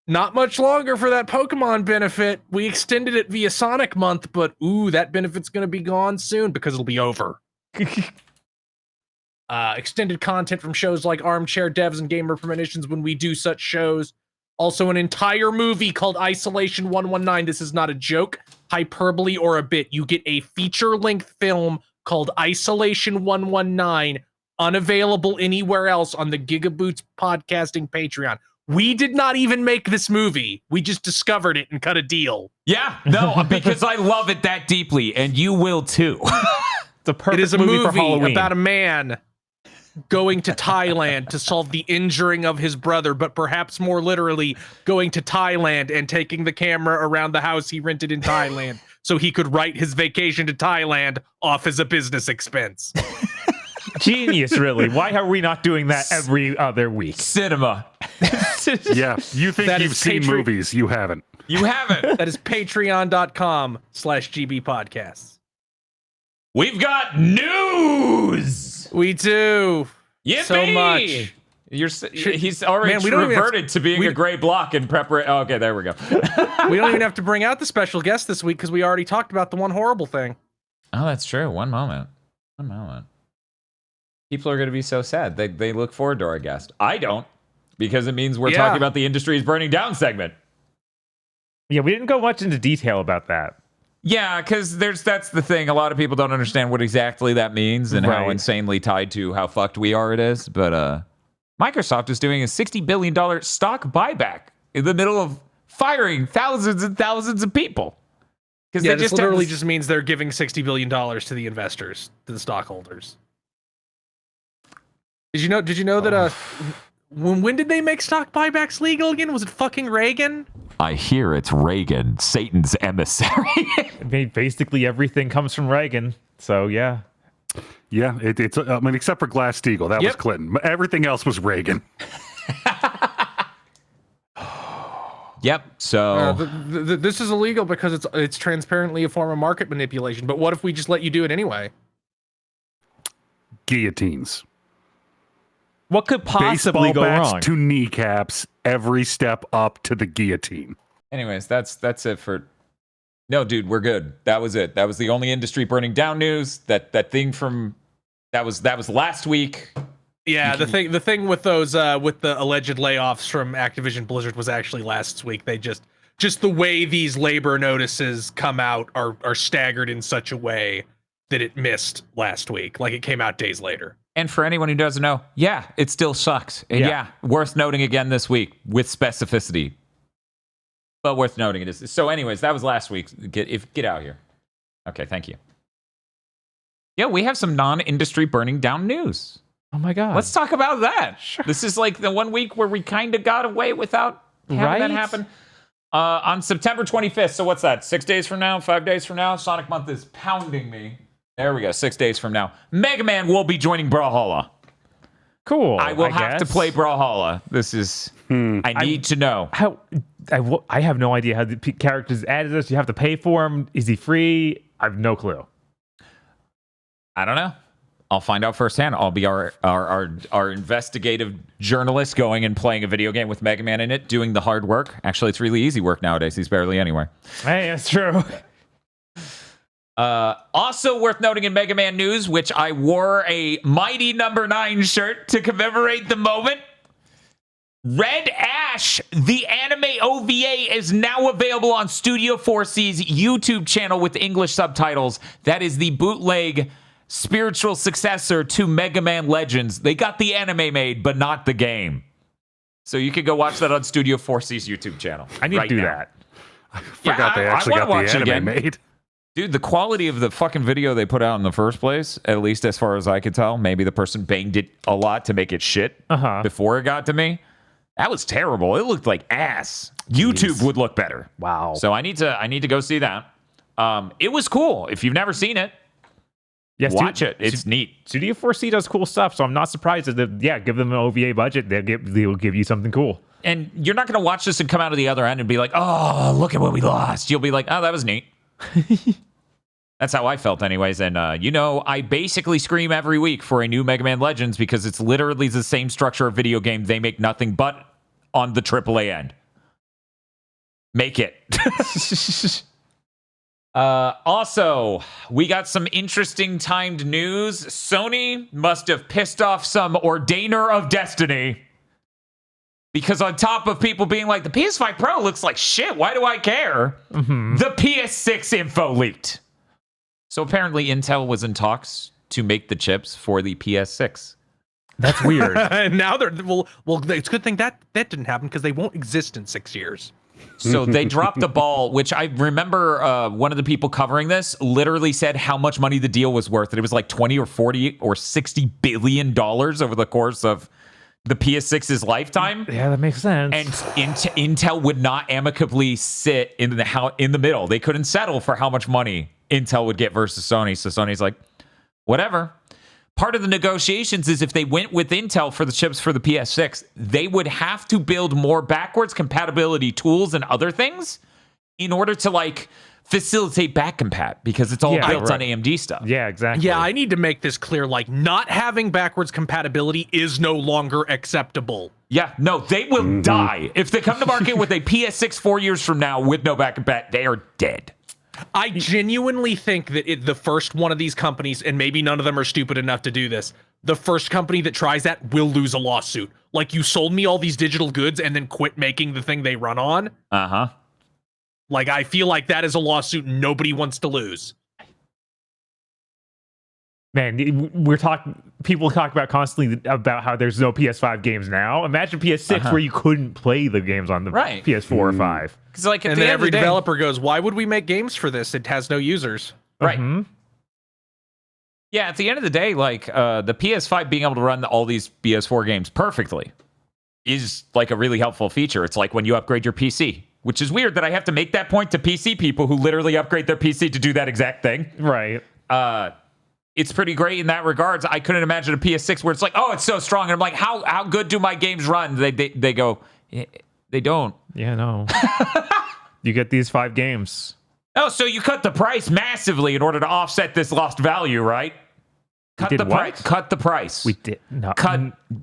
Not much longer for that Pokemon benefit. We extended it via Sonic Month, but ooh, that benefit's going to be gone soon because it'll be over. Extended content from shows like Armchair Devs and Gamer Premonitions when we do such shows. Also, an entire movie called Isolation 119. This is not a joke, hyperbole, or a bit. You get a feature-length film called Isolation 119, unavailable anywhere else on the GigaBoots podcasting Patreon. We did not even make this movie. We just discovered it and cut a deal. Yeah, no, because I love it that deeply, and you will too. It's a perfect It is a movie for movie Halloween. about a man going to Thailand to solve the injuring of his brother, but perhaps more literally going to Thailand and taking the camera around the house he rented in Thailand so he could write his vacation to Thailand off as a business expense. Genius, really. Why are we not doing that every other week? Cinema. Yeah, you think That you've is seen movies, you haven't. You haven't. That is patreon.com/gbpodcasts. We've got news. We do. Yippee! So much. He's already Man, we don't even have reverted to being a gray block in preparation. Oh, okay, there we go. We don't even have to bring out the special guest this week because we already talked about the one horrible thing. Oh, that's true. One moment. People are going to be so sad. They look forward to our guest. I don't, because it means we're talking about the industry is burning down segment. Yeah, we didn't go much into detail about that. Yeah, because that's the thing. A lot of people don't understand what exactly that means and how insanely tied to how fucked we are it is. But Microsoft is doing a $60 billion stock buyback in the middle of firing thousands and thousands of people. Yeah, this literally just means they're giving $60 billion to the investors, to the stockholders. Did you know that when did they make stock buybacks legal again? Was it fucking Reagan? I hear it's Reagan, Satan's emissary. Basically everything comes from Reagan. So yeah. Yeah, it's. I mean, except for Glass-Steagall, that was Clinton. Everything else was Reagan. Yep. So this is illegal because it's transparently a form of market manipulation. But what if we just let you do it anyway? Guillotines. What could possibly Baseball go bats wrong? to kneecaps, every step up to the guillotine. anyways, that's it for. No, dude, we're good. That was it. That was the only industry burning down news. That thing from that was last week. Yeah, the thing with those with the alleged layoffs from Activision Blizzard was actually last week. They just the way these labor notices come out are staggered in such a way that it missed last week. Like it came out days later. And for anyone who doesn't know, yeah, it still sucks. And yeah, worth noting again this week with specificity. But worth noting it is. So anyways, that was last week. Get out here. Okay, thank you. Yeah, we have some non-industry burning down news. Oh my god. Let's talk about that. Sure. This is like the 1 week where we kind of got away without having that happen. On September 25th, so what's that? 6 days from now? 5 days from now? Sonic Month is pounding me. There we go. 6 days from now, Mega Man will be joining Brawlhalla. Cool. I will have to guess. play Brawlhalla. This is. I need to know. How I have no idea how the characters added this. You have to pay for him. Is he free? I have no clue. I don't know. I'll find out firsthand. I'll be our investigative journalist going and playing a video game with Mega Man in it, doing the hard work. Actually, it's really easy work nowadays. He's barely anywhere. Hey, that's true. Also worth noting in Mega Man news, which I wore a Mighty Number 9 shirt to commemorate the moment. Red Ash, the anime OVA, is now available on Studio 4C's YouTube channel with English subtitles. That is the bootleg spiritual successor to Mega Man Legends. They got the anime made, but not the game. So you can go watch that on Studio 4C's YouTube channel. I need to do that. I forgot they actually got the anime made. Dude, the quality of the fucking video they put out in the first place, at least as far as I could tell, maybe the person banged it a lot to make it shit before it got to me. That was terrible. It looked like ass. YouTube would look better. Wow. So I need to go see that. It was cool. If you've never seen it, watch it. It's neat. Studio 4C does cool stuff, so I'm not surprised that give them an OVA budget, they'll give you something cool. And you're not going to watch this and come out of the other end and be like, oh, look at what we lost. You'll be like, oh, that was neat. That's how I felt anyways. And, I basically scream every week for a new Mega Man Legends because it's literally the same structure of video game. They make nothing but on the AAA end. Make it. Also, we got some interesting timed news. Sony must have pissed off some ordainer of destiny. Because on top of people being like, the PS5 Pro looks like shit, why do I care? The PS6 info leaked. So apparently Intel was in talks to make the chips for the PS6. That's weird. And now they're well. It's a good thing that didn't happen because they won't exist in 6 years. So they dropped the ball, which I remember one of the people covering this literally said how much money the deal was worth. And it was like 20 or 40 or 60 billion dollars over the course of the PS6's lifetime. Yeah, that makes sense. And Intel would not amicably sit in the middle. They couldn't settle for how much money Intel would get versus Sony. So Sony's like, whatever. Part of the negotiations is if they went with Intel for the chips for the PS6, they would have to build more backwards compatibility tools and other things in order to facilitate back compat because it's all built on AMD stuff. Yeah, exactly. Yeah, I need to make this clear. Not having backwards compatibility is no longer acceptable. Yeah, no, they will die. If they come to market with a PS6 4 years from now with no back compat, they are dead. I genuinely think that the first one of these companies, and maybe none of them are stupid enough to do this, the first company that tries that will lose a lawsuit. You sold me all these digital goods and then quit making the thing they run on. Uh-huh. I feel like that is a lawsuit nobody wants to lose. Man, people talk about constantly about how there's no PS5 games now. Imagine PS6 where you couldn't play the games on the PS4 or 5. Because at and the then end every of the day, developer goes, why would we make games for this? It has no users. Right. Yeah, at the end of the day, the PS5 being able to run all these PS4 games perfectly is a really helpful feature. It's like when you upgrade your PC, which is weird that I have to make that point to PC people who literally upgrade their PC to do that exact thing. Right. It's pretty great in that regards. I couldn't imagine a PS6 where it's like, oh, it's so strong. And I'm like, how good do my games run? They go, they don't. Yeah, no. You get these 5 games. Oh, so you cut the price massively in order to offset this lost value, right? Cut the price. Cut the price. We did no.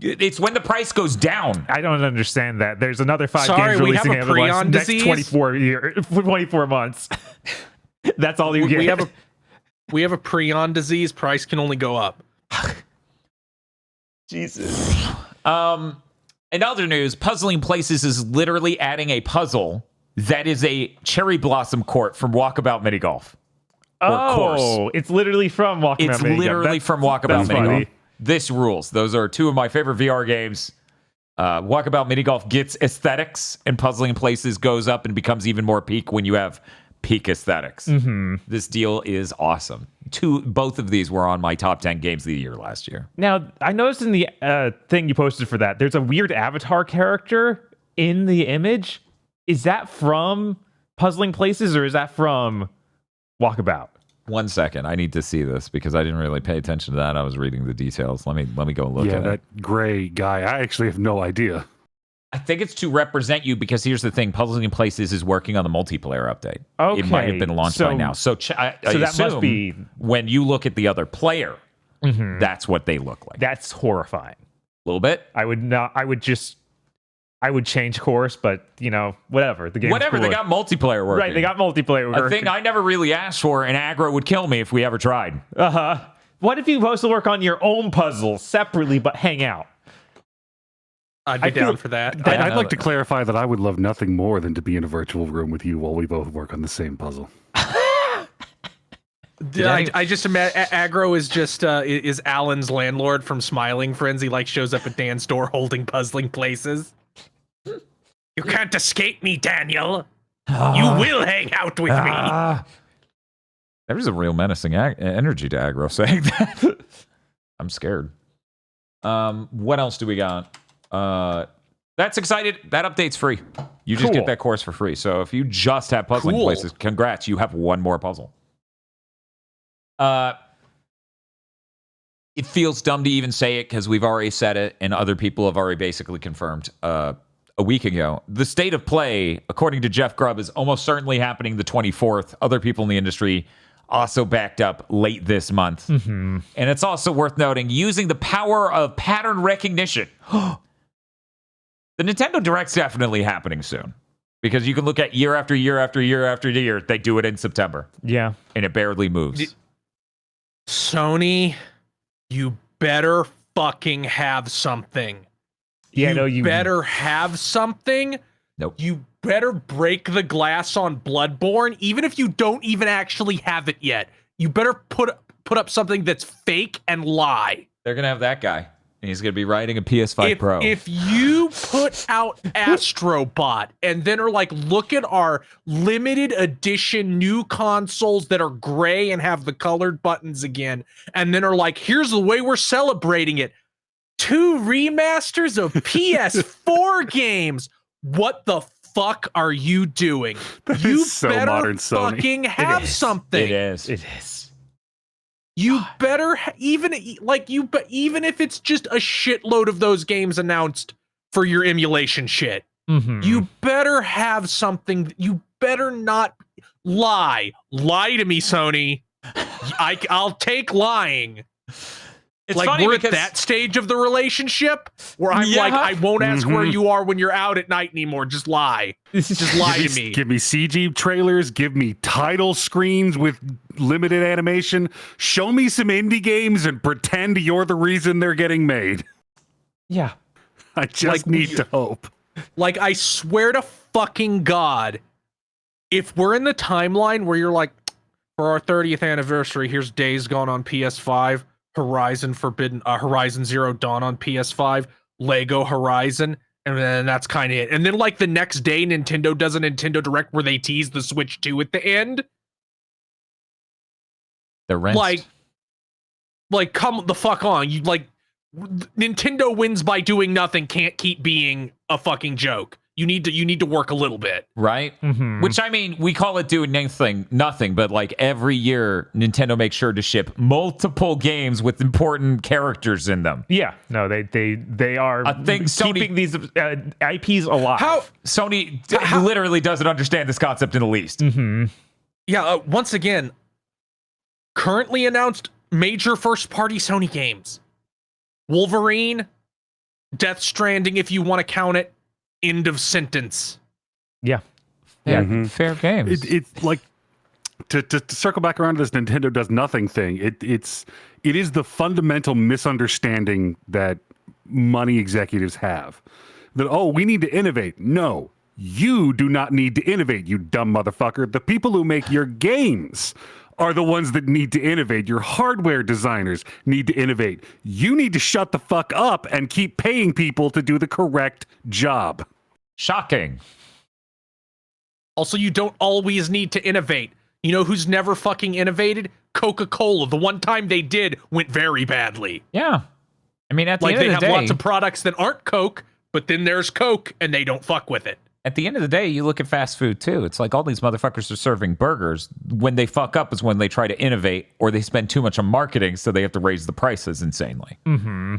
It's when the price goes down. I don't understand that. There's another 5 Sorry, games releasing we have a in the prion next disease? 24 months. That's all you get. We have a prion disease. Price can only go up. Jesus. In other news, Puzzling Places is literally adding a puzzle that is a cherry blossom court from Walkabout Mini Golf. Oh, it's literally from Walkabout Mini Golf. It's literally from Walkabout Mini Golf. This rules. Those are 2 of my favorite VR games. Walkabout Mini Golf gets aesthetics, and Puzzling Places goes up and becomes even more peak when you have peak aesthetics. This deal is awesome. Both of these were on my top 10 games of the year last year. Now, I noticed in the thing you posted for that, there's a weird avatar character in the image. Is that from Puzzling Places or is that from Walkabout? 1 second. I need to see this because I didn't really pay attention to that. I was reading the details. Let me go look at it. That gray guy. I actually have no idea. I think it's to represent you because here's the thing: Puzzling in Places is working on the multiplayer update. Okay, it might have been launched by now. So I that assume must be when you look at the other player, that's what they look like. That's horrifying. A little bit. I would not. I would change course, but whatever. The game. Whatever. Cool. They got multiplayer working. Right. They got multiplayer working. A thing I never really asked for, and aggro would kill me if we ever tried. What if you supposed to work on your own puzzles separately but hang out? I'd be down for that. I'd like to clarify that I would love nothing more than to be in a virtual room with you while we both work on the same puzzle. I just imagine aggro is just is Alan's landlord from Smiling Friends. He shows up at Dan's door holding Puzzling Places. You can't escape me, Daniel. You will hang out with me. There's a real menacing energy to aggro saying that. I'm scared. What else do we got? That's excited. That update's free. You just get that course for free. So if you just have Puzzling Places, congrats. You have one more puzzle. It feels dumb to even say it because we've already said it and other people have already basically confirmed a week ago. The state of play, according to Jeff Grubb, is almost certainly happening the 24th. Other people in the industry also backed up late this month. And it's also worth noting, using the power of pattern recognition. The Nintendo Direct's definitely happening soon. Because you can look at year after year after year after year. They do it in September. Yeah. And it barely moves. Sony, you better fucking have something. Yeah, you better have something. Nope. You better break the glass on Bloodborne, even if you don't even actually have it yet. You better put up something that's fake and lie. They're going to have that guy. And he's going to be riding a PS5 Pro. If you put out Astrobot and then are look at our limited edition new consoles that are gray and have the colored buttons again, and then are here's the way we're celebrating it. 2 remasters of PS4 games. What the fuck are you doing? You so better modern Sony. fucking have something. It is. It is. You better even if it's just a shitload of those games announced for your emulation shit. You better have something. You better not lie. Lie to me, Sony. I'll take lying. It's funny we're because at that stage of the relationship where I'm I won't ask where you are when you're out at night anymore. Just lie. Just lie to me. Give me CG trailers. Give me title screens with limited animation. Show me some indie games and pretend you're the reason they're getting made. Yeah. I just need to hope. I swear to fucking God, if we're in the timeline where you're for our 30th anniversary, here's Days Gone on PS5. Horizon Zero Dawn on PS5, Lego Horizon, and then that's kind of it. And then the next day, Nintendo does a Nintendo Direct where they tease the Switch 2 at the end. They're rinsed. Come the fuck on. You Nintendo wins by doing nothing can't keep being a fucking joke. You need to work a little bit. Right? Which, I mean, we call it doing nothing, but every year, Nintendo makes sure to ship multiple games with important characters in them. Yeah. No, they are keeping these IPs alive. How Sony literally doesn't understand this concept in the least. Yeah, once again, currently announced major first-party Sony games. Wolverine, Death Stranding, if you want to count it. End of sentence. Yeah. Yeah, fair games. It's to circle back around to this Nintendo does nothing thing. It is the fundamental misunderstanding that money executives have. That, we need to innovate. No, you do not need to innovate, you dumb motherfucker. The people who make your games are the ones that need to innovate. Your hardware designers need to innovate. You need to shut the fuck up and keep paying people to do the correct job. Shocking. Also, you don't always need to innovate. You know who's never fucking innovated? Coca-Cola. The one time they did went very badly. Yeah. I mean, at the end they of the have day, lots of products that aren't Coke, but then there's Coke and they don't fuck with it. at the end of the day, you look at fast food too. It's like all these motherfuckers are serving burgers. When they fuck up is when they try to innovate or they spend too much on marketing, so they have to raise the prices insanely. Mm-hmm.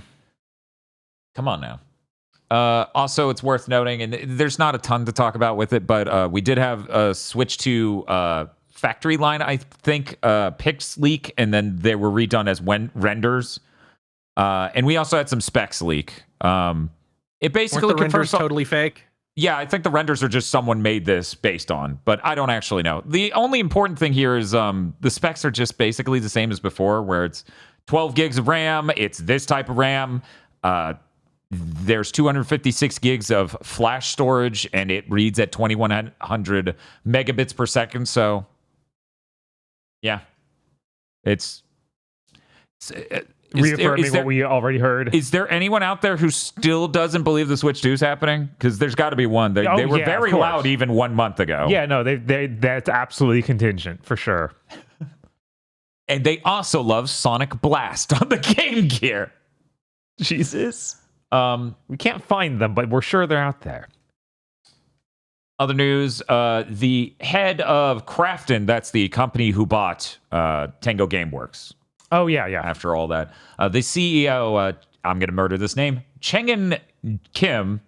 Come on now. Also, it's worth noting, and there's not a ton to talk about with it, but we did have a switch to factory line, I think, pics leak, and then they were redone as renders. And we also had some specs leak. It basically Weren't the renders confirms totally fake? Yeah, I think the renders are just someone made this based on, but I don't actually know. The only important thing here is the specs are just basically the same as before, where it's 12 gigs of RAM, it's this type of RAM, there's 256 gigs of flash storage, and it reads at 2100 megabits per second, so yeah. It's reaffirming what we already heard. Is there anyone out there who still doesn't believe the Switch 2 is happening? Because there's got to be one. They were very loud even 1 month ago. Yeah, no, that's absolutely contingent for sure. And they also love Sonic Blast on the Game Gear. Jesus. We can't find them, but we're sure they're out there. Other news, the head of Krafton, that's the company who bought Tango GameWorks. Oh, yeah. After all that. The CEO, I'm going to murder this name, Chengin Kim,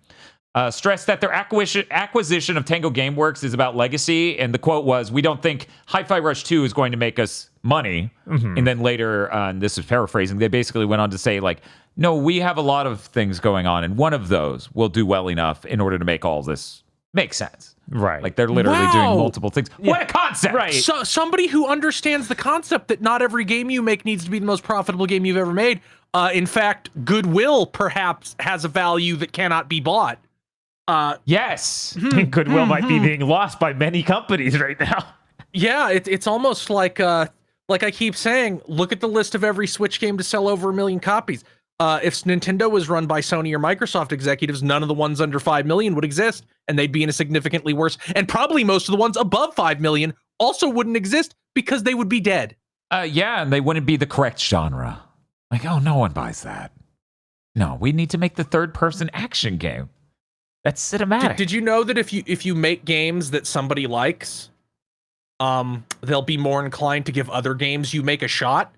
stressed that their acquisition of Tango GameWorks is about legacy. And the quote was, "We don't think Hi-Fi Rush 2 is going to make us money." Mm-hmm. And then later, and this is paraphrasing, they basically went on to say, like, no, we have a lot of things going on, and one of those will do well enough in order to make all this make sense. Right. Like, they're literally doing multiple things. Yeah. What a concept! Right. So, somebody who understands the concept that not every game you make needs to be the most profitable game you've ever made. In fact, goodwill perhaps has a value that cannot be bought. Yes. Goodwill might be being lost by many companies right now. Yeah, it's almost like I keep saying, look at the list of every Switch game to sell over 1 million copies. If Nintendo was run by Sony or Microsoft executives, none of the ones under 5 million would exist, and they'd be in a significantly worse. And probably most of the ones above 5 million also wouldn't exist because they would be dead. Yeah, and they wouldn't be the correct genre. Like, oh, no one buys that. No, we need to make the third-person action game. That's cinematic. Did you know that if you make games that somebody likes, they'll be more inclined to give other games you make a shot?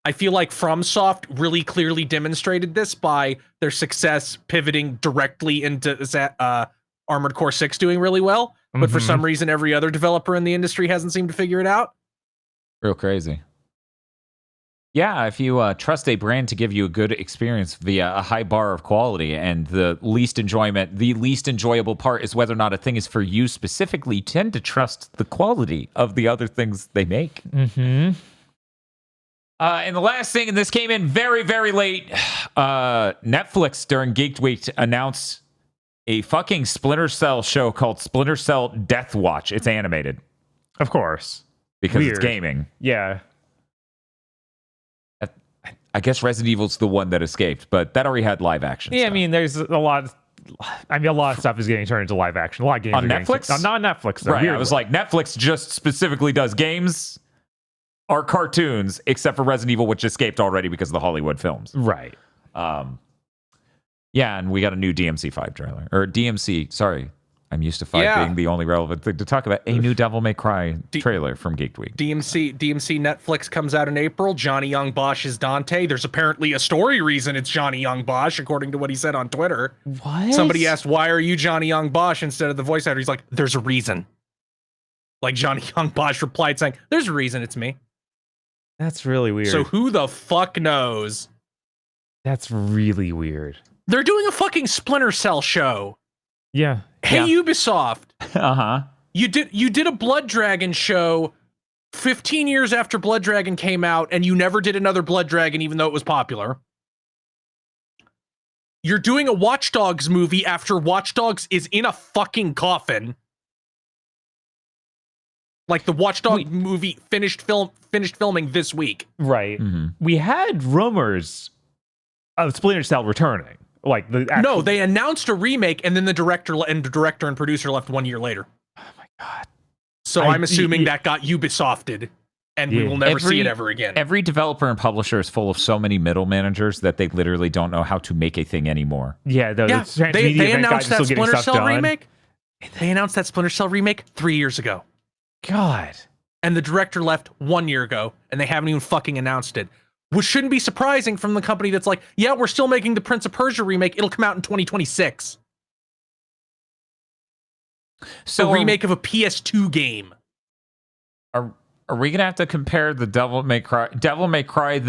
I feel like FromSoft really clearly demonstrated this by their success pivoting directly into Armored Core 6 doing really well. But for some reason, every other developer in the industry hasn't seemed to figure it out. Real crazy. Yeah, if you trust a brand to give you a good experience via a high bar of quality, and the least enjoyable part is whether or not a thing is for you specifically, you tend to trust the quality of the other things they make. Mm-hmm. And the last thing, and this came in very, very late, Netflix during Geek Week announced a fucking Splinter Cell show called Splinter Cell Death Watch. It's animated. Of course. Because Weird. It's gaming. Yeah. I guess Resident Evil's the one that escaped, but that already had live action. Yeah, stuff. I mean, there's a lot of stuff is getting turned into live action. A lot of games on are Netflix? Not on Netflix, though. Right, Weirdly. I was like, Netflix just specifically does games or cartoons, except for Resident Evil, which escaped already because of the Hollywood films. Right. Yeah, and we got a new DMC5 trailer. Or DMC, sorry. I'm used to 5 being the only relevant thing to talk about. A new Devil May Cry trailer from Geek Week. DMC Netflix comes out in April. Johnny Young Bosch is Dante. There's apparently a story reason it's Johnny Young Bosch, according to what he said on Twitter. What? Somebody asked, why are you Johnny Young Bosch instead of the voice actor? He's like, there's a reason. Like Johnny Young Bosch replied saying, there's a reason it's me. That's really weird. So who the fuck knows? That's really weird. They're doing a fucking Splinter Cell show. Yeah. Hey, Ubisoft. Uh-huh. You did a Blood Dragon show 15 years after Blood Dragon came out, and you never did another Blood Dragon even though it was popular. You're doing a Watch Dogs movie after Watch Dogs is in a fucking coffin. Like the Watch Dogs movie finished filming this week. Right. Mm-hmm. We had rumors of Splinter Cell returning. Like the actual... No, they announced a remake, and then the director and producer left 1 year later. Oh my god! So I'm assuming that got Ubisofted, and we will never see it ever again. Every developer and publisher is full of so many middle managers that they literally don't know how to make a thing anniemore. Yeah, they announced that Splinter Cell remake. They announced that Splinter Cell remake 3 years ago. God. And the director left 1 year ago, and they haven't even fucking announced it. Which shouldn't be surprising from the company that's like, yeah, we're still making the Prince of Persia remake. It'll come out in 2026. So a remake of a PS2 game. Are we gonna have to compare the Devil May Cry the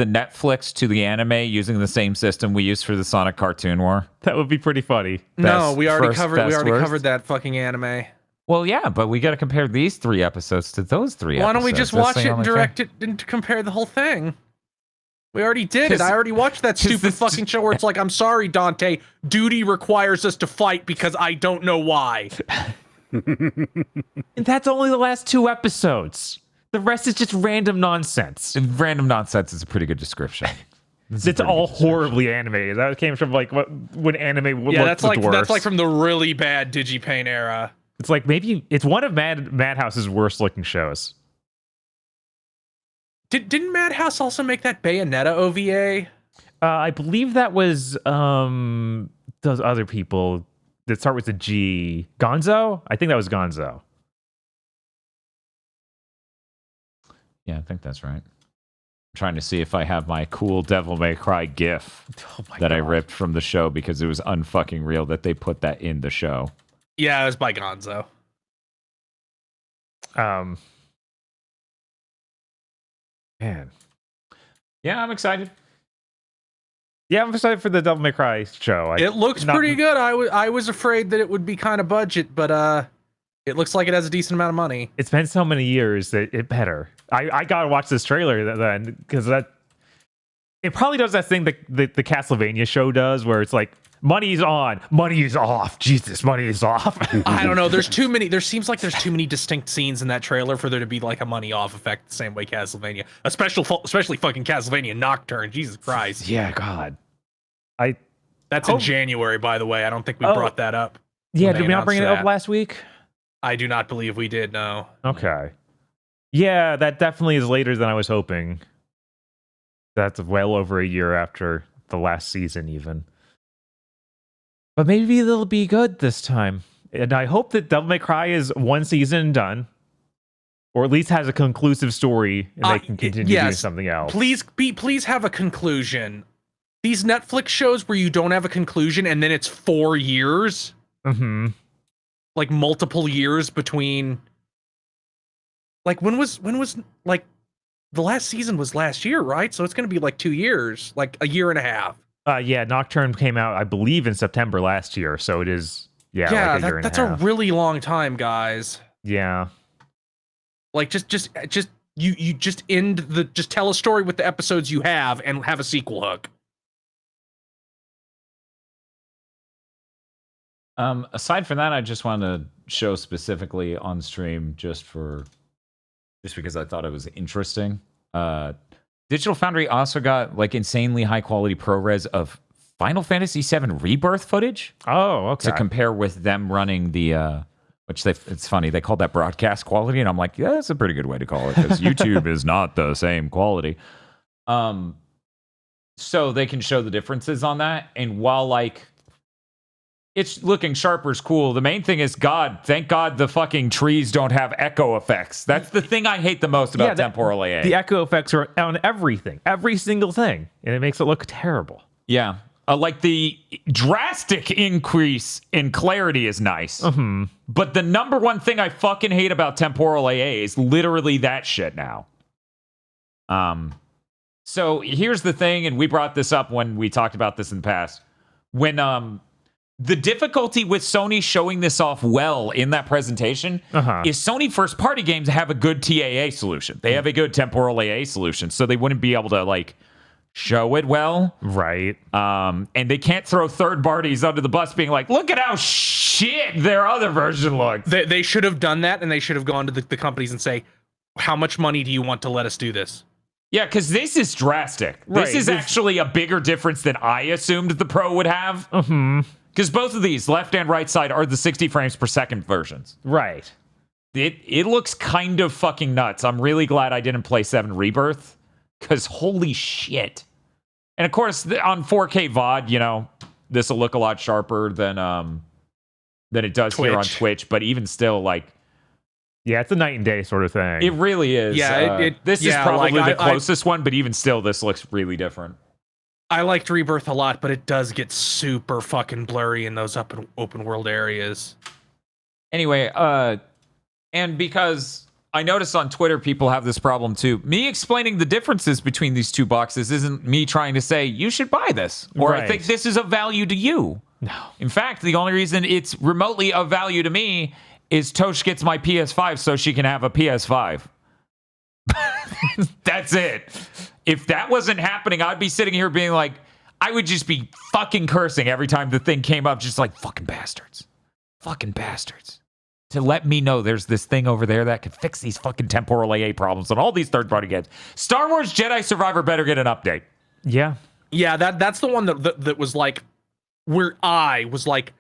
Netflix to the anime using the same system we used for the Sonic Cartoon War? That would be pretty funny. No, we already first, covered. We best, already worst? covered that fucking anime. Well, yeah, but we got to compare these 3 episodes to those 3 Why episodes. don't we just That's watch the it and only direct thing. it and compare the whole thing? We already did it. I already watched that stupid this- fucking show where it's like, I'm sorry, Dante. Duty requires us to fight because I don't know why. And that's only the last 2 episodes. The rest is just random nonsense. Random nonsense is a pretty good description. It's all horribly animated. That came from like when anime Yeah, looked the worst. that's like from the really bad DigiPaint era. It's like maybe it's one of Madhouse's worst looking shows. Didn't Madhouse also make that Bayonetta OVA? I believe that was those other people that start with a G. Gonzo? I think that was Gonzo. Yeah, I think that's right. I'm trying to see if I have my cool Devil May Cry GIF that I ripped from the show because it was unfucking real that they put that in the show. Yeah, it was by Gonzo. Man. Yeah, I'm excited. Yeah, I'm excited for the Devil May Cry show. It looks pretty good. I was afraid that it would be kind of budget, but it looks like it has a decent amount of money. It's been so many years that it better. I gotta watch this trailer then because that it probably does that thing that the Castlevania show does where it's like money's on, money is off. Jesus, money is off. I don't know. There's too many. There seems like there's too many distinct scenes in that trailer for there to be like a money off effect the same way Castlevania, especially fucking Castlevania Nocturne. Jesus Christ. Yeah, God. That's in January, by the way. I don't think we brought that up. Yeah, when they did we not bring it announced up that. last week? I do not believe we did. No. Okay. Yeah, that definitely is later than I was hoping. That's well over a year after the last season, even. But maybe they'll be good this time. And I hope that Devil May Cry is one season done. Or at least has a conclusive story and they can continue doing something else. Please have a conclusion. These Netflix shows where you don't have a conclusion and then it's 4 years. Mm-hmm. Like multiple years between. Like when was like the last season was last year, right? So it's gonna be like 2 years, like a year and a half. Yeah, Nocturne came out, I believe, in September last year, so it is like a year and that's a a half. really long time, guys. Yeah. Like just you just just tell a story with the episodes you have and have a sequel hook. Aside from that, I just want to show specifically on stream just because I thought it was interesting. Digital Foundry also got like insanely high quality ProRes of Final Fantasy VII Rebirth footage. Oh, okay. To compare with them running the it's funny, they call that broadcast quality, and I'm like, yeah, that's a pretty good way to call it because YouTube is not the same quality. So they can show the differences on that, and while like it's looking sharper is cool, the main thing is thank God the fucking trees don't have echo effects. That's the thing I hate the most about temporal AA. The echo effects are on everything, every single thing, and it makes it look terrible. Yeah. Like the drastic increase in clarity is nice. Mm-hmm. But the number one thing I fucking hate about temporal AA is literally that shit now. So here's the thing, and we brought this up when we talked about this in the past. When the difficulty with Sony showing this off well in that presentation is Sony first party games have a good TAA solution. They have a good temporal AA solution, so they wouldn't be able to like show it well. Right. And they can't throw third parties under the bus being like, look at how shit their other version looks. They should have done that, and they should have gone to the companies and say, how much money do you want to let us do this? Yeah, because this is drastic. Right. This is actually a bigger difference than I assumed the Pro would have. Mm-hmm. Because both of these, left and right side, are the 60 frames per second versions. Right. It looks kind of fucking nuts. I'm really glad I didn't play 7 Rebirth, because holy shit. And of course, on 4K VOD, you know, this will look a lot sharper than than it does here on Twitch. But even still, like, Yeah, it's a night and day sort of thing. it really is. Yeah, this is probably like, the closest one, but even still, this looks really different. I liked Rebirth a lot, but it does get super fucking blurry in those open world areas. Anyway, and because I notice on Twitter people have this problem too. Me explaining the differences between these two boxes isn't me trying to say you should buy this or I think this is of value to you. No. In fact, the only reason it's remotely of value to me is Tosh gets my PS5 so she can have a PS5. That's it. If that wasn't happening, I'd be sitting here being like, I would just be fucking cursing every time the thing came up, just like, fucking bastards. Fucking bastards. To let me know there's this thing over there that could fix these fucking temporal AA problems on all these third-party games. Star Wars Jedi Survivor better get an update. Yeah. Yeah, that's the one that was like, where I was like,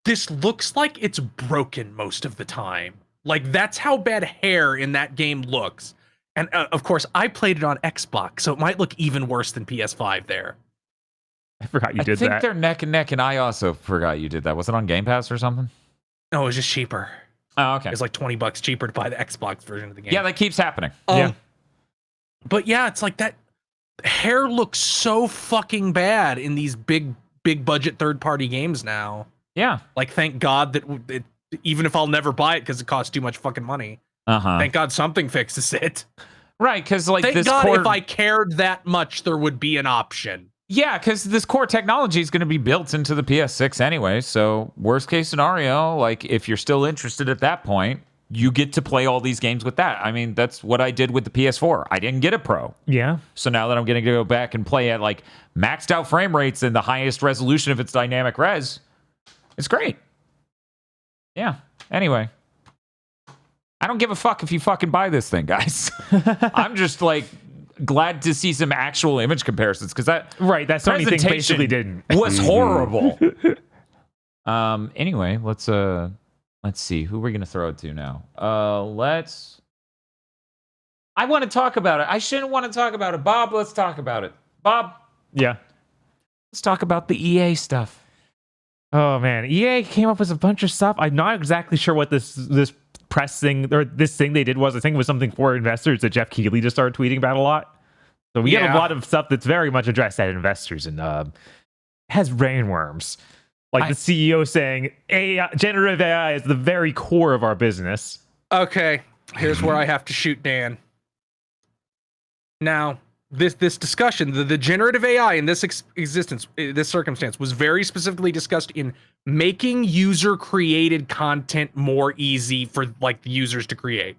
this looks like it's broken most of the time. Like, that's how bad hair in that game looks. And of course, I played it on Xbox, so it might look even worse than PS5 there. I forgot you did I think that. they're neck and neck, and I also forgot you did that. Was it on Game Pass or something? No, it was just cheaper. Oh, okay. It's like $20 cheaper to buy the Xbox version of the game. Yeah, that keeps happening. Yeah. But yeah, it's like that hair looks so fucking bad in these big budget third-party games now. Yeah. Like, thank God that even if I'll never buy it because it costs too much fucking money, thank God something fixes it. Right, because like Thank this God core... if I cared that much, there would be an option. Yeah, because this core technology is going to be built into the PS6 anyway. So worst case scenario, like if you're still interested at that point, you get to play all these games with that. I mean, that's what I did with the PS4. I didn't get a Pro. Yeah. So now that I'm going to go back and play at like maxed out frame rates and the highest resolution of its dynamic res, it's great. Yeah. Anyway, I don't give a fuck if you fucking buy this thing, guys. I'm just like glad to see some actual image comparisons because that Sony thing basically didn't was horrible. Anyway, let's see who we're gonna throw it to now. I want to talk about it. I shouldn't want to talk about it. Bob, let's talk about it. Bob, Yeah. let's talk about the EA stuff. Oh man, EA came up with a bunch of stuff. I'm not exactly sure what this press thing or this thing they did was. I think it was something for investors that Jeff Keighley just started tweeting about a lot. So we get a lot of stuff that's very much addressed at investors and has brainworms. Like the CEO saying AI, generative AI is the very core of our business. Okay, here's where I have to shoot Dan. Now, this discussion, the generative AI in this this circumstance was very specifically discussed in making user-created content more easy for like the users to create.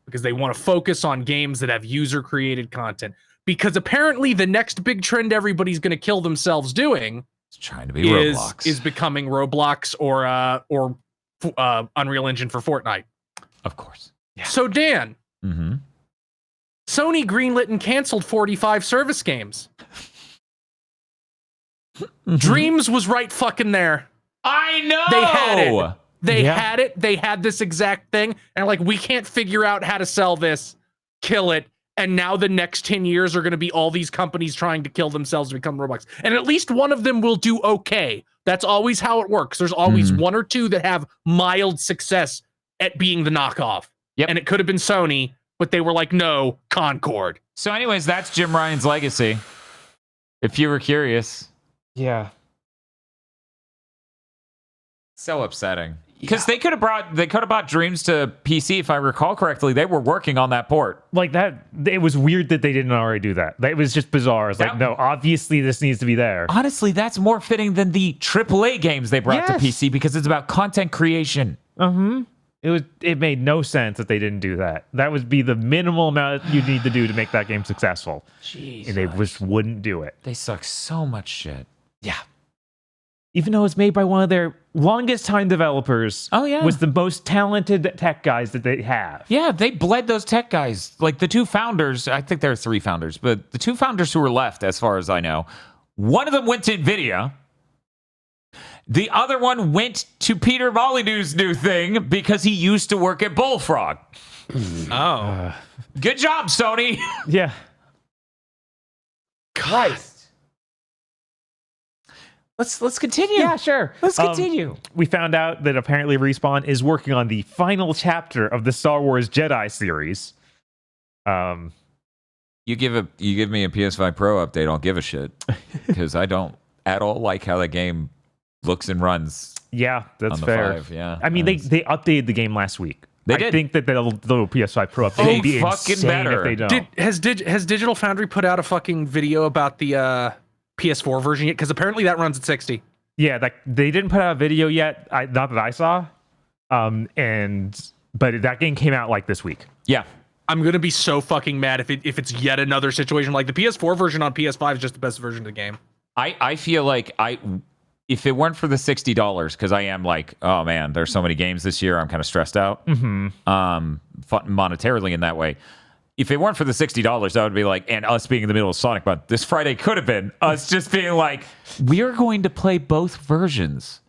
Because they want to focus on games that have user-created content. Because apparently the next big trend everybody's going to kill themselves doing It's trying to be Roblox. is becoming Roblox or Unreal Engine for Fortnite. Of course. Yeah. So Dan, Sony greenlit and canceled 45 service games. Dreams was right fucking there. I know. They had it. They had it. They had this exact thing. And like, we can't figure out how to sell this. Kill it. And now the next 10 years are going to be all these companies trying to kill themselves to become Roblox. And at least one of them will do okay. That's always how it works. There's always one or two that have mild success at being the knockoff. Yep. And it could have been Sony, but they were like, no, Concord. So anyways, that's Jim Ryan's legacy. If you were curious. Yeah. So upsetting. Because they could have brought Dreams to PC, if I recall correctly. They were working on that port. Like that, it was weird that they didn't already do that. It was just bizarre. It's like, no, obviously this needs to be there. Honestly, that's more fitting than the AAA games they brought to PC because it's about content creation. It made no sense that they didn't do that. That would be the minimal amount you need to do to make that game successful. Jeez. And they just wouldn't do it. They suck so much shit. Yeah. Even though it's made by one of their longest time developers. Oh, yeah. Was the most talented tech guys that they have. Yeah, they bled those tech guys. Like the two founders, I think there are three founders, but the two founders who were left, as far as I know, one of them went to NVIDIA. The other one went to Peter Molyneux's new thing because he used to work at Bullfrog. Good job, Sony. Yeah. Christ. Let's continue. Yeah, sure. Let's continue. We found out that apparently Respawn is working on the final chapter of the Star Wars Jedi series. You give me a PS5 Pro update, I'll give a shit because I don't at all like how that game looks and runs. Yeah, that's on the fair. 5, yeah. I mean, they updated the game last week. They did. I think that the PS5 Pro update would be fucking insane better. if they don't. Has Digital Foundry put out a fucking video about the PS4 version yet? Because apparently that runs at 60. Yeah, they didn't put out a video yet. Not that I saw. But that game came out like this week. Yeah. I'm gonna be so fucking mad if it's yet another situation like the PS4 version on PS5 is just the best version of the game. I feel like if it weren't for the $60, because I am like, oh man, there's so many games this year, I'm kind of stressed out. Monetarily in that way. If it weren't for the $60, I would be like, and us being in the middle of Sonic Month, this Friday could have been us just being like, we're going to play both versions,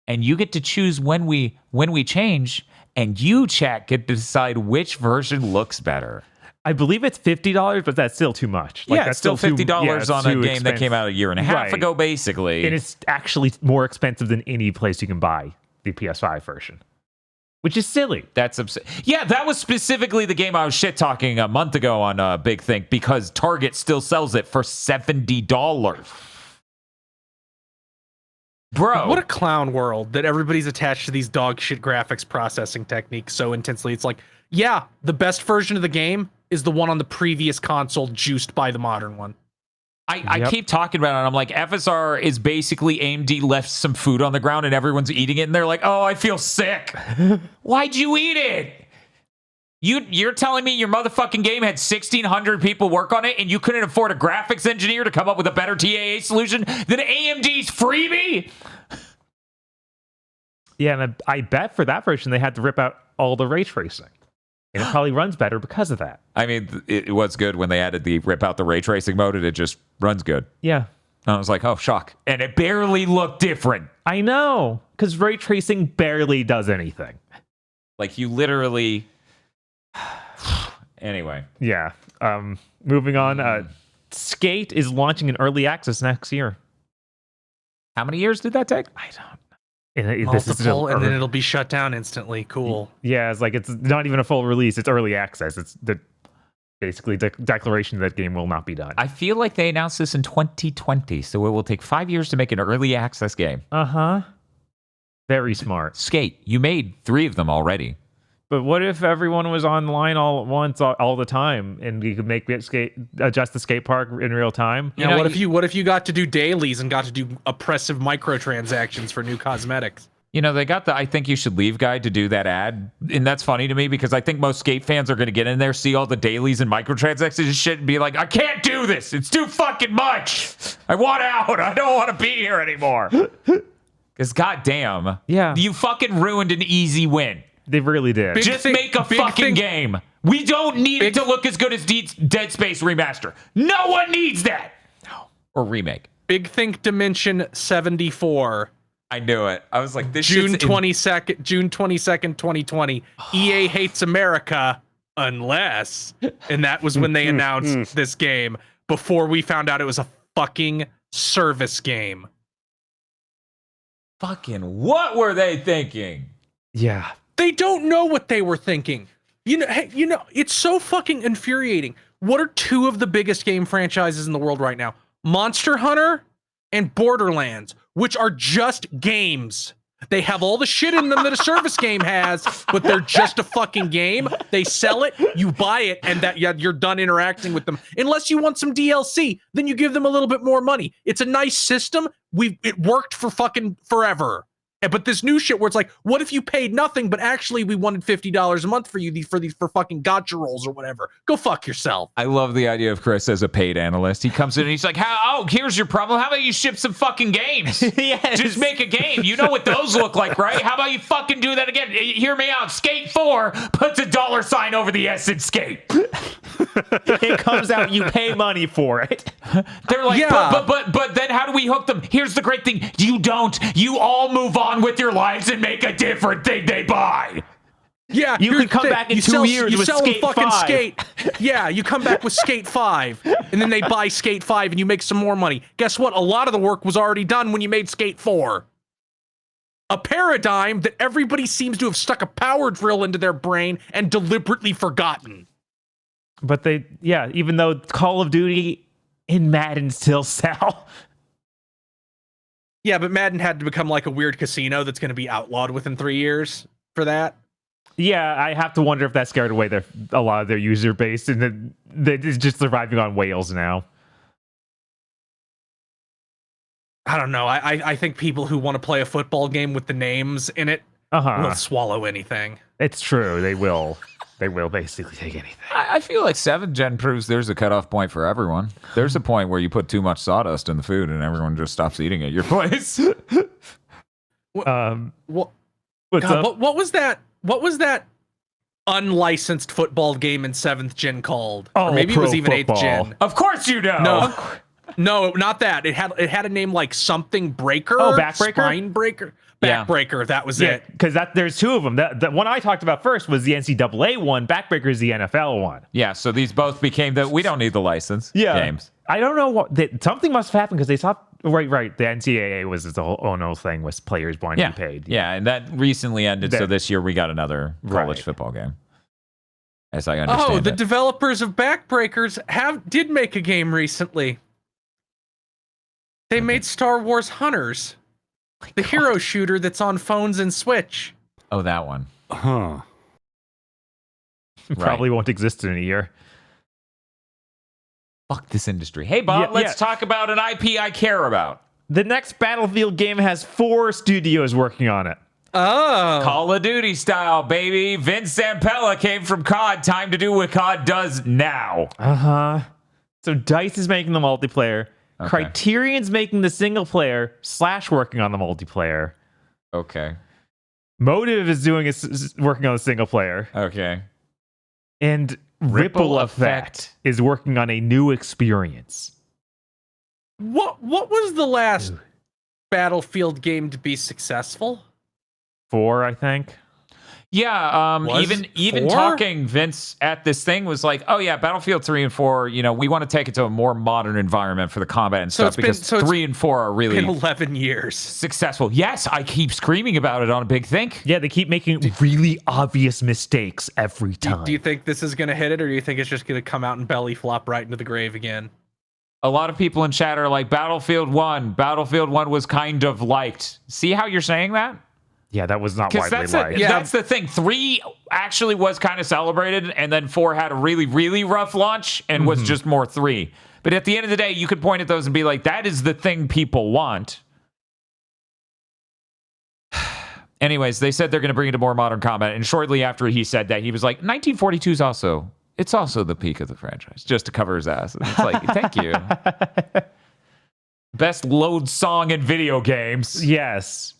and you get to choose when we change, and you, chat, get to decide which version looks better. I believe it's $50, but that's still too much. Yeah, that's still $50 on a game that came out a year and a half Right. ago, basically. And it's actually more expensive than any place you can buy the PS5 version, which is silly. That's yeah, that was specifically the game I was shit talking a month ago on Big Think because Target still sells it for $70. Bro, What a clown world that everybody's attached to these dog shit graphics processing techniques so intensely. It's like, yeah, the best version of the game is the one on the previous console juiced by the modern one. I keep talking about it. I'm like, FSR is basically AMD left some food on the ground and everyone's eating it, and they're like, oh, I feel sick. Why'd you eat it? You're telling me your motherfucking game had 1,600 people work on it and you couldn't afford a graphics engineer to come up with a better TAA solution than AMD's freebie? Yeah, and I bet for that version they had to rip out all the ray tracing. And it probably runs better because of that. I mean, it was good when they added the rip out the ray tracing mode and it just runs good. Yeah. And I was like, oh, shock. And it barely looked different. I know, because ray tracing barely does anything. Like, you literally... Anyway. Yeah. Moving on. Skate is launching in early access next year. How many years did that take? I don't know. And Multiple, and then it'll be shut down instantly. Cool. Yeah, it's like it's not even a full release. It's early access. It's basically declaration that game will not be done. I feel like they announced this in 2020, so it will take 5 years to make an early access game. Uh-huh. Very smart. Skate, you made 3 of them already. But what if everyone was online all at once, all the time, and you could adjust the skate park in real time? Yeah. What if you got to do dailies and got to do oppressive microtransactions for new cosmetics? You know, they got the I think you should leave guide to do that ad. And that's funny to me because I think most skate fans are going to get in there, see all the dailies and microtransactions and shit and be like, I can't do this. It's too fucking much. I want out. I don't want to be here anymore. Because goddamn. Yeah. You fucking ruined an easy win. They really did. Just make a fucking game. We don't need it to look as good as Dead Space Remaster. No one needs that. No. Or remake. Big Think Dimension 74. I knew it. I was like, this June 22nd, 2020. EA hates America unless, and that was when they announced this game before we found out it was a fucking service game. Fucking what were they thinking? Yeah. They don't know what they were thinking. It's so fucking infuriating. What are 2 of the biggest game franchises in the world right now? Monster Hunter and Borderlands, which are just games. They have all the shit in them that a service game has, but they're just a fucking game. They sell it, you buy it, and you're done interacting with them. Unless you want some DLC, then you give them a little bit more money. It's a nice system. It worked for fucking forever. But this new shit where it's like, what if you paid nothing, but actually we wanted $50 a month for you for fucking gotcha rolls or whatever? Go fuck yourself. I love the idea of Chris as a paid analyst. He comes in and he's like, here's your problem. How about you ship some fucking games? Yes. Just make a game. You know what those look like, right? How about you fucking do that again? Hear me out. Skate 4 puts a $ over the S in Skate. It comes out, you pay money for it. They're like, Yeah. but then how do we hook them? Here's the great thing. You don't. You all move on with your lives and make a different thing they buy. Yeah, you can come back in 2 years with sell Skate fucking 5. Skate. Yeah, you come back with Skate 5. and then they buy Skate 5 and you make some more money. Guess what? A lot of the work was already done when you made Skate 4. A paradigm that everybody seems to have stuck a power drill into their brain and deliberately forgotten. But even though Call of Duty and Madden still sell. Yeah, but Madden had to become like a weird casino that's going to be outlawed within 3 years for that. Yeah, I have to wonder if that scared away a lot of their user base, and that it's just surviving on whales now. I don't know. I think people who want to play a football game with the names in it will swallow anything. It's true. They will. They will basically take anything. I feel like 7th gen proves there's a cutoff point for everyone. There's a point where you put too much sawdust in the food and everyone just stops eating at your place. What was that? What was that unlicensed football game in 7th gen called? Oh, or maybe it was even football. 8th gen. Of course you know. No, not that. It had a name like something breaker. Oh, Backbreaker? Spine breaker. Yeah. Backbreaker. That was it. Because there's two of them. The one I talked about first was the NCAA one. Backbreaker is the NFL one. Yeah, so these both became we don't need the license games. I don't know something must have happened because they stopped. Right. The NCAA was its whole thing with players wanting to be paid. Yeah, and that recently ended. So this year we got another college football game. As I understand the developers of Backbreakers did make a game recently. They made Star Wars Hunters, the hero shooter that's on phones and Switch. Oh, that one. Huh. Probably won't exist in a year. Fuck this industry. Hey, Bob, let's talk about an IP I care about. The next Battlefield game has 4 studios working on it. Oh. Call of Duty style, baby. Vince Zampella came from COD. Time to do what COD does now. So DICE is making the multiplayer. Okay. Criterion's making the single player / working on the multiplayer. Okay. Motive is working on the single player. Okay. And Ripple Effect is working on a new experience. What was the last Battlefield game to be successful? 4, I think. Yeah, even 4? talking, Vince at this thing was like, "Oh yeah, Battlefield 3 and 4. We want to take it to a more modern environment for the combat and stuff because 3 and 4 are really 11 years successful." Yes, I keep screaming about it on a Big Think. Yeah, they keep making really obvious mistakes every time. Do you think this is going to hit it, or do you think it's just going to come out and belly flop right into the grave again? A lot of people in chat are like, Battlefield 1 was kind of liked. See how you're saying that? Yeah, that was not widely liked. That's the thing. 3 actually was kind of celebrated, and then 4 had a really, really rough launch and was just more 3. But at the end of the day, you could point at those and be like, that is the thing people want. Anyways, they said they're going to bring it to more modern combat, and shortly after he said that, he was like, 1942 is also the peak of the franchise, just to cover his ass. And it's like, thank you. Best load song in video games. Yes.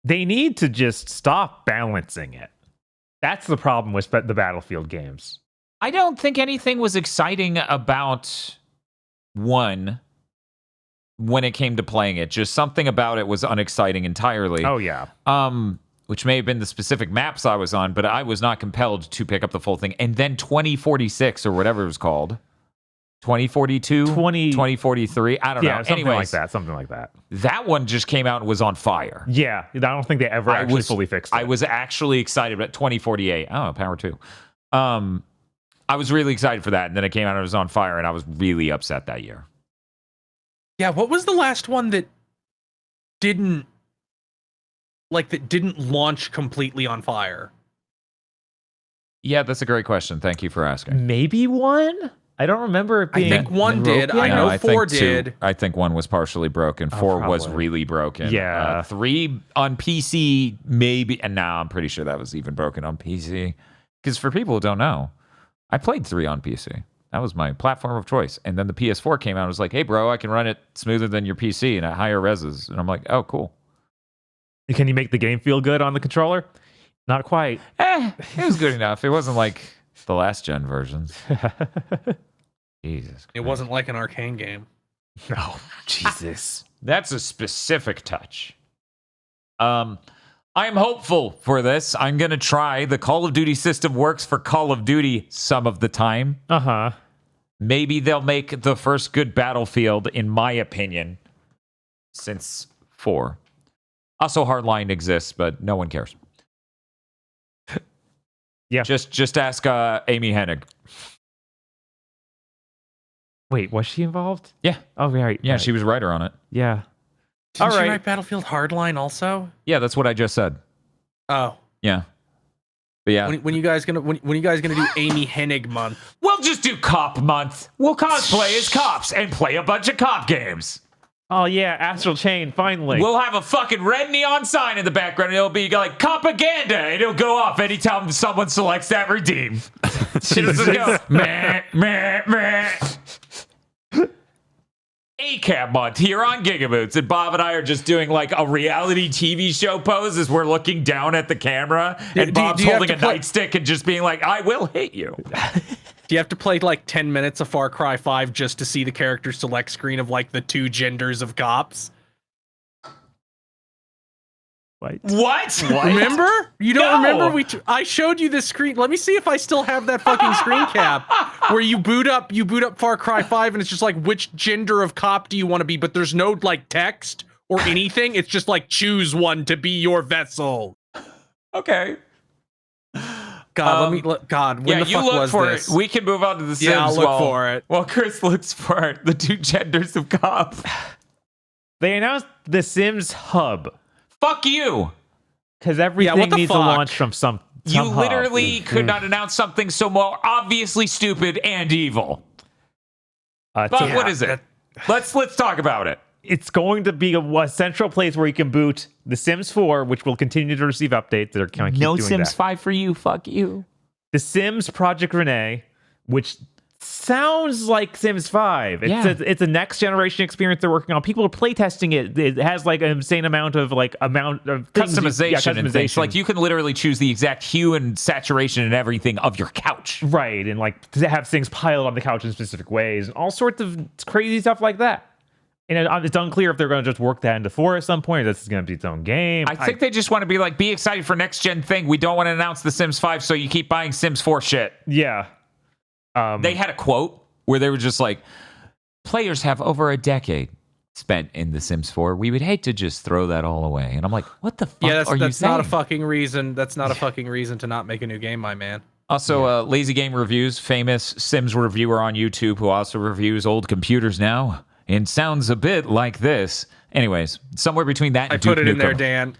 They need to just stop balancing it. That's the problem with the Battlefield games. I don't think anything was exciting about 1 when it came to playing it. Just something about it was unexciting entirely. Oh, yeah. Which may have been the specific maps I was on, but I was not compelled to pick up the full thing. And then 2046 or whatever it was called. 2042? 2043? I don't know. Something Anyways, something like that. That one just came out and was on fire. Yeah, I don't think they ever actually fully fixed it. I was actually excited about 2048. Oh, Power 2. I was really excited for that, and then it came out and it was on fire, and I was really upset that year. Yeah, what was the last one that didn't launch completely on fire? Yeah, that's a great question. Thank you for asking. Maybe 1? I don't remember it being... I think 1 did. I know 4 did. I think 1 was partially broken. 4 was really broken. Yeah. 3 on PC, maybe. And now I'm pretty sure that was even broken on PC. Because for people who don't know, I played 3 on PC. That was my platform of choice. And then the PS4 came out and was like, hey, bro, I can run it smoother than your PC and at higher reses. And I'm like, oh, cool. Can you make the game feel good on the controller? Not quite. It was good enough. It wasn't like the last gen versions. Jesus Christ. It wasn't like an arcane game. No, Jesus. That's a specific touch. I'm hopeful for this. I'm going to try. The Call of Duty system works for Call of Duty some of the time. Uh-huh. Maybe they'll make the first good Battlefield, in my opinion, since 4. Also, Hardline exists, but no one cares. Yeah. Just ask Amy Hennig. Wait, was she involved? Yeah. Oh, right. Yeah, right. she was writer on it. Yeah. Didn't All she right. write Battlefield Hardline also? Yeah, that's what I just said. Oh. Yeah. But yeah. When you guys gonna when you guys gonna do Amy Hennig month? We'll just do Cop Month. We'll cosplay as cops and play a bunch of cop games. Oh, yeah. Astral Chain, finally. We'll have a fucking red neon sign in the background, and it'll be like propaganda, and it'll go off anytime someone selects that redeem. It'll just go, meh, meh, meh. ACAB month here on GigaBoots, and Bob and I are just doing like a reality TV show pose as we're looking down at the camera, and Bob's holding a nightstick and just being like, I will hit you. Do you have to play like 10 minutes of Far Cry 5 just to see the character select screen of like the 2 genders of cops? What? Remember? You don't No. remember? I showed you this screen. Let me see if I still have that fucking screen cap where you boot up Far Cry 5 and it's just like, which gender of cop do you want to be? But there's no like text or anything. It's just like, choose one to be your vessel. Okay. God, when the you fuck look was for this? it. We can move on to the Sims. Yeah, I'll look for it. While Chris looks for the 2 genders of cop. They announced the Sims Hub Fuck you. because everything what the needs to fuck? launch from some You hub. literally could not announce something so more obviously stupid and evil. But what is it? Let's talk about it. It's going to be a central place where you can boot The Sims 4, which will continue to receive updates. They're kind of keep doing Sims that. 5 for you. Fuck you. The Sims Project Renee, which sounds like Sims 5. It's a next generation experience they're working on. People are playtesting it. It has like an insane amount of things Customization and things. Like you can literally choose the exact hue and saturation and everything of your couch. Right, and like to have things piled on the couch in specific ways and all sorts of crazy stuff like that. And it's unclear if they're going to just work that into 4 at some point, or this is going to be its own game. I think they just want to be like, be excited for next gen thing. We don't want to announce the Sims 5, so you keep buying Sims 4 shit. Yeah. They had a quote where they were just like, players have over a decade spent in the Sims 4. We would hate to just throw that all away. And I'm like, what the fuck are you that's saying? not a fucking reason. That's not a fucking reason to not make a new game, my man. Also, Lazy Game Reviews, famous Sims reviewer on YouTube who also reviews old computers now. And sounds a bit like this. Anyways, somewhere between that and I Duke put it in Nukem. there, Dan.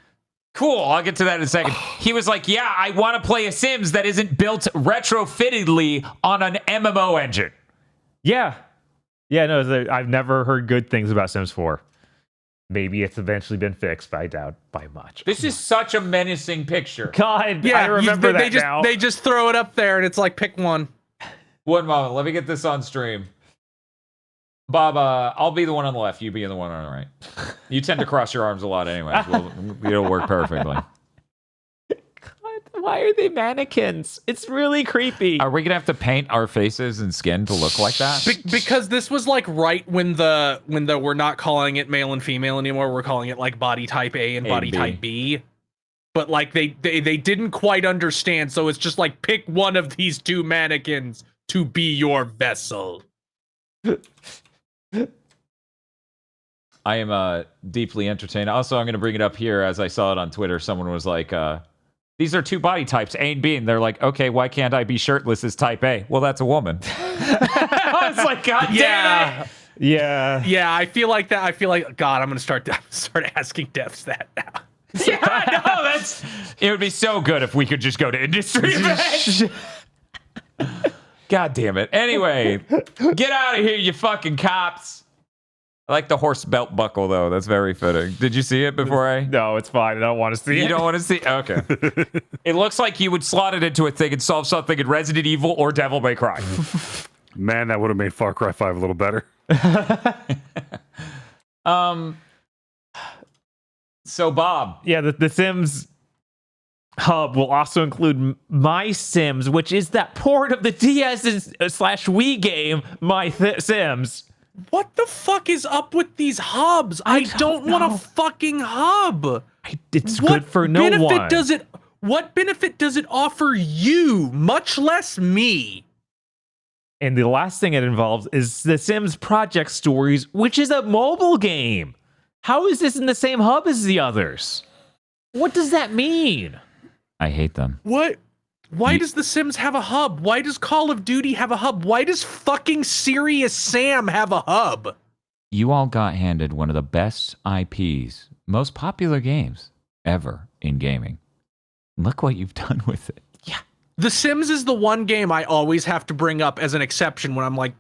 Cool, I'll get to that in a second. He was like, yeah, I want to play a Sims that isn't built retrofittedly on an MMO engine. Yeah. Yeah, no, I've never heard good things about Sims 4. Maybe it's eventually been fixed, but I doubt by much. This is such a menacing picture. God, Yeah, I remember that now. They just throw it up there and it's like, pick one. One moment, let me get this on stream. Bob, I'll be the one on the left. You be the one on the right. You tend to cross your arms a lot anyways. It'll work perfectly. God, why are they mannequins? It's really creepy. Are we going to have to paint our faces and skin to look like that? Because this was like right when the we're not calling it male and female anymore. We're calling it like body type A and body type B. But like they didn't quite understand. So it's just like, pick one of these 2 mannequins to be your vessel. I am deeply entertained. Also, I'm going to bring it up here as I saw it on Twitter. Someone was like, these are 2 body types, A and B. And they're like, okay, why can't I be shirtless as type A? Well, that's a woman. I was like, God damn it. Yeah. Yeah, I feel like that. I feel like, God, I'm going to start asking devs that now. Yeah, no, it would be so good if we could just go to industry events. God damn it. Anyway, get out of here, you fucking cops. I like the horse belt buckle, though. That's very fitting. Did you see it before I... No, it's fine. I don't want to see it. You don't want to see... Okay. It looks like you would slot it into a thing and solve something in Resident Evil or Devil May Cry. Man, that would have made Far Cry 5 a little better. So, Bob. Yeah, the Sims Hub will also include My Sims, which is that port of the DS/Wii game, My Sims. What the fuck is up with these hubs? I don't want a fucking hub. It's good for no one. What benefit does it offer you, much less me? And the last thing it involves is The Sims Project Stories, which is a mobile game. How is this in the same hub as the others? What does that mean? I hate them. What? Why does The Sims have a hub? Why does Call of Duty have a hub? Why does fucking Serious Sam have a hub? You all got handed one of the best IPs, most popular games ever in gaming. Look what you've done with it. Yeah. The Sims is the one game I always have to bring up as an exception when I'm like,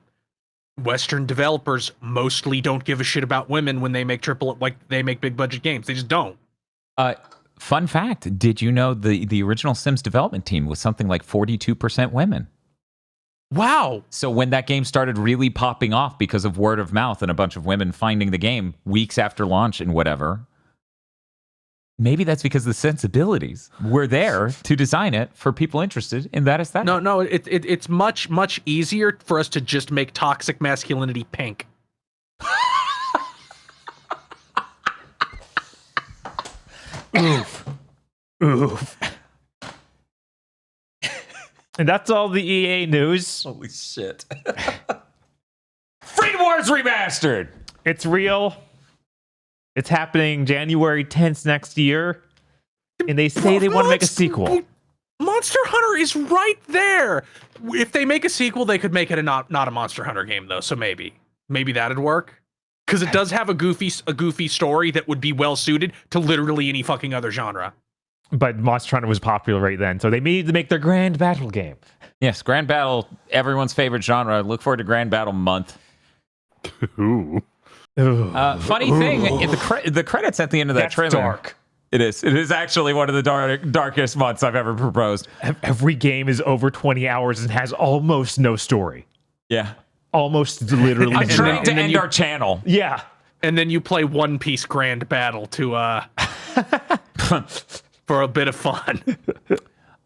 Western developers mostly don't give a shit about women when they make they make big budget games. They just don't. Fun fact, did you know the original Sims development team was something like 42% women? Wow. So when that game started really popping off because of word of mouth and a bunch of women finding the game weeks after launch and whatever, maybe that's because the sensibilities were there to design it for people interested in that aesthetic. No, it's much easier for us to just make toxic masculinity pink. Oof. And that's all the EA news. Holy shit. Freedom Wars Remastered! It's real. It's happening January 10th next year. And they say they want to make a sequel. Monster Hunter is right there. If they make a sequel, they could make it not a Monster Hunter game though. So maybe that'd work. Because it does have a goofy story that would be well suited to literally any fucking other genre. But Monster Hunter was popular right then, so they needed to make their Grand Battle game. Yes, Grand Battle, everyone's favorite genre. Look forward to Grand Battle month. Ooh. Funny thing, the credits at the end of that That's trailer. dark. It is. It is actually one of the darkest months I've ever proposed. Every game is over 20 hours and has almost no story. Yeah. Almost literally. I'm trying to and then end our channel. Yeah. And then you play One Piece Grand Battle to for a bit of fun.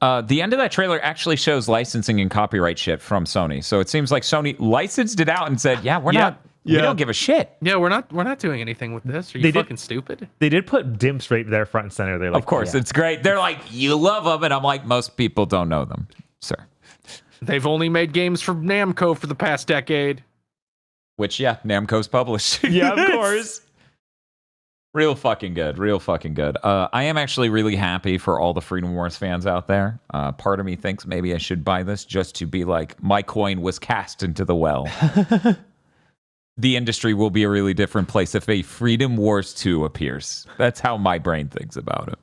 The end of that trailer actually shows licensing and copyright shit from Sony. So it seems like Sony licensed it out and said, "Yeah, we don't give a shit." Yeah, we're not doing anything with this. Are you fucking stupid? They did put dimps right there front and center. They're like, Of course, it's great. They're like, "You love them," and I'm like, "Most people don't know them, sir." They've only made games for Namco for the past decade. Which, yeah, Namco's published. Yeah, of course. Real fucking good. Real fucking good. I am actually really happy for all the Freedom Wars fans out there. Part of me thinks maybe I should buy this just to be like, my coin was cast into the well. The industry will be a really different place if a Freedom Wars 2 appears. That's how my brain thinks about it.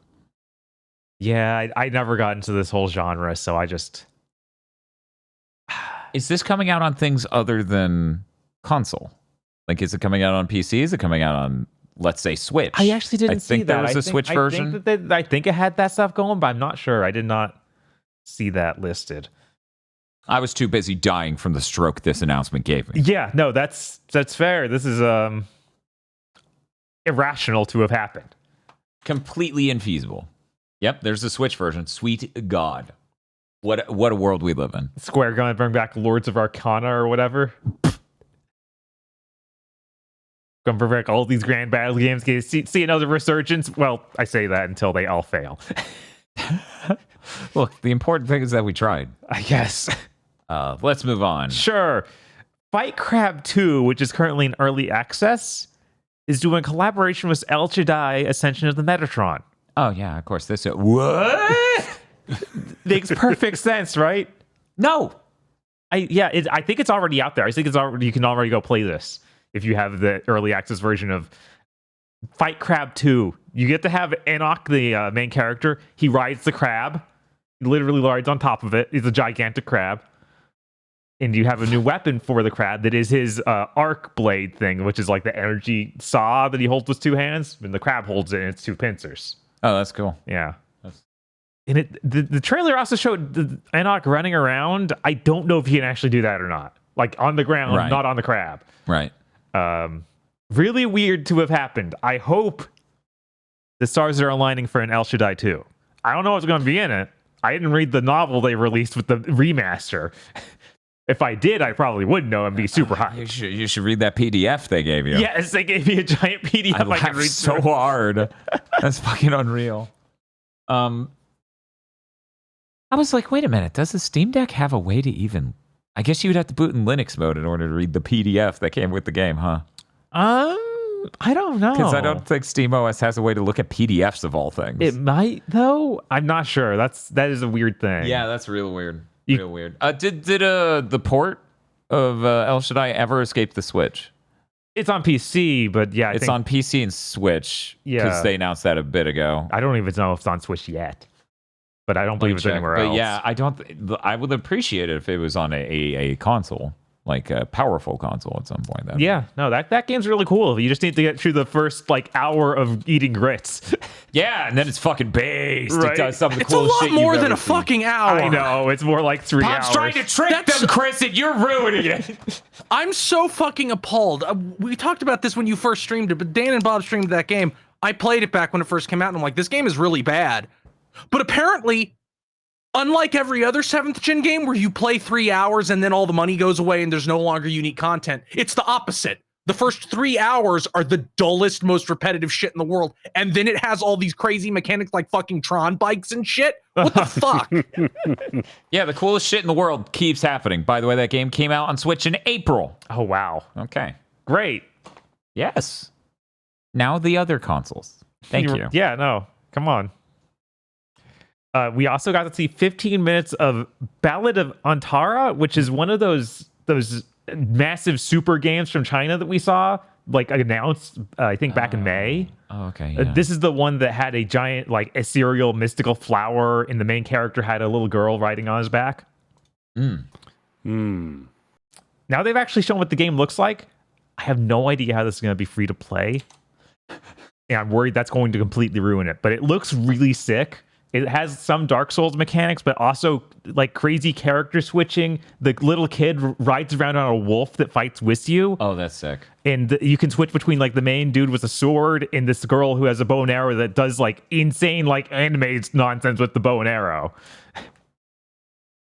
Yeah, I never got into this whole genre, so I just... Is this coming out on things other than console? Like, is it coming out on PC? Is it coming out on, let's say, Switch? I actually didn't see think that. there was a Switch version. I think it had that stuff going, but I'm not sure. I did not see that listed. I was too busy dying from the stroke this announcement gave me. Yeah, no, that's fair. This is irrational to have happened. Completely infeasible. Yep, there's a Switch version. Sweet God. What a world we live in. Square gonna bring back Lords of Arcana or whatever. Gonna bring back all these Grand Battle games. See another resurgence? Well, I say that until they all fail. Look, the important thing is that we tried. I guess. Let's move on. Sure. Fight Crab 2, which is currently in early access, is doing collaboration with El Jedi Ascension of the Metatron. Oh, yeah, of course. This. What? Makes perfect sense, right? No. I think it's already out there. I think you can already go play this if you have the early access version of Fight Crab 2. You get to have Enoch, the main character. He rides the crab. He literally rides on top of it. He's a gigantic crab. And you have a new weapon for the crab that is his arc blade thing, which is like the energy saw that he holds with two hands. And the crab holds it and it's two pincers. Oh, that's cool. Yeah. And the trailer also showed Enoch running around. I don't know if he can actually do that or not. Like on the ground, Right. not on the crab. Right. Really weird to have happened. I hope the stars are aligning for an El Shaddai 2. I don't know what's going to be in it. I didn't read the novel they released with the remaster. If I did, I probably would know and be super hyped. You should read that PDF they gave you. Yes, they gave me a giant PDF. I I could laughed read so through. hard. That's fucking unreal. I was like, wait a minute. Does the Steam Deck have a way to even... I guess you would have to boot in Linux mode in order to read the PDF that came with the game, huh? I don't know. Because I don't think SteamOS has a way to look at PDFs of all things. It might though. I'm not sure. That is a weird thing. Yeah, that's real weird. Real weird. Did the port of El Shaddai ever escape the Switch? It's on PC, but yeah, It's on PC and Switch. Yeah. Because they announced that a bit ago. I don't even know if it's on Switch yet, but I don't believe it's anywhere else. But yeah, I would appreciate it if it was on a console, like a powerful console at some point. Yeah, no, that game's really cool. You just need to get through the first like hour of eating grits. Yeah, and then it's fucking based. Right. It does some of the It's a coolest shit lot more you've than ever a seen. fucking hour. I know, it's more like 3 hours. Bob's trying to trick them, Chris, and you're ruining it. I'm so fucking appalled. We talked about this when you first streamed it, but Dan and Bob streamed that game. I played it back when it first came out, and I'm like, this game is really bad. But apparently, unlike every other 7th gen game where you play 3 hours and then all the money goes away and there's no longer unique content, it's the opposite. The first 3 hours are the dullest, most repetitive shit in the world, and then it has all these crazy mechanics like fucking Tron bikes and shit. What the fuck? Yeah, the coolest shit in the world keeps happening. By the way, that game came out on Switch in April. Oh wow, Okay. great. Yes. Now the other consoles. Thank you. Yeah, no, come on. We also got to see 15 minutes of Ballad of Onara, which is one of those massive super games from China that we saw, like announced, I think back in May. Oh, okay. Yeah. This is the one that had a giant, like, ethereal mystical flower, and the main character had a little girl riding on his back. Now they've actually shown what the game looks like. I have no idea how this is going to be free to play. And I'm worried that's going to completely ruin it. But it looks really sick. It has some Dark Souls mechanics, but also like crazy character switching. The little kid rides around on a wolf that fights with you. Oh, that's sick. And you can switch between like the main dude with a sword and this girl who has a bow and arrow that does like insane like anime nonsense with the bow and arrow.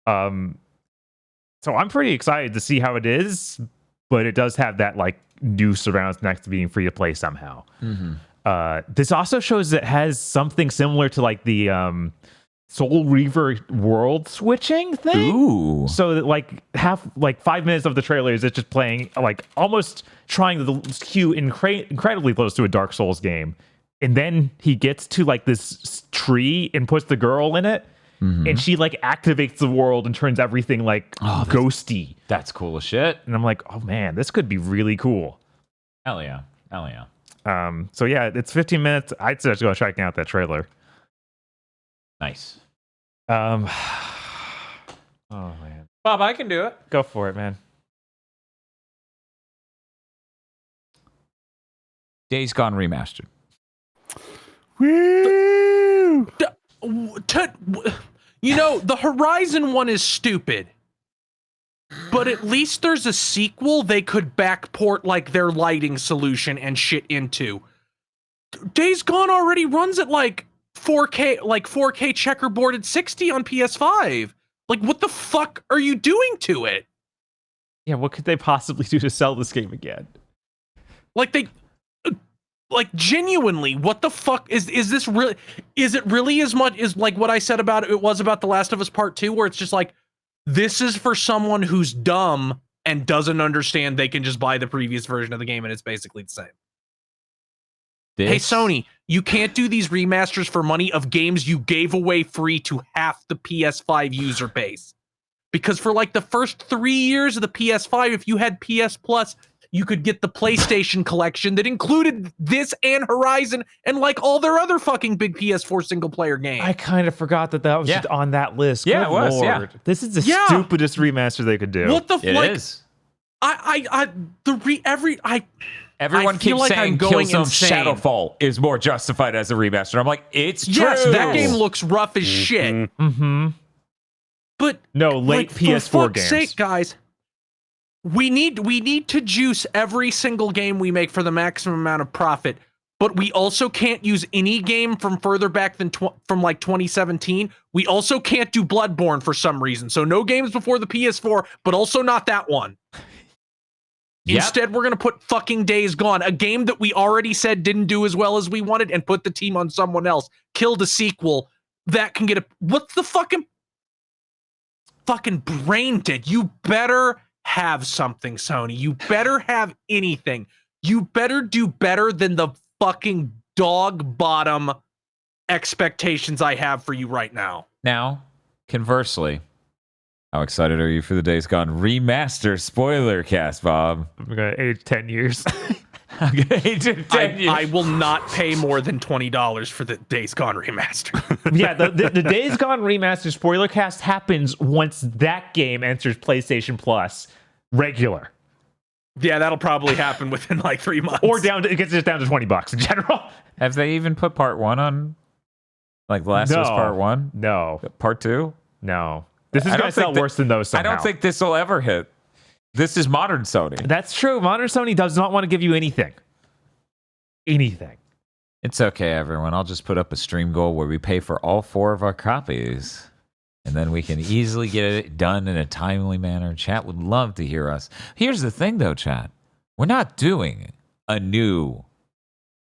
So I'm pretty excited to see how it is, but it does have that like new surrounds next to being free to play somehow. This also shows it has something similar to like the Soul Reaver world switching thing. Ooh. So that like 5 minutes of the trailer is it just playing like almost trying to cue incredibly close to a Dark Souls game. And then he gets to like this tree and puts the girl in it. And she like activates the world and turns everything like ghosty. That's cool as shit. And I'm like, oh man, this could be really cool. Hell yeah. Hell yeah. So yeah, it's 15 minutes. I'd suggest go checking out that trailer. Nice. Oh man, Bob, I can do it. go for it, man. Days Gone Remastered. Woo! You know, the Horizon one is stupid. But at least there's a sequel they could backport like their lighting solution and shit into. Days Gone already runs at like 4K checkerboarded 60 on PS5. Like, what the fuck are you doing to it? Yeah, what could they possibly do to sell this game again? Like genuinely, what the fuck is this really? Is it really as much as like what I said about it was about The Last of Us Part 2, where it's just like, this is for someone who's dumb and doesn't understand they can just buy the previous version of the game and it's basically the same. Hey, Sony, you can't do these remasters for money of games you gave away free to half the PS5 user base. Because for like the first 3 years of the PS5, if you had PS Plus, you could get the PlayStation collection that included this and Horizon and like all their other fucking big PS4 single player games. I kind of forgot that was just on that list. Yeah, Good it was, Lord. yeah. This is the stupidest remaster they could do. What the It like? is. feel Everyone keeps like saying I'm going Killzone insane. Shadowfall is more justified as a remaster. I'm like, it's true. Yes, that game looks rough as shit. Mm-hmm. But No, late like, PS4 for fuck's games. sake, guys, we need to juice every single game we make for the maximum amount of profit. But we also can't use any game from further back than from like 2017. We also can't do Bloodborne for some reason. So no games before the PS4, but also not that one. Yep. Instead, we're going to put fucking Days Gone, a game that we already said didn't do as well as we wanted, and put the team on someone else. Killed a sequel that can get a... What's the fucking... fucking brain dead. You better have something, Sony. You better have anything. You better do better than the fucking dog bottom expectations I have for you right now. Now, conversely, how excited are you for the Days Gone Remaster spoiler cast, Bob? I'm gonna age 10 years. I'm gonna age it 10 years. I will not pay more than $20 for the Days Gone Remaster. Yeah, the Days Gone Remaster spoiler cast happens once that game enters PlayStation Plus regular. Yeah, that'll probably happen within like 3 months. Or it gets just down to $20 in general. Have they even put part 1 on? Like The Last of Us Part 1? No. Part 2? No. This is going to sell worse than those somehow. I don't think this will ever hit. This is modern Sony. That's true. Modern Sony does not want to give you anything. Anything. It's okay, everyone. I'll just put up a stream goal where we pay for all 4 of our copies. And then we can easily get it done in a timely manner. Chat would love to hear us. Here's the thing, though, chat. We're not doing a new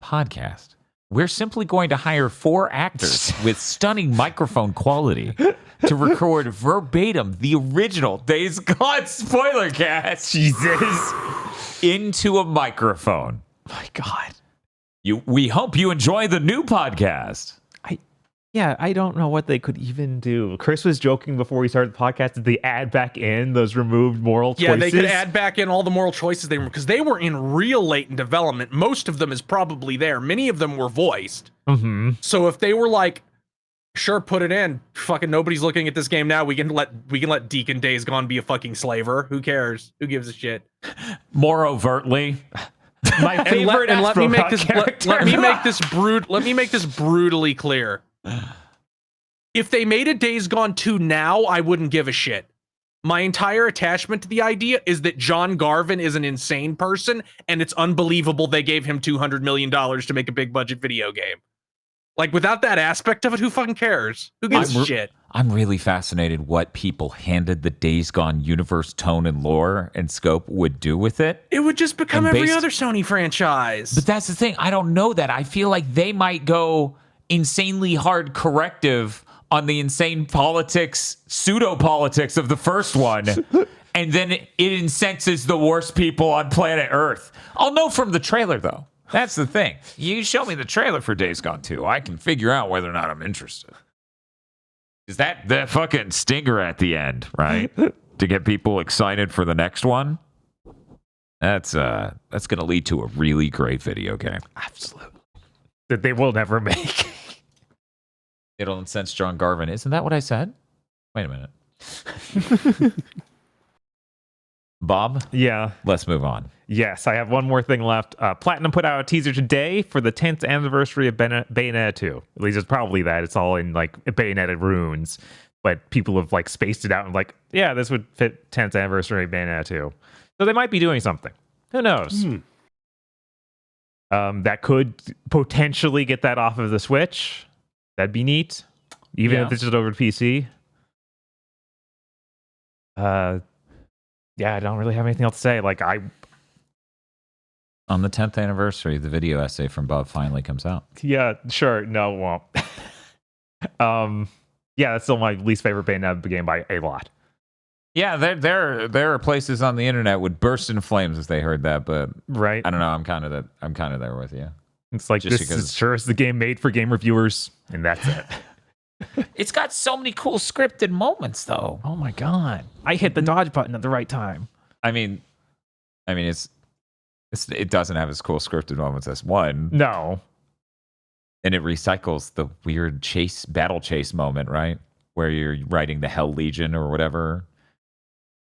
podcast. We're simply going to hire 4 actors with stunning microphone quality to record verbatim the original Days Gone spoiler cast. Jesus. Into a microphone. My God. We hope you enjoy the new podcast. Yeah, I don't know what they could even do. Chris was joking before we started the podcast that they add back in those removed moral choices. Yeah, they could add back in all the moral choices because they were in real late in development. Most of them is probably there. Many of them were voiced. Mm-hmm. So if they were like, sure, put it in. Fucking nobody's looking at this game now. We can let Deacon Days Gone be a fucking slaver. Who cares? Who gives a shit? More overtly. My favorite and let me make this brutally clear. If they made a Days Gone 2 now, I wouldn't give a shit. My entire attachment to the idea is that John Garvin is an insane person, and it's unbelievable they gave him $200 million to make a big budget video game. Like, without that aspect of it, who fucking cares? Who gives a shit? I'm really fascinated what people handed the Days Gone universe tone and lore and scope would do with it. It would just become every other Sony franchise. But that's the thing. I don't know that. I feel like they might go insanely hard corrective on the insane politics, pseudo-politics of the first one, and then it incenses the worst people on planet Earth. I'll know from the trailer, though. That's the thing. You show me the trailer for Days Gone 2, I can figure out whether or not I'm interested. Is that the fucking stinger at the end, right? To get people excited for the next one? That's going to lead to a really great video game. Absolutely. That they will never make. It'll incense John Garvin. Isn't that what I said? Wait a minute. Bob? Yeah. Let's move on. Yes, I have one more thing left. Platinum put out a teaser today for the 10th anniversary of Bayonetta 2. At least it's probably that. It's all in like Bayonetta runes. But people have like spaced it out and like, yeah, this would fit 10th anniversary of Bayonetta 2. So they might be doing something. Who knows? That could potentially get that off of the Switch. That'd be neat. Even if it's just over to PC. Yeah, I don't really have anything else to say. Like On the 10th anniversary, the video essay from Bob finally comes out. Yeah, sure. No, it won't. Yeah, that's still my least favorite Bayonetta game by a lot. Yeah, there are places on the internet would burst into flames if they heard that, but right. I don't know. I'm kind of there with you. It's like Just this because- is sure is the game made for game reviewers, and that's it. It's got so many cool scripted moments, though. Oh my god! I hit the dodge button at the right time. I mean, it doesn't have as cool scripted moments as one, No, and it recycles the weird battle chase moment, right, where you're riding the Hell Legion or whatever.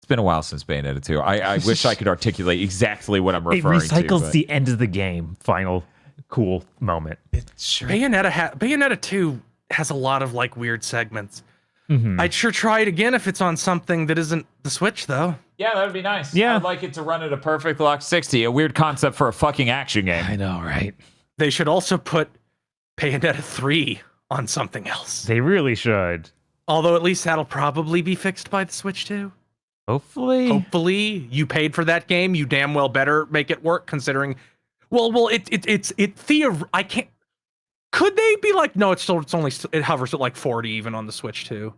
It's been a while since Bayonetta 2. I wish I could articulate exactly what I'm referring to. it recycles but- the end of the game. Final cool moment. Sure. Bayonetta 2 has a lot of like weird segments. Mhm. I'd sure try it again if it's on something that isn't the Switch, though. Yeah, that would be nice. Yeah. I'd like it to run at a perfect lock 60. A weird concept for a fucking action game. I know, right? They should also put Bayonetta 3 on something else. They really should. Although at least that'll probably be fixed by the Switch too. Hopefully. Hopefully, you paid for that game. You damn well better make it work. Considering, I can't. Could they be like, no, it hovers at like 40 even on the Switch too.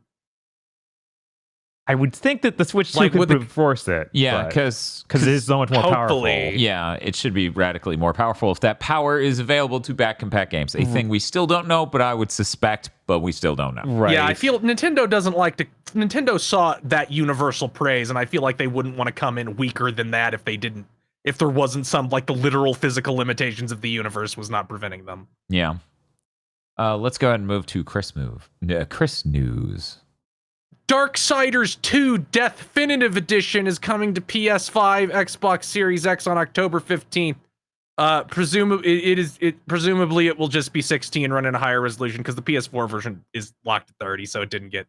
I would think that the Switch 2 Like, could with the- enforce it. Yeah, but- because it is so much more Hopefully. powerful. yeah, it should be radically more powerful if that power is available to back compat games. A thing we still don't know, but I would suspect, but we still don't know. Right. Yeah, I feel Nintendo doesn't like to. Nintendo saw that universal praise, and I feel like they wouldn't want to come in weaker than that if they didn't. If there wasn't some like the literal physical limitations of the universe was not preventing them. Yeah. Let's go ahead and move to Chris news. Darksiders 2 Definitive Edition is coming to PS5, Xbox Series X on October 15th. Presumably it will just be 16 running a higher resolution because the PS4 version is locked at 30, so it didn't get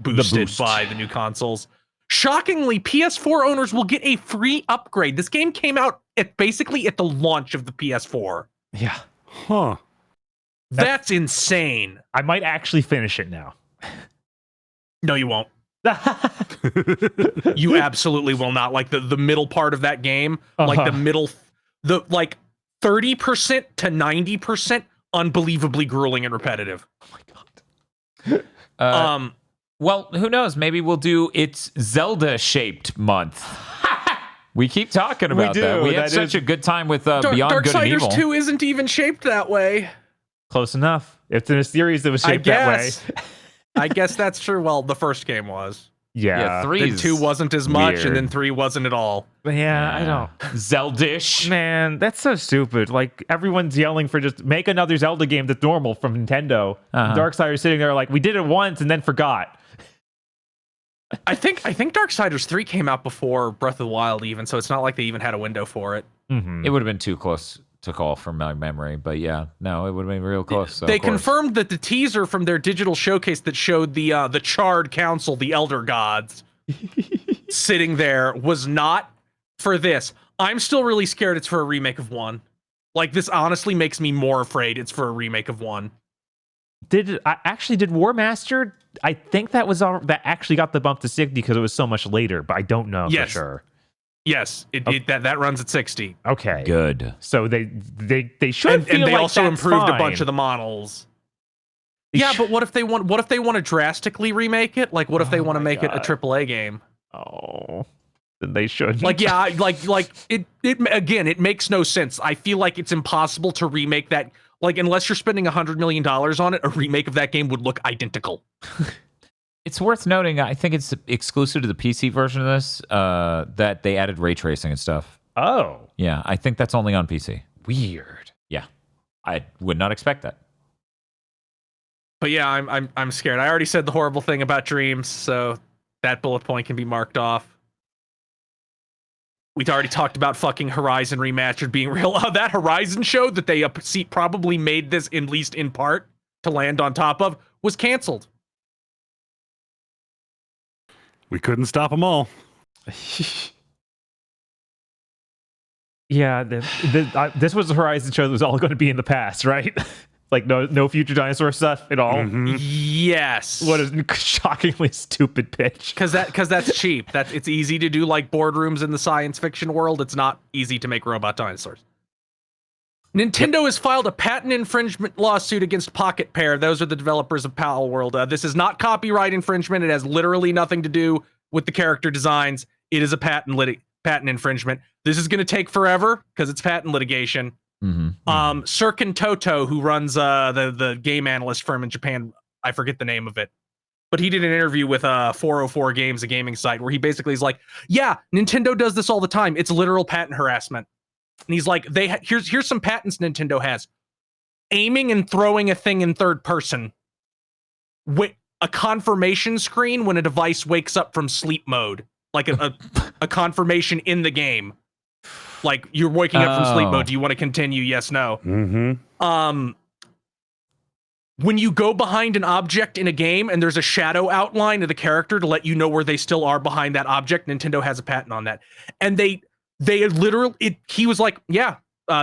boosted boost. by the new consoles. Shockingly, PS4 owners will get a free upgrade. This game came out basically at the launch of the PS4. Yeah. Huh. That's insane. I might actually finish it now. No, you won't. You absolutely will not. Like the middle part of that game, like the middle, the like 30% to 90%, unbelievably grueling and repetitive. Oh my god. Well, who knows? Maybe we'll do its Zelda-shaped month. We keep talking about that. We had such a good time with Beyond Good and Evil. Darksiders 2 isn't even shaped that way. Close enough. It's in a series that was shaped that way. I guess that's true. Well, the first game was. Yeah. 3 Then is 2 wasn't as much, weird. and then 3 wasn't at all. Yeah, I don't. Zeldish. Man, that's so stupid. Like, everyone's yelling for just make another Zelda game that's normal from Nintendo. Darksiders sitting there like, we did it once and then forgot. I think Darksiders 3 came out before Breath of the Wild even, so it's not like they even had a window for it. Mm-hmm. It would have been too close to call from my memory, but yeah, no, it would have been real close. So They of course. confirmed that the teaser from their digital showcase that showed the Charred Council, the Elder Gods, sitting there was not for this. I'm still really scared it's for a remake of 1. Like, this honestly makes me more afraid it's for a remake of 1. Did War Master? I think that was all that actually got the bump to 60 because it was so much later, but I don't know Yes. for sure. Yes, that runs at 60. Okay. Good. So they should And feel they like also that's improved a fine. bunch of the models. Yeah, but what if they want to drastically remake it? Like, what if they want to make it a AAA game? Oh, then they should. Like, yeah, like it again, it makes no sense. I feel like it's impossible to remake that. Like, unless you're spending $100 million on it, a remake of that game would look identical. It's worth noting, I think it's exclusive to the PC version of this, that they added ray tracing and stuff. Oh, Yeah, I think that's only on PC. weird. Yeah, I would not expect that. But yeah, I'm scared. I already said the horrible thing about Dreams, so that bullet point can be marked off. We'd already talked about fucking Horizon Remastered being real. That Horizon show that they probably made this, at least in part, to land on top of, was canceled. We couldn't stop them all. Yeah, this was the Horizon show that was all going to be in the past, right? Like no future dinosaur stuff at all. Mhm. Yes. What a shockingly stupid pitch. Because that's cheap. It's easy to do like boardrooms in the science fiction world. It's not easy to make robot dinosaurs. Nintendo has filed a patent infringement lawsuit against Pocket Pair. Those are the developers of Palworld. This is not copyright infringement. It has literally nothing to do with the character designs. It is a patent infringement. This is going to take forever because it's patent litigation. Mm-hmm. Sirkin Toto, who runs the game analyst firm in Japan, I forget the name of it, but he did an interview with 404 Games, a gaming site, where he basically is like, yeah, Nintendo does this all the time. It's literal patent harassment. And he's like, here's some patents Nintendo has. Aiming and throwing a thing in third person. With a confirmation screen when a device wakes up from sleep mode. Like a confirmation in the game. Like, you're waking up from sleep mode. Do you want to continue? Yes, no. Mm-hmm. When you go behind an object in a game and there's a shadow outline of the character to let you know where they still are behind that object, Nintendo has a patent on that. And they literally, he was like, yeah,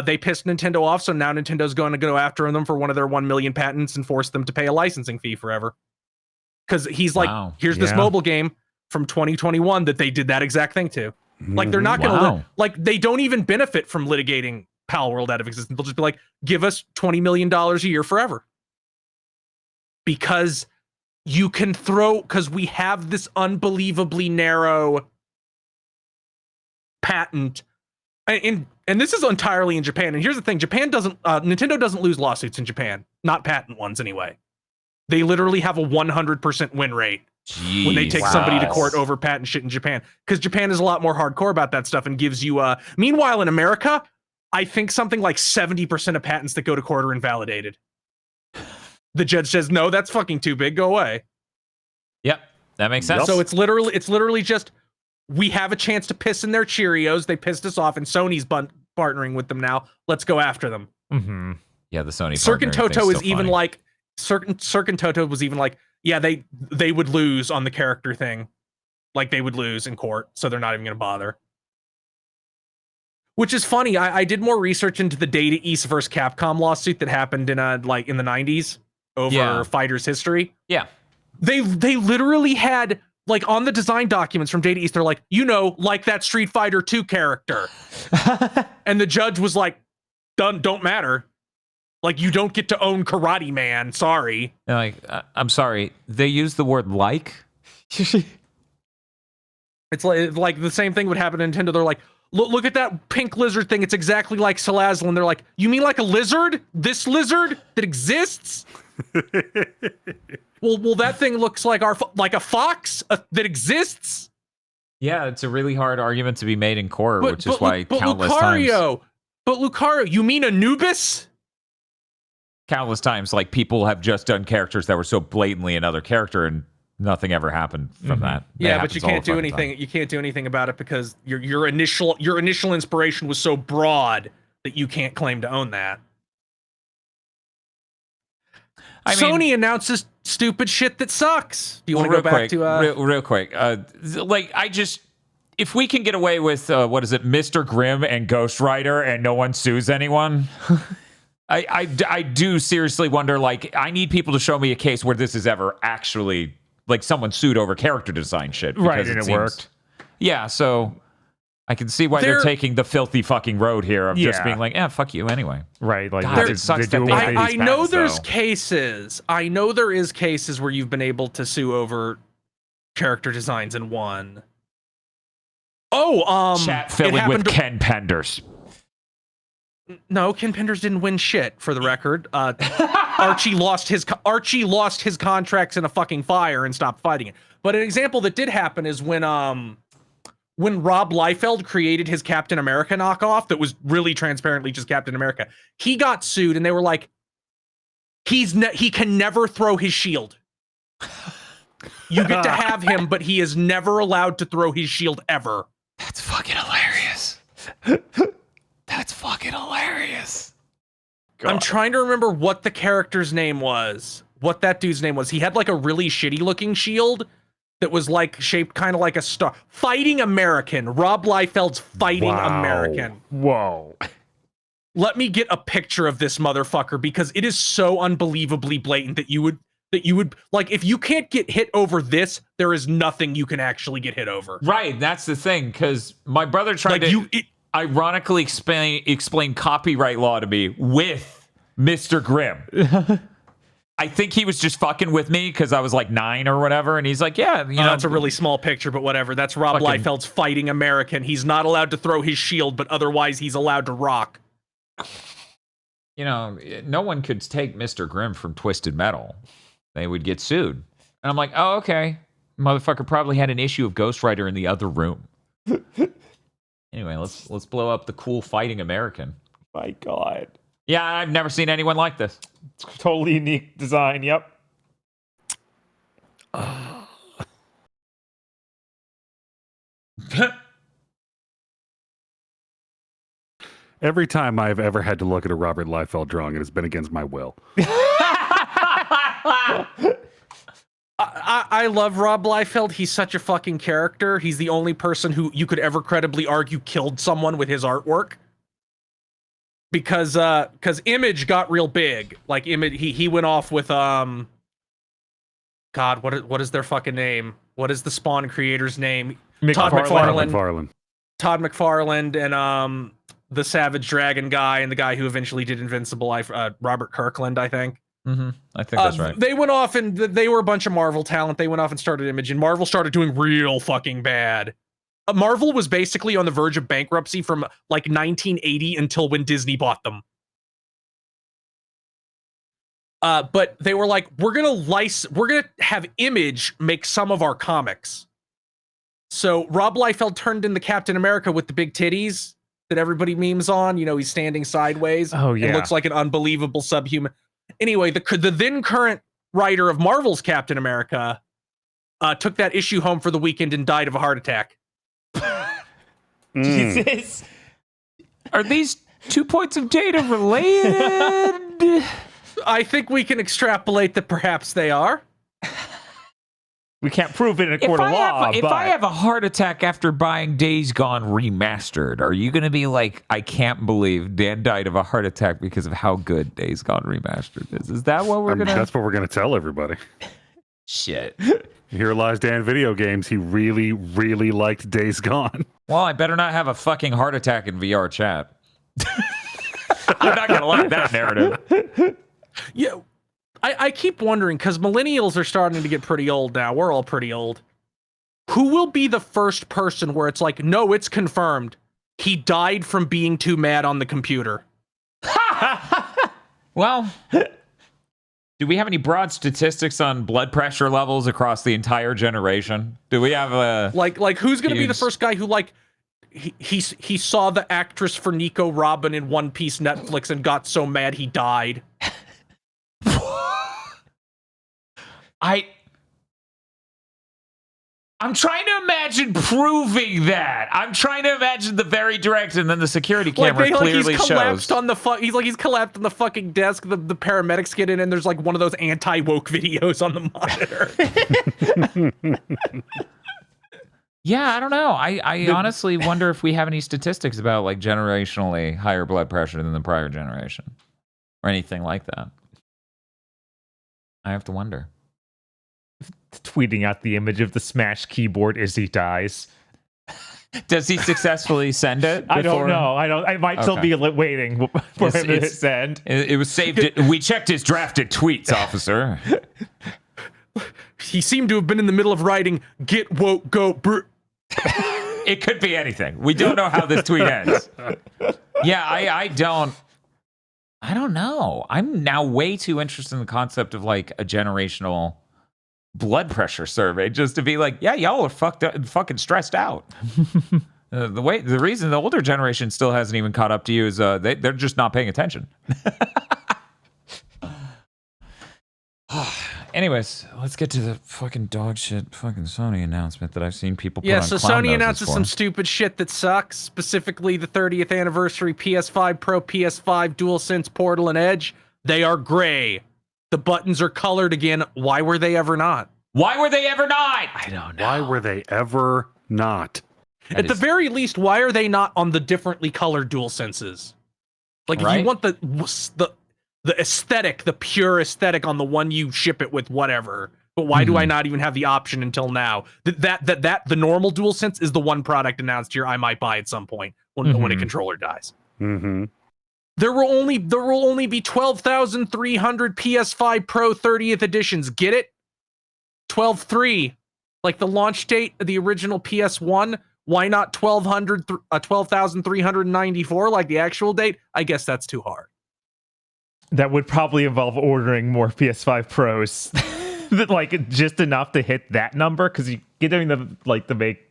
they pissed Nintendo off, so now Nintendo's going to go after them for one of their 1 million patents and force them to pay a licensing fee forever. Because he's like, here's this mobile game from 2021 that they did that exact thing to. Like, they're not going to, like, they don't even benefit from litigating Palworld out of existence. They'll just be like, give us $20 million a year forever. Because you can throw, because we have this unbelievably narrow patent, and this is entirely in Japan. And here's the thing: Nintendo doesn't lose lawsuits in Japan, not patent ones anyway. They literally have a 100% win rate when they take somebody to court over patent shit in Japan, because Japan is a lot more hardcore about that stuff and gives you meanwhile in America, I think something like 70% of patents that go to court are invalidated. The judge says, no, that's fucking too big, go away. Yep, that makes sense. So it's literally just, we have a chance to piss in their Cheerios, they pissed us off, and Sony's partnering with them now, let's go after them. Mm-hmm. Yeah, the Sony Circuit Toto is even funny. like Circuit Toto was even like, yeah, they would lose on the character thing. Like they would lose in court, so they're not even gonna bother. Which is funny. I did more research into the Data East versus Capcom lawsuit that happened in in the 90s over Fighter's history. Yeah. They literally had, like, on the design documents from Data East, they're like, like that Street Fighter 2 character. And the judge was like, don't matter. Like, you don't get to own Karate Man. Sorry. And like, I'm sorry. They use the word like. It's like the same thing would happen to Nintendo. They're like, look at that pink lizard thing. It's exactly like Salazzle. And they're like, you mean like a lizard? This lizard that exists? well, that thing looks like like a fox that exists. Yeah, it's a really hard argument to be made in court, which is why countless times. But Lucario, you mean Anubis? Countless times, like, people have just done characters that were so blatantly another character, and nothing ever happened from that. Yeah, but you can't do anything. You can't do anything about it because your initial inspiration was so broad that you can't claim to own that. Sony announces stupid shit that sucks. Do you want to go back to real quick? If we can get away with Mr. Grimm and Ghost Rider and no one sues anyone. I do seriously wonder, like, I need people to show me a case where this is ever actually, like, someone sued over character design shit. Right, and it worked. Yeah, so I can see why they're taking the filthy fucking road here of just being like, fuck you anyway. Right, like, God, it sucks that they have I know there's though. cases. I know there is cases where you've been able to sue over character designs in one. Chat filling with Ken Penders. No, Ken Penders didn't win shit, for the record. Archie lost his contracts in a fucking fire and stopped fighting it. But an example that did happen is when Rob Liefeld created his Captain America knockoff that was really transparently just Captain America. He got sued and they were like, he can never throw his shield. You get to have him, but he is never allowed to throw his shield ever. That's fucking hilarious. That's fucking hilarious. God. I'm trying to remember what the character's name was. What that dude's name was. He had like a really shitty looking shield that was like shaped kind of like a star. Fighting American. Rob Liefeld's Fighting American. Whoa. Let me get a picture of this motherfucker because it is so unbelievably blatant that you would like, if you can't get hit over this, there is nothing you can actually get hit over. Right, that's the thing, because my brother tried ironically explain copyright law to me with Mr. Grimm. I think he was just fucking with me because I was like 9 or whatever, and he's like, yeah, you know. That's a really small picture, but whatever. That's Rob Liefeld's Fighting American. He's not allowed to throw his shield, but otherwise he's allowed to rock. You know, no one could take Mr. Grimm from Twisted Metal. They would get sued. And I'm like, oh, okay. Motherfucker probably had an issue of Ghost Rider in the other room. Anyway, let's blow up the cool Fighting American. My God. Yeah, I've never seen anyone like this. It's totally unique design. Yep. Every time I've ever had to look at a Robert Liefeld drawing, it has been against my will. I love Rob Liefeld. He's such a fucking character. He's the only person who you could ever credibly argue killed someone with his artwork. Because Image got real big. Like Image, he went off with God, what is their fucking name? What is the Spawn creator's name? Todd McFarlane. Todd McFarlane and the Savage Dragon guy and the guy who eventually did Invincible, Robert Kirkland, I think. I think that's right. They went off and they were a bunch of Marvel talent. They went off and started Image, and Marvel started doing real fucking bad. Marvel was basically on the verge of bankruptcy from like 1980 until when Disney bought them. But they were like, we're gonna have Image make some of our comics. So Rob Liefeld turned in the Captain America with the big titties that everybody memes on. You know, he's standing sideways. Oh, yeah. And looks like an unbelievable subhuman. Anyway, the then current writer of Marvel's Captain America took that issue home for the weekend and died of a heart attack. Jesus. Are these 2 points of data related? I think we can extrapolate that perhaps they are. We can't prove it in a court of law. If I have a heart attack after buying Days Gone Remastered, are you going to be like, I can't believe Dan died of a heart attack because of how good Days Gone Remastered is? Is that what we're going to... That's what we're going to tell everybody. Shit. Here lies Dan Video Games. He really, really liked Days Gone. Well, I better not have a fucking heart attack in VR chat. I'm not going to like that narrative. Yeah, I keep wondering, because millennials are starting to get pretty old now. We're all pretty old. Who will be the first person where it's like, no, it's confirmed. He died from being too mad on the computer. Well, do we have any broad statistics on blood pressure levels across the entire generation? Do we have a... Like who's going to be the first guy who, like, he saw the actress for Nico Robin in One Piece Netflix and got so mad he died? I'm trying to imagine proving that. I'm trying to imagine the very direct, and then the security camera clearly he's collapsed shows. on the he's collapsed on the fucking desk. The paramedics get in, and there's like one of those anti-woke videos on the monitor. Yeah, I don't know. I honestly wonder if we have any statistics about like generationally higher blood pressure than the prior generation, or anything like that. I have to wonder. Tweeting out the image of the smashed keyboard as he dies. Does he successfully send it? I don't know. I might still be waiting for him to send. It was saved. We checked his drafted tweets, officer. He seemed to have been in the middle of writing "Get woke, go brr." It could be anything. We don't know how this tweet ends. Yeah, I don't know. I'm now way too interested in the concept of like a generational blood pressure survey, just to be like, yeah, y'all are fucking stressed out. The reason the older generation still hasn't even caught up to you is they're just not paying attention. Anyways, let's get to the fucking dog shit fucking Sony announcement that I've seen people put on so clown Sony noses announces for. some stupid shit that sucks, specifically the 30th anniversary PS5 Pro, PS5 DualSense Portal, and Edge. They are gray. The buttons are colored again. Why were they ever not? Why were they ever not? I don't know. Why were they ever not? At the very least, why are they not on the differently colored DualSenses? Like, if you want the aesthetic, the pure aesthetic on the one you ship it with, whatever. But why do I not even have the option until now? That the normal DualSense is the one product announced here I might buy at some point when a controller dies. Mm-hmm. There will only be 12,300 PS5 Pro 30th editions. Get it? 12.3, like the launch date of the original PS1. Why not 12,394 like the actual date? I guess that's too hard. That would probably involve ordering more PS5 Pros, like just enough to hit that number, because you getting them like to make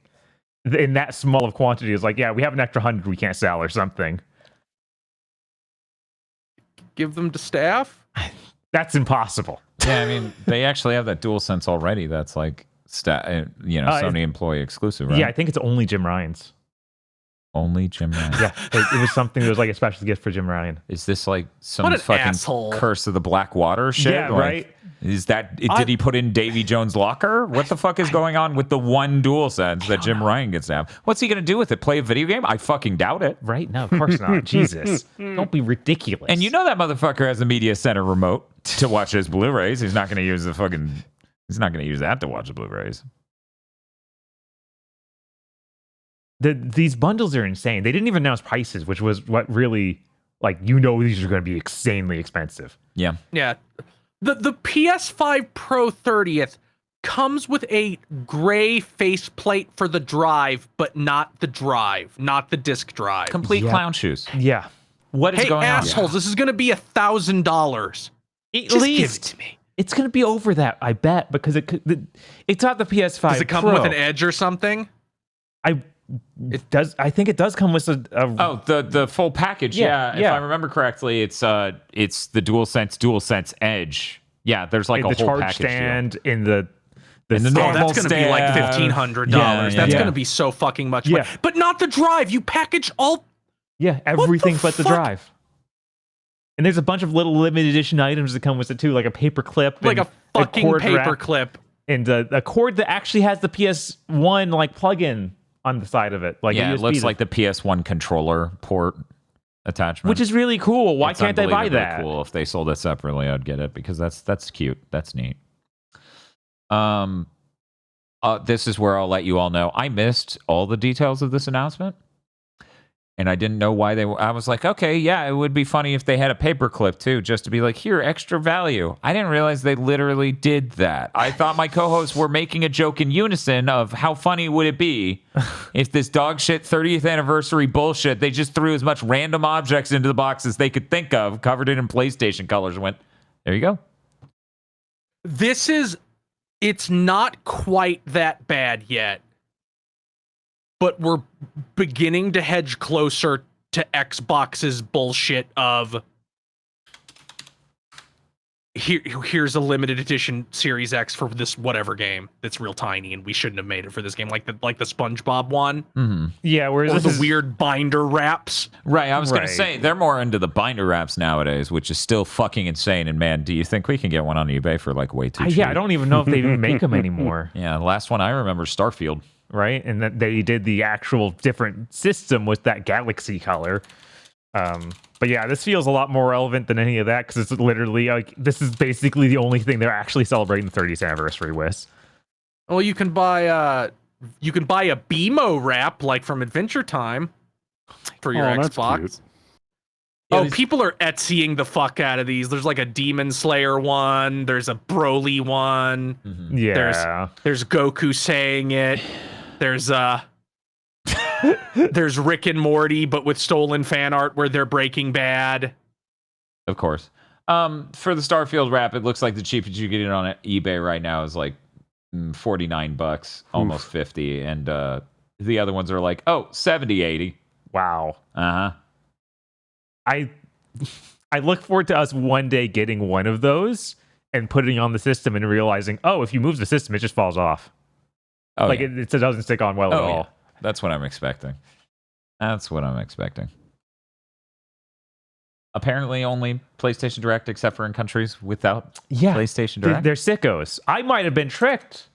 in that small of quantity is like, yeah, we have an extra 100 we can't sell or something. Give them to staff? That's impossible. Yeah, I mean, they actually have that DualSense already. That's like, Sony employee exclusive, right? Yeah, I think it's only Jim Ryan's. Only Jim Ryan. Yeah, it was something that was like a special gift for Jim Ryan. Is this like some What an fucking asshole. Curse of the Black Water shit? Yeah, Like, right? Is that, did he put in Davy Jones' locker? What the fuck is going on with the one DualSense that Jim Ryan gets to have? What's he going to do with it? Play a video game? I fucking doubt it. Right? No, of course not. Jesus. Don't be ridiculous. And you know that motherfucker has a media center remote to watch his Blu-rays. He's not going to use he's not going to use that to watch the Blu-rays. These bundles are insane. They didn't even announce prices, which was what really, like, these are going to be insanely expensive. Yeah. Yeah. The PS5 Pro 30th comes with a gray faceplate for the drive, but not the drive, not the disc drive. Complete clown shoes. Yeah. What is Hey, going assholes, this is going to be $1,000. At Just least give it to me. it's going to be over that, I bet, because it's not the PS5 Does it come Pro. with an edge or something? It does. I think it does come with a Oh, the full package. Yeah, Yeah, yeah. If I remember correctly, it's the DualSense Edge. Yeah, there's like in a the whole charge package deal. stand in the In the stand. normal That's going to be like stand. $1,500. Yeah, That's yeah. going to be so fucking much money. Yeah. But not the drive. You package all... Yeah, everything but the fuck? drive. And there's a bunch of little limited edition items that come with it too, like a paperclip, Like and a fucking cord wrap, paperclip. and a cord that actually has the PS1 like plug-in on the side of it. Like Yeah, a it USB looks like the PS1 controller port attachment. which is really cool. Why It's can't I buy unbelievably that? Cool. If they sold it separately, I'd get it because that's cute. That's neat. This is where I'll let you all know I missed all the details of this announcement, and I didn't know why they were. I was like, okay, yeah, it would be funny if they had a paperclip too, just to be like, here, extra value. I didn't realize they literally did that. I thought my co-hosts were making a joke in unison of how funny would it be if this dog shit 30th anniversary bullshit, they just threw as much random objects into the box as they could think of, covered it in PlayStation colors, and went, there you go. It's not quite that bad yet, but we're beginning to hedge closer to Xbox's bullshit of here's a limited edition Series X for this whatever game that's real tiny and we shouldn't have made it for this game, like the SpongeBob one, Yeah, whereas or this the is weird binder wraps. Right, I was going Right. to say, they're more into the binder wraps nowadays, which is still fucking insane. And man, do you think we can get one on eBay for like way too cheap? yeah, I don't even know if they even make them anymore. Yeah, the last one I remember, Starfield. Right? And that they did the actual different system with that galaxy color. But yeah, this feels a lot more relevant than any of that because it's literally like this is basically the only thing they're actually celebrating the 30th anniversary with. Well, you can buy a BMO wrap like from Adventure Time for your that's Xbox. cute. Oh, people are Etsying the fuck out of these. There's like a Demon Slayer one. There's a Broly one. Yeah. There's Goku saying it. There's Rick and Morty, but with stolen fan art where they're Breaking Bad. Of course. For the Starfield wrap, it looks like the cheapest you get it on eBay right now is like $49, almost 50. And the other ones are like, 70, 80. Wow. Uh-huh. I look forward to us one day getting one of those and putting it on the system and realizing, if you move the system, it just falls off. Oh, like yeah. it doesn't stick on well at Oh, all. yeah. That's what I'm expecting. Apparently only PlayStation Direct, except for in countries without Yeah. PlayStation Direct. They're sickos. I might have been tricked.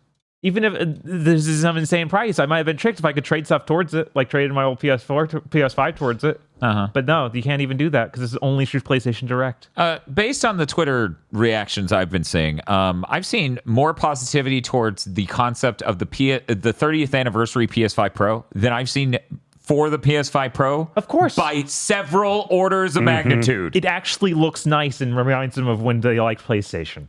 Even if this is some insane price, I might have been tricked if I could trade stuff towards it, like traded my old PS5 towards it. Uh-huh. But no, you can't even do that because this is only through PlayStation Direct. Based on the Twitter reactions I've been seeing, I've seen more positivity towards the concept of the 30th anniversary PS5 Pro than I've seen for the PS5 Pro. Of course. By several orders of magnitude. It actually looks nice and reminds them of when they liked PlayStation.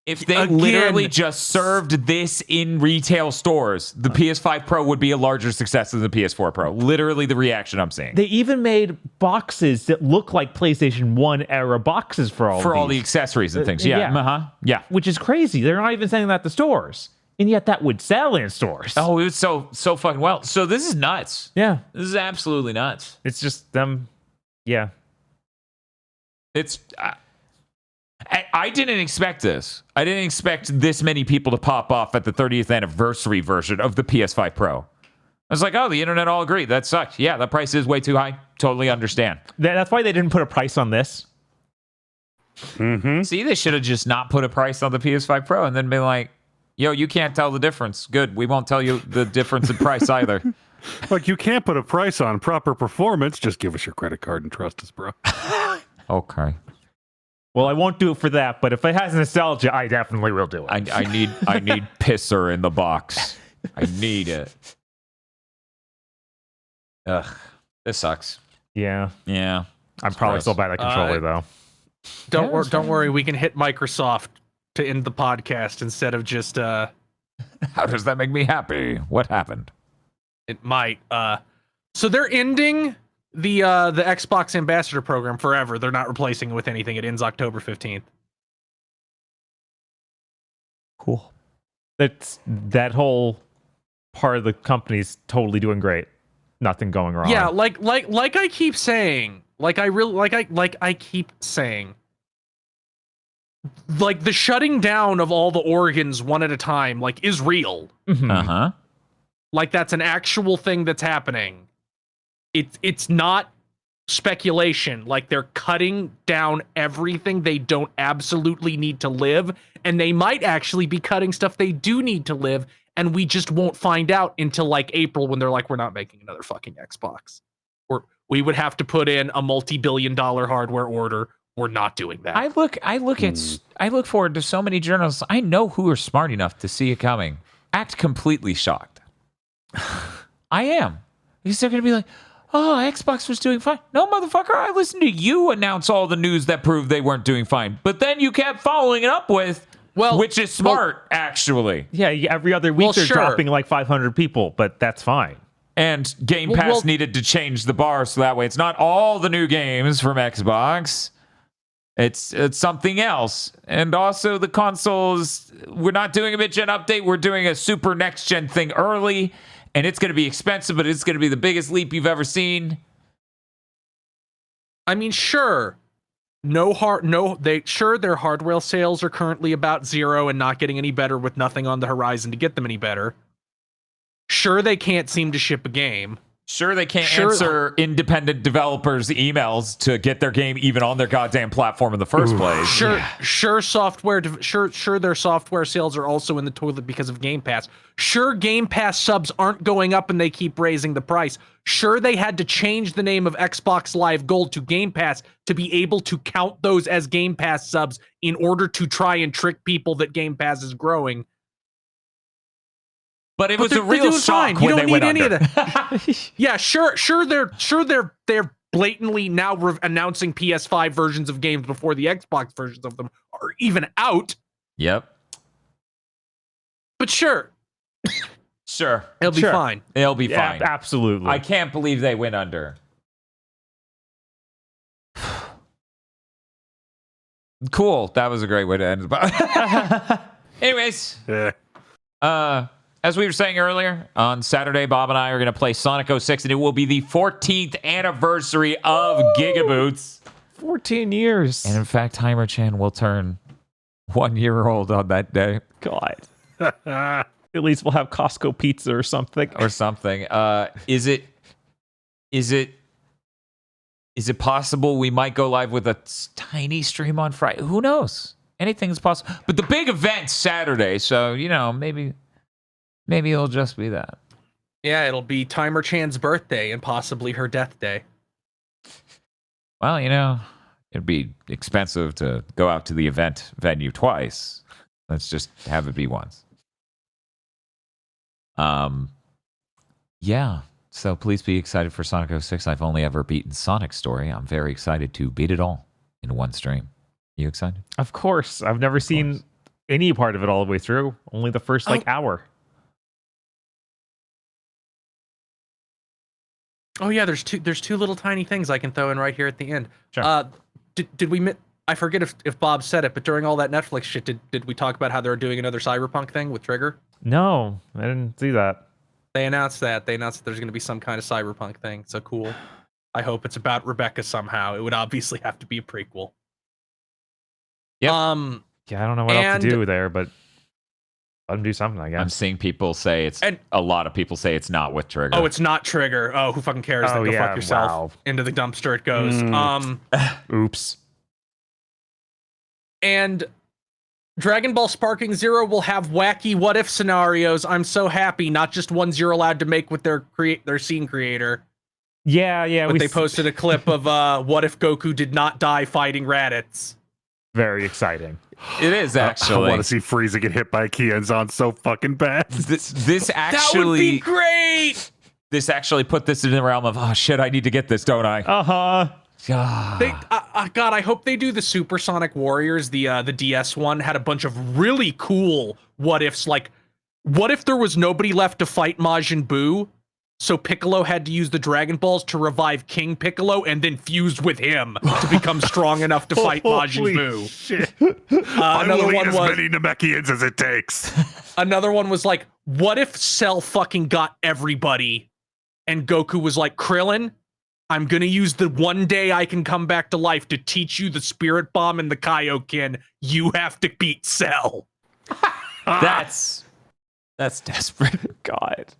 If they Again, literally just served this in retail stores, the PS5 Pro would be a larger success than the PS4 Pro. Literally the reaction I'm seeing. They even made boxes that look like PlayStation 1 era boxes for all the these, accessories and things. Yeah. yeah. Uh-huh. Yeah. which is crazy. They're not even sending that to stores. And yet that would sell in stores. Oh, it was so fucking well. So this is nuts. Yeah. This is absolutely nuts. It's just them. Yeah. It's I didn't expect this. I didn't expect this many people to pop off at the 30th anniversary version of the PS5 Pro. I was like, the internet all agreed. That sucked. Yeah, the price is way too high. Totally understand. That's why they didn't put a price on this. See, they should have just not put a price on the PS5 Pro and then been like, yo, you can't tell the difference. Good. We won't tell you the difference in price either. Like, you can't put a price on proper performance. Just give us your credit card and trust us, bro. Okay. Well, I won't do it for that, but if it has nostalgia, I definitely will do it. I need pisser in the box. I need it. Ugh. This sucks. Yeah. Yeah. I'm probably gross. still buy that controller, though. Don't worry, we can hit Microsoft to end the podcast instead of just How does that make me happy? What happened? it might. So they're ending the Xbox Ambassador program forever. They're not replacing it with anything. It ends October 15th. Cool. That whole part of the company's totally doing great. Nothing going wrong. Yeah, like I keep saying, I keep saying, like the shutting down of all the organs one at a time, like is real. Uh-huh. Like that's an actual thing that's happening. It's not speculation. Like they're cutting down everything they don't absolutely need to live, and they might actually be cutting stuff they do need to live, and we just won't find out until like April when they're like, we're not making another fucking Xbox. Or we would have to put in a multi-billion-dollar hardware order. We're not doing that. I look forward to so many journalists I know who are smart enough to see it coming. Act completely shocked. I am. Because they're going to be like, oh, Xbox was doing fine. No, motherfucker, I listened to you announce all the news that proved they weren't doing fine. But then you kept following it up with, which is smart, actually. Yeah, every other week they're sure. dropping like 500 people, but that's fine. And Game Pass needed to change the bar so that way it's not all the new games from Xbox. It's something else. And also the consoles, we're not doing a mid-gen update. We're doing a super next-gen thing early. And it's going to be expensive, but it's going to be the biggest leap you've ever seen. I mean, sure. Their hardware sales are currently about 0 and not getting any better with nothing on the horizon to get them any better. Sure, they can't seem to ship a game. Sure, they can't answer independent developers' emails to get their game even on their goddamn platform in the first place. Sure, sure, their software sales are also in the toilet because of Game Pass. Sure, Game Pass subs aren't going up and they keep raising the price. Sure, they had to change the name of Xbox Live Gold to Game Pass to be able to count those as Game Pass subs in order to try and trick people that Game Pass is growing. But it was a real shock when they went under. Yeah, sure. They're blatantly now announcing PS5 versions of games before the Xbox versions of them are even out. Yep. But sure, it'll be fine. It'll be fine. Absolutely. I can't believe they went under. Cool. That was a great way to end the Anyways. Yeah. As we were saying earlier, on Saturday, Bob and I are going to play Sonic 06, and it will be the 14th anniversary of GigaBoots. 14 years. And in fact, Heimer-chan will turn 1 year old on that day. God. At least we'll have Costco pizza or something. Is it possible we might go live with a tiny stream on Friday? Who knows? Anything's possible. But the big event's Saturday, so, maybe it'll just be that. Yeah, it'll be Timer Chan's birthday and possibly her death day. Well, it'd be expensive to go out to the event venue twice. Let's just have it be once. Yeah. So please be excited for Sonic 06. I've only ever beaten Sonic's story. I'm very excited to beat it all in one stream. You excited? Of course. I've never seen any part of it all the way through. Only the first hour. Oh yeah, there's two little tiny things I can throw in right here at the end. Sure. Did we? I forget if Bob said it, but during all that Netflix shit, did we talk about how they're doing another Cyberpunk thing with Trigger? No, I didn't see that. They announced that there's going to be some kind of Cyberpunk thing. So cool. I hope it's about Rebecca somehow. It would obviously have to be a prequel. Yep. Yeah, I don't know what else to do there, but let them do something, I guess. I'm seeing people say a lot of people say it's not with Trigger. Oh, it's not Trigger. Oh, who fucking cares? Then go fuck yourself. Wow. Into the dumpster it goes. Oops. And Dragon Ball Sparking Zero will have wacky what if scenarios. I'm so happy. Not just ones you're allowed to make with their scene creator. Yeah. But they posted a clip of what if Goku did not die fighting Raditz. Very exciting. It is actually. I want to see Frieza get hit by a Kienzan so fucking bad. This actually. That would be great. This actually put this in the realm of, oh shit, I need to get this, don't I? God, I hope they do the Supersonic Warriors. The DS one had a bunch of really cool what ifs. Like, what if there was nobody left to fight Majin Buu? So Piccolo had to use the Dragon Balls to revive King Piccolo and then fused with him to become strong enough to fight Majin Buu. Shit. Another one as was many Namekians as it takes. another one was like, what if Cell fucking got everybody and Goku was like, Krillin, I'm gonna use the one day I can come back to life to teach you the Spirit Bomb and the Kaioken. You have to beat Cell. That's desperate. God.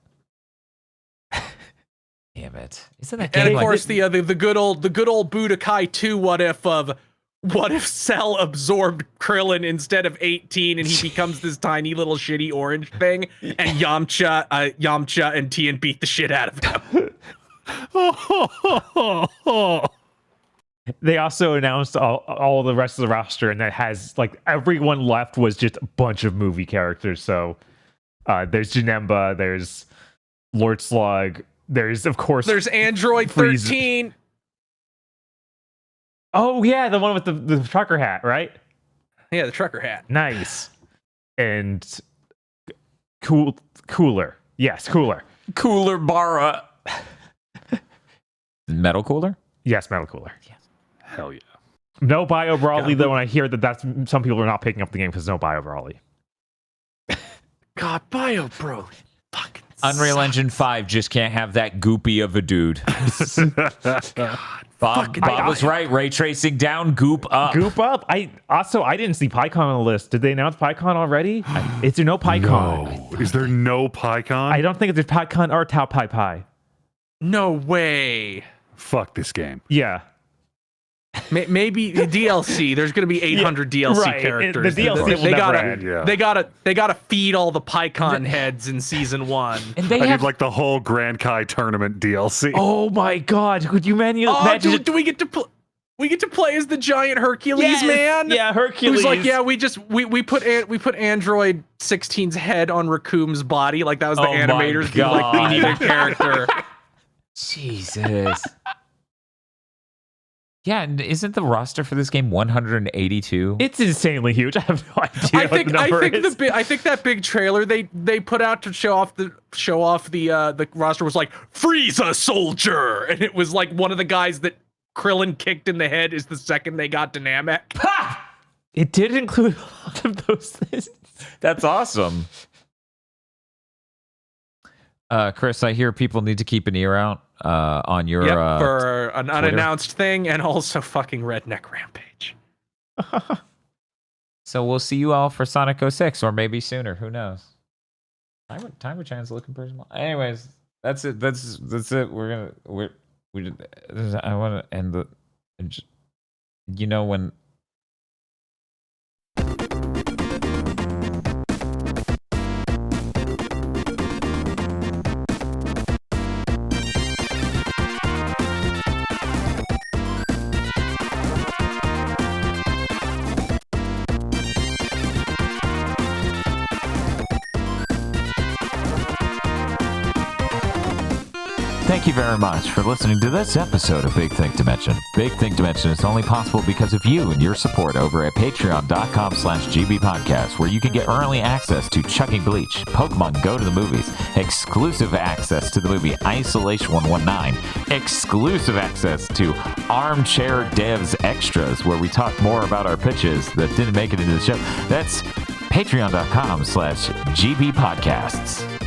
Damn it! Isn't that And game of like course, the good old Budokai 2 what if Cell absorbed Krillin instead of 18 and he becomes this tiny little shitty orange thing and Yamcha and Tien beat the shit out of him. They also announced all the rest of the roster, and that has like everyone left was just a bunch of movie characters. So there's Janemba, there's Lord Slug, there's Android Frieza. 13. Oh yeah, the one with the trucker hat, right? Yeah, the trucker hat. Nice. And Cooler. Yes, Cooler. Cooler Bara. Metal Cooler? Yes, Metal Cooler. Hell yeah. No Bio Brawly, though, and I hear that's some people are not picking up the game because no Bio Brawly. God, Bio Bro. Fucking Unreal Engine 5 just can't have that goopy of a dude. Bob was right. Ray tracing down, goop up. Goop up. I didn't see PyCon on the list. Did they announce PyCon already? Is there no PyCon? No. Is there no PyCon? I don't think there's PyCon or Tau Pi Pi. No way. Fuck this game. Yeah. Maybe the DLC. There's going to be 800 DLC right. characters. The DLC will never end. Yeah. They gotta feed all the PyCon heads in season 1. And they I have need like the whole Grand Kai tournament DLC. Oh my God! Could you imagine? Do we get to we get to play as the giant Hercules man? Yeah, Hercules. Who's like, yeah, we put Android 16's head on Raccoon's body. Like that was the Oh my animators. Be like, we need a character. Jesus. Yeah, and isn't the roster for this game 182? It's insanely huge. I have no idea. I think that big trailer they put out to show off the roster was like Frieza Soldier, and it was like one of the guys that Krillin kicked in the head is the second they got dynamic. It did include a lot of those things. That's awesome. Chris, I hear people need to keep an ear out on your for an unannounced thing and also fucking Redneck Rampage. So we'll see you all for Sonic 06 or maybe sooner. Who knows? Timer Chan's looking pretty small. Anyways, that's it. That's it. I want to end the. You know when. Thank you very much for listening to this episode of Big Think Dimension. Big Think Dimension is only possible because of you and your support over at patreon.com/gbpodcast, where you can get early access to Chugging Bleach, Pokemon Go to the Movies, exclusive access to the movie Isolation 119, exclusive access to Armchair Devs Extras, where we talk more about our pitches that didn't make it into the show. That's patreon.com/gbpodcasts.